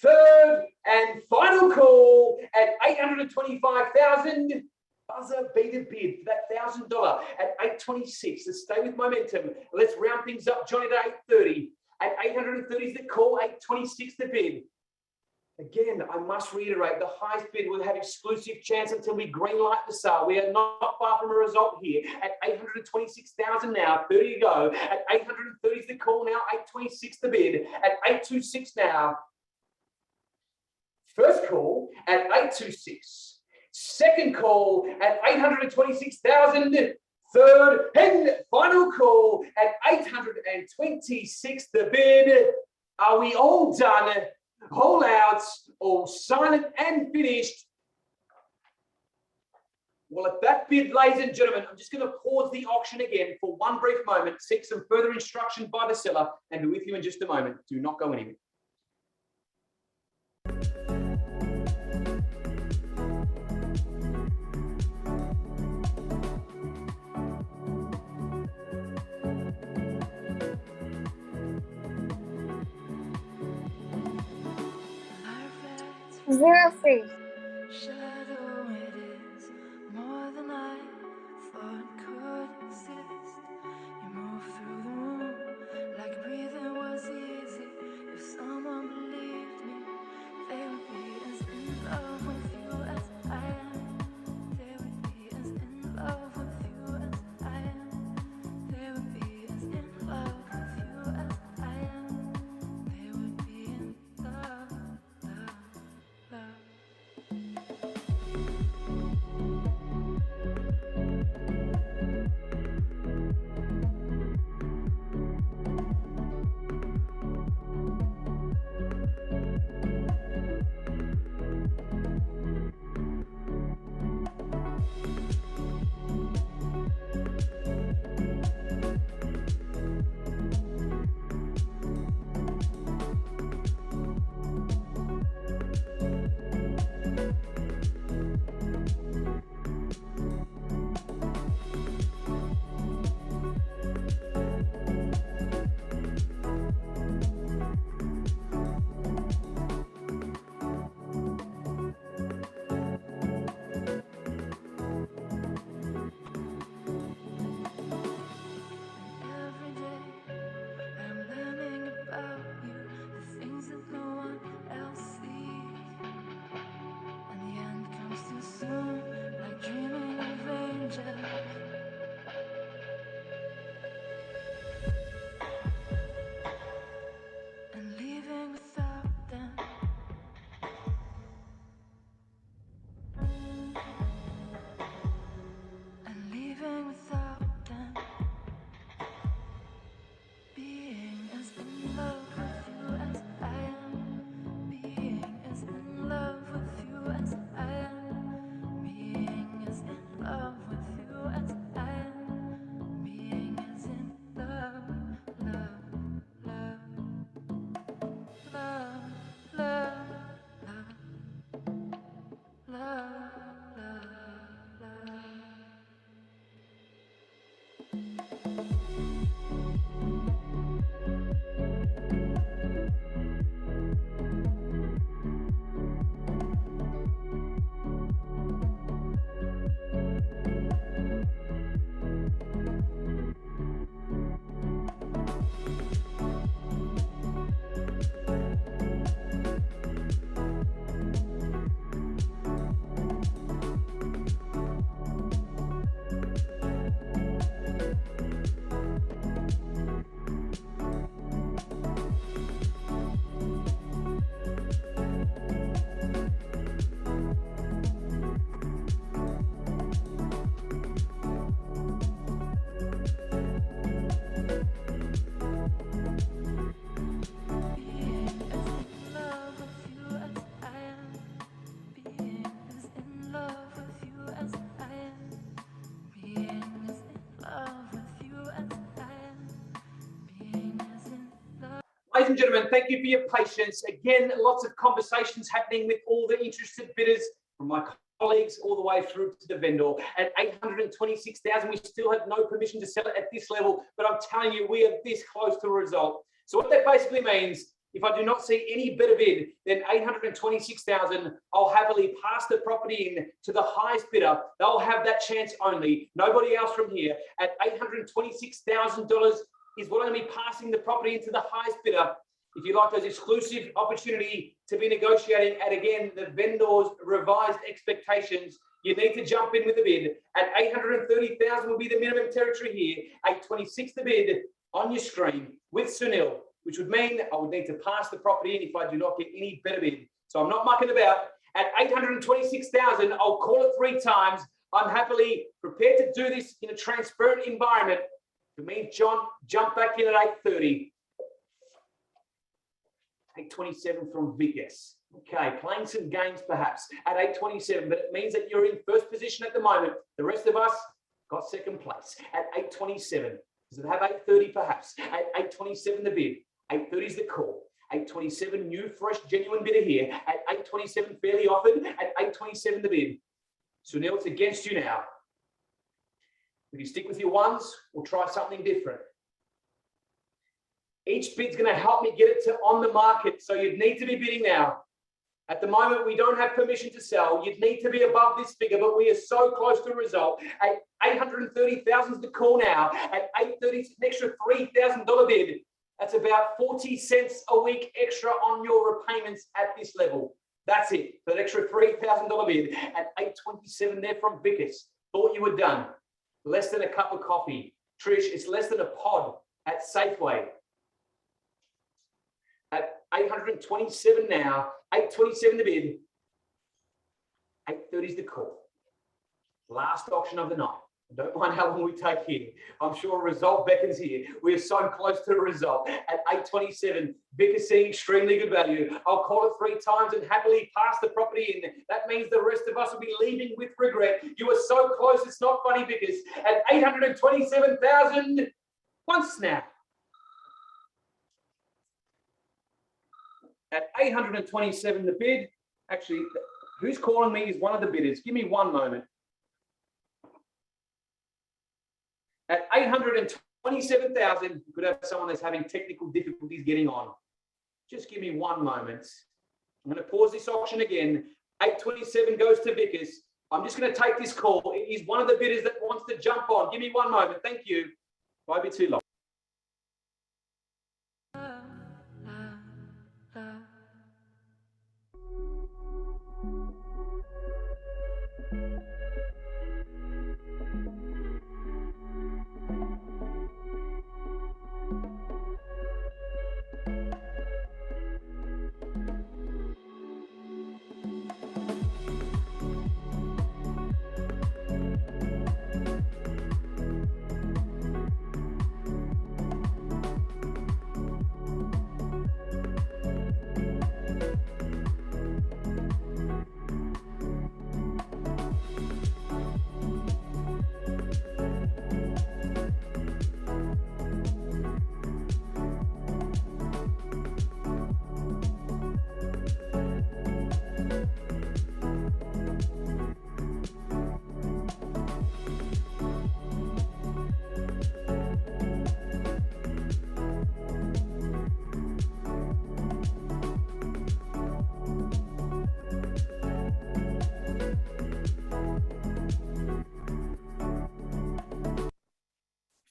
third and final call at 825,000. Buzzer beater bid for that $1,000 at 826. Let's stay with momentum. Let's round things up. Johnny at 830. At 830 is the call. 826 the bid. Again, I must reiterate, the highest bid will have exclusive chance until we greenlight the sale. We are not far from a result here. At 826,000 now, 30 to go. At 830 is the call now. 826 the bid. At 826 now. First call at 826. Second call at 826,000. Third and final call at 826 the bid. Are we all done? Whole outs, all silent and finished. Well, at that bid, ladies and gentlemen, I'm just going to pause the auction again for one brief moment, seek some further instruction by the seller, and be with you in just a moment. Do not go anywhere. Zero-free. Shadow, it is more than I thought could exist. You move through the room like breathing was easy. If someone believed me, they would be as in love with you as I am. They would be as in love with you as I am. They would be as in love with you as I am. They would be in love, love, love. ladies and gentlemen, thank you for your patience. Again, lots of conversations happening with all the interested bidders, from my colleagues all the way through to the vendor. At 826,000, we still have no permission to sell it at this level, but I'm telling you, we are this close to a result. So what that basically means, if I do not see any better bid than 826,000, I'll happily pass the property in to the highest bidder. They'll have that chance only. Nobody else from here. At $826,000 is what I'm going to be passing the property into the highest bidder. If you like those exclusive opportunity to be negotiating at, again, the vendor's revised expectations, you need to jump in with a bid. At 830,000 will be the minimum territory here. 826 the bid on your screen with Sunil, which would mean I would need to pass the property in if I do not get any better bid. So I'm not mucking about. At 826,000, I'll call it 3 times. I'm happily prepared to do this in a transparent environment. For me, John, jump back in at 830. 827 from Vickers. Okay, playing some games perhaps at 827, but it means that you're in first position at the moment. The rest of us got second place at 827. Does it have 830 perhaps? At 827 the bid. 830 is the call. 827 new, fresh, genuine bidder here. At 827 fairly offered. At 827 the bid. Sunil, it's against you now. If you stick with your ones, we'll try something different. Each bid's going to help me get it to on the market, so you'd need to be bidding now. At the moment, we don't have permission to sell. You'd need to be above this figure, but we are so close to a result. At 830,000 is the call now. At 830, it's an extra $3,000 bid. That's about 40 cents a week extra on your repayments at this level. That's it. For that extra $3,000 bid at 827 there from Vickers. Thought you were done. Less than a cup of coffee. Trish, it's less than a pod at Safeway. At 827 now, 827 the bid, 830 is the call. Last auction of the night. Don't mind how long we take here. I'm sure a result beckons here. We are so close to a result. At 827, Vickers seeing extremely good value. I'll call it 3 times and happily pass the property in. That means the rest of us will be leaving with regret. You are so close, it's not funny, Vickers. At 827,000, once now. At 827 the bid, actually, who's calling me is one of the bidders. Give me one moment. At 827,000, you could have someone that's having technical difficulties getting on. Just give me one moment. I'm going to pause this auction again. 827 goes to Vickers. I'm just going to take this call. It is one of the bidders that wants to jump on. Give me one moment. Thank you. Won't be too long.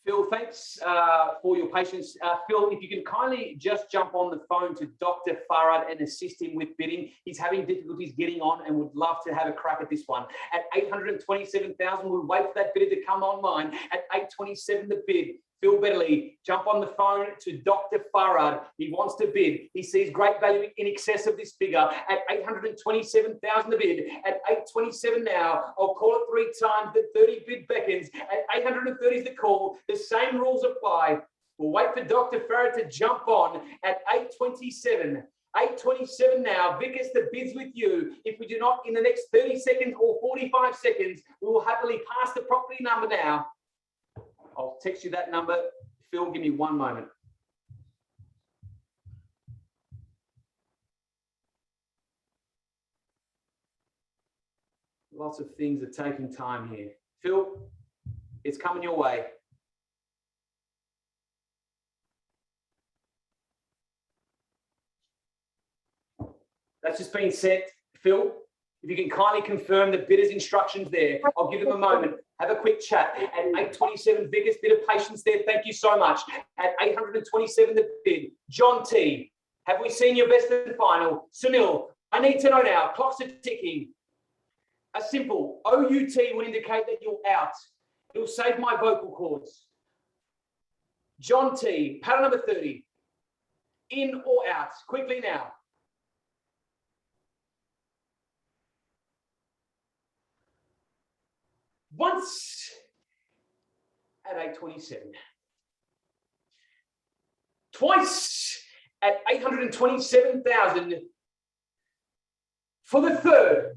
Phil, thanks for your patience. Phil, if you can kindly just jump on the phone to Dr. Farad and assist him with bidding. He's having difficulties getting on and would love to have a crack at this one. At 827,000, we'll wait for that bidder to come online. At 827, the bid. Phil Betterly, jump on the phone to Dr. Farad. He wants to bid. He sees great value in excess of this figure. At 827,000 the bid. At 827 now, I'll call it 3 times. The 30 bid beckons. At 830 is the call. The same rules apply. We'll wait for Dr. Farad to jump on at 827. 827 now. Vickers, the bid's with you. If we do not, in the next 30 seconds or 45 seconds, we will happily pass the property number now. I'll text you that number. Phil, give me one moment. Lots of things are taking time here. Phil, it's coming your way. That's just been sent. Phil, if you can kindly confirm the bidder's instructions there, I'll give them a moment. Have a quick chat. At 827, Vickers, bit of patience there. Thank you so much. At 827, the bid. John T, have we seen your best and final? Sunil, I need to know now. Clocks are ticking. A simple OUT will indicate that you're out. It'll save my vocal cords. John T, paddle number 30. In or out? Quickly now. Once at 827. Twice at 827,000 for the third.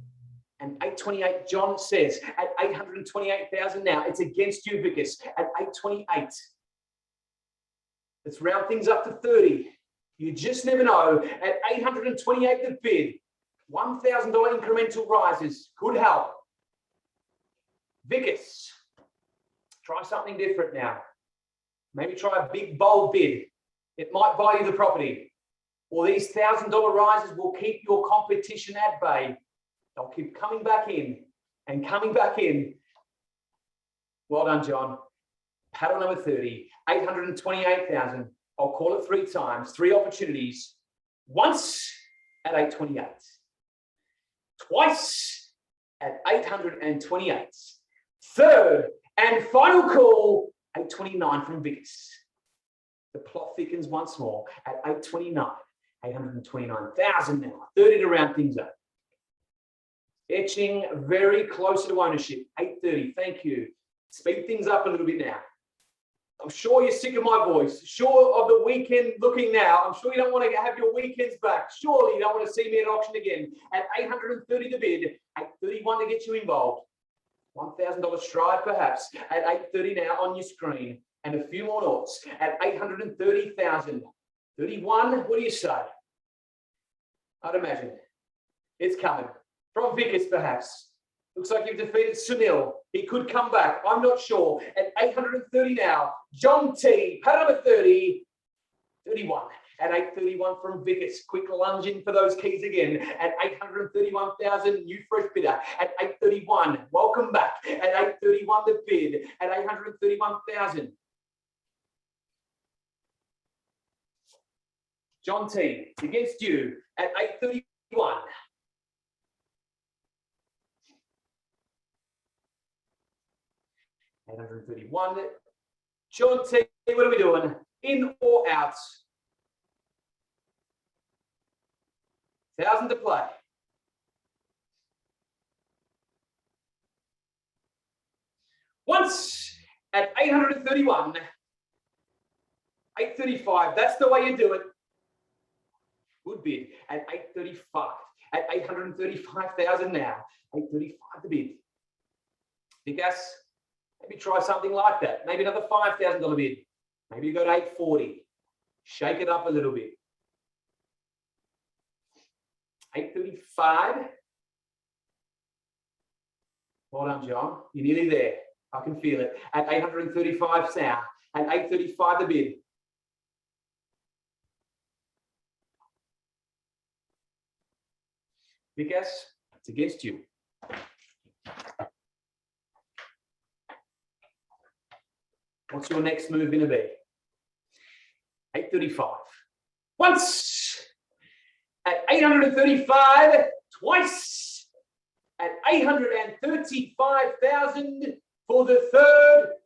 And 828, John says, at 828,000 now. It's against you, Vickers, at 828. Let's round things up to 30. You just never know. At 828, the bid. $1,000 incremental rises. Could help. Vickers, try something different now. Maybe try a big, bold bid. It might buy you the property. Or these $1,000 rises will keep your competition at bay. They'll keep coming back in and coming back in. Well done, John. Paddle number 30, 828,000. I'll call it 3 times, 3 opportunities. Once at 828. Twice at 828. Third and final call, 829 from Vickers. The plot thickens once more at 829, 829,000 now. 30 to round things up. Etching very closer to ownership, 830, thank you. Speed things up a little bit now. I'm sure you're sick of my voice, sure of the weekend looking now. I'm sure you don't want to have your weekends back. Surely you don't want to see me at auction again. At 830 the bid, 831 to get you involved. $1,000 stride perhaps at 830 now on your screen. And a few more noughts at 830,000. 31, what do you say? I'd imagine it's coming. From Vickers, perhaps. Looks like you've defeated Sunil. He could come back. I'm not sure. At 830 now, John T, pad number 30, 31. At 831 from Vickers. Quick lunge in for those keys again. At 831,000, new fresh bidder. At 831, welcome back. At 831, the bid. At 831,000. John T, it's against you. At 831. $831. John T, what are we doing? In or out? 1,000 to play. Once at 831, 835. That's the way you do it. Good bid at 835. At 835,000 now. 835 the bid. Vickers. Maybe try something like that. Maybe another $5,000 bid. Maybe you go to 840. Shake it up a little bit. 835. Well done, John. You're nearly there. I can feel it. At 835 now. At 835 the bid. Vickers, it's against you. What's your next move going to be? 835. Once at 835, twice at 835,000 for the third,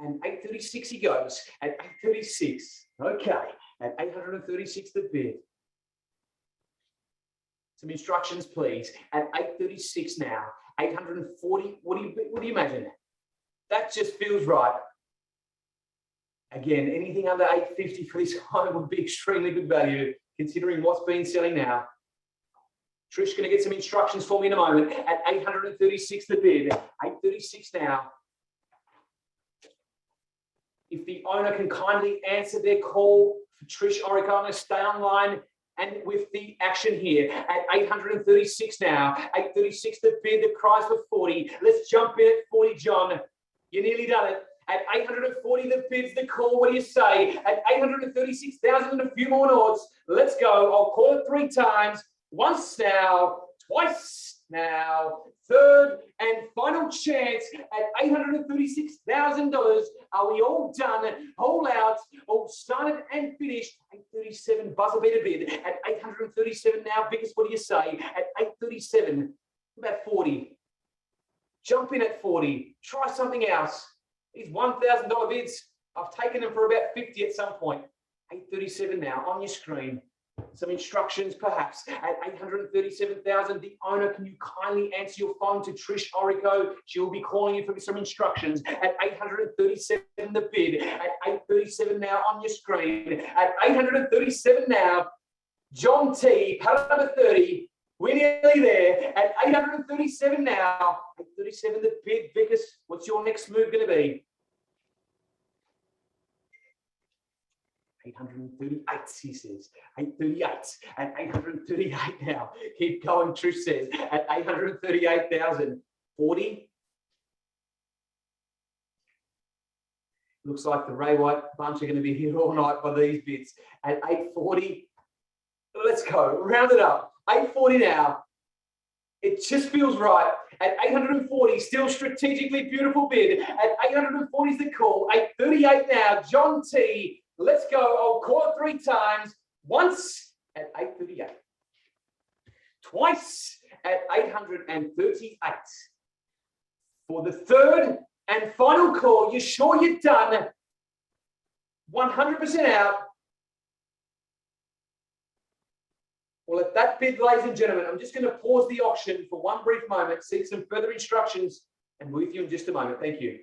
and 836 he goes at 836. Okay, at 836 the bid. Some instructions, please. At 836 now, 840. What do you imagine? That just feels right. Again, anything under 850 for this home would be extremely good value, considering what's been selling now. Trish going to get some instructions for me in a moment. At 836 the bid, 836 now. If the owner can kindly answer their call for Trish Oric, I'm going to stay online And with the action here at 836 now, 836 the bid, the cries for 40. Let's jump in at 40, John. You nearly done it. At 840 the bids, the call, what do you say? At 836,000 and a few more noughts. Let's go. I'll call it 3 times. Once now, twice now, third and final chance at $836,000. Are we all done? All out, all started and finished. 837 buzzer beater bid at 837 now. Vickers, what do you say? At 837, about 40. Jump in at 40. Try something else. These $1,000 bids, I've taken them for about 50 at some point. 837 now on your screen. Some instructions perhaps at 837,000. The owner, can you kindly answer your phone to Trish Orico? She will be calling you for some instructions at 837 the bid. At 837 now on your screen. At 837 now, John T, paddle number 30. We're nearly there at 837 now. 837 the bid. Vickers, what's your next move going to be? 838, he says. 838 at 838 now. Keep going, Trish says. At 838,000. 40. Looks like the Ray White bunch are going to be here all night by these bids. At 840. Let's go. Round it up. 840 now. It just feels right. At 840, still strategically beautiful bid. At 840 is the call. 838 now. John T. Let's go. I'll call it 3 times. Once at 838. Twice at 838. For the third and final call, you sure you're done? 100% out. Well, at that bid, ladies and gentlemen, I'm just going to pause the auction for one brief moment, seek some further instructions, and we'll be with you in just a moment. Thank you.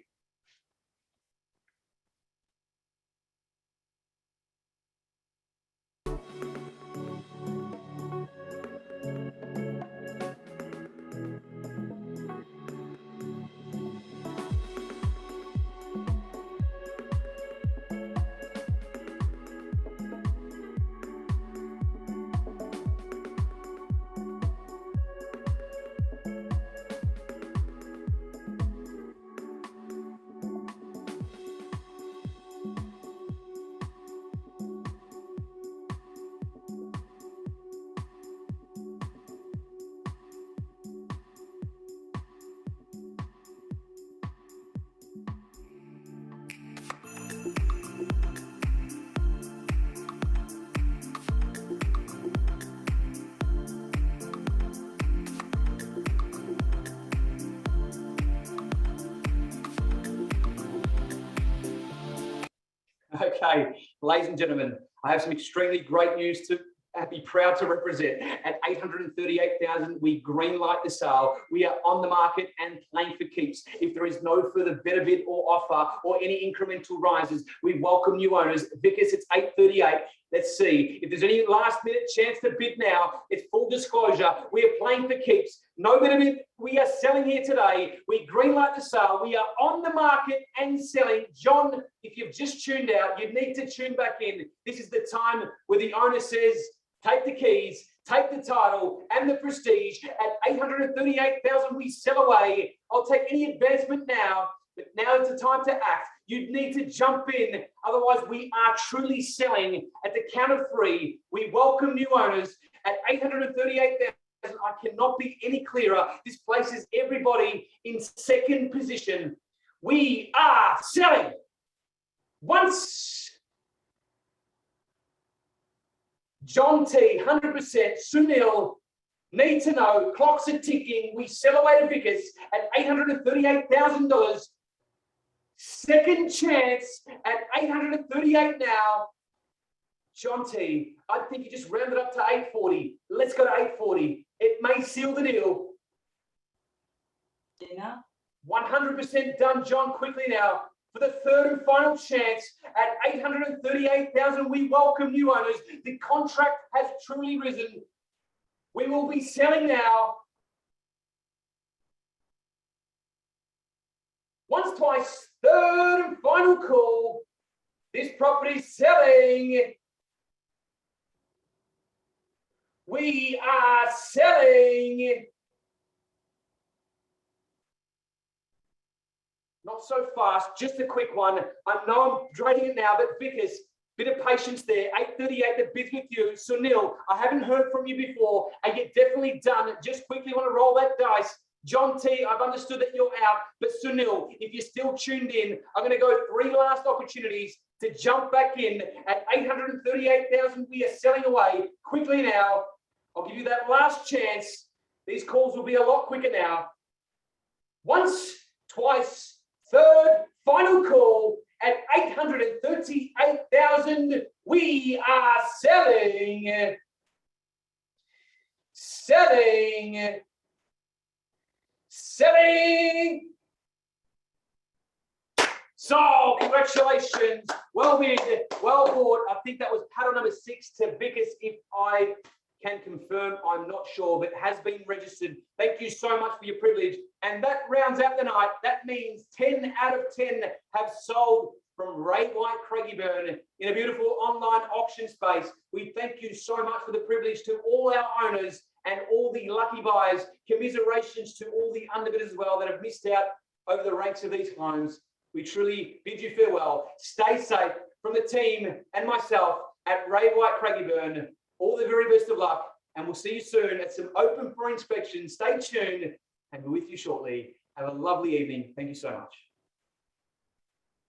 Okay, ladies and gentlemen, I have some extremely great news to be proud to represent. At 838,000, we greenlight the sale. We are on the market and playing for keeps. If there is no further better bid or offer or any incremental rises, we welcome new owners. Vickers, it's 838. Let's see. If there's any last minute chance to bid now, it's full disclosure. We are playing for keeps. No better bid. We are selling here today. We greenlight the sale. We are on the market and selling. John, if you've just tuned out, you need to tune back in. This is the time where the owner says, take the keys, take the title and the prestige. At 838,000, we sell away. I'll take any advancement now, but now is the time to act. You need to jump in. Otherwise, we are truly selling. At the count of 3, we welcome new owners. At 838,000, I cannot be any clearer. This places everybody in second position. We are selling. Once. John T, 100%. Sunil, need to know. Clocks are ticking. We sell away to Vickers at $838,000. Second chance at 838 now. John T, I think you just rounded up to 840. Let's go to 840. It may seal the deal. 100% done, John. Quickly now. For the third and final chance at 838,000, we welcome new owners. The contract has truly risen. We will be selling now. Once, twice, third and final call. This property is selling. we are selling. Not so fast, just a quick one. I know I'm dragging it now, but Vickers, bit of patience there. 8:38, the bid's with you. Sunil, I haven't heard from you before, and you're definitely done. Just quickly want to roll that dice. John T, I've understood that you're out, but Sunil, if you're still tuned in, I'm going to go 3 last opportunities to jump back in at 838,000. We are selling away quickly now. I'll give you that last chance. These calls will be a lot quicker now. Once, twice, third, final call at 838,000. We are selling. So, congratulations. Well bid, well bought. I think that was paddle number 6 to Vickers. If I can confirm, I'm not sure, but has been registered. Thank you so much for your privilege. And that rounds out the night. That means 10 out of 10 have sold from Ray White Craigieburn in a beautiful online auction space. We thank you so much for the privilege to all our owners and all the lucky buyers. Commiserations to all the underbidders as well that have missed out over the ranks of these homes. We truly bid you farewell. Stay safe from the team and myself at Ray White Craigieburn. All the very best of luck, and we'll see you soon at some open for inspection. Stay tuned, and we're with you shortly. Have a lovely evening. Thank you so much.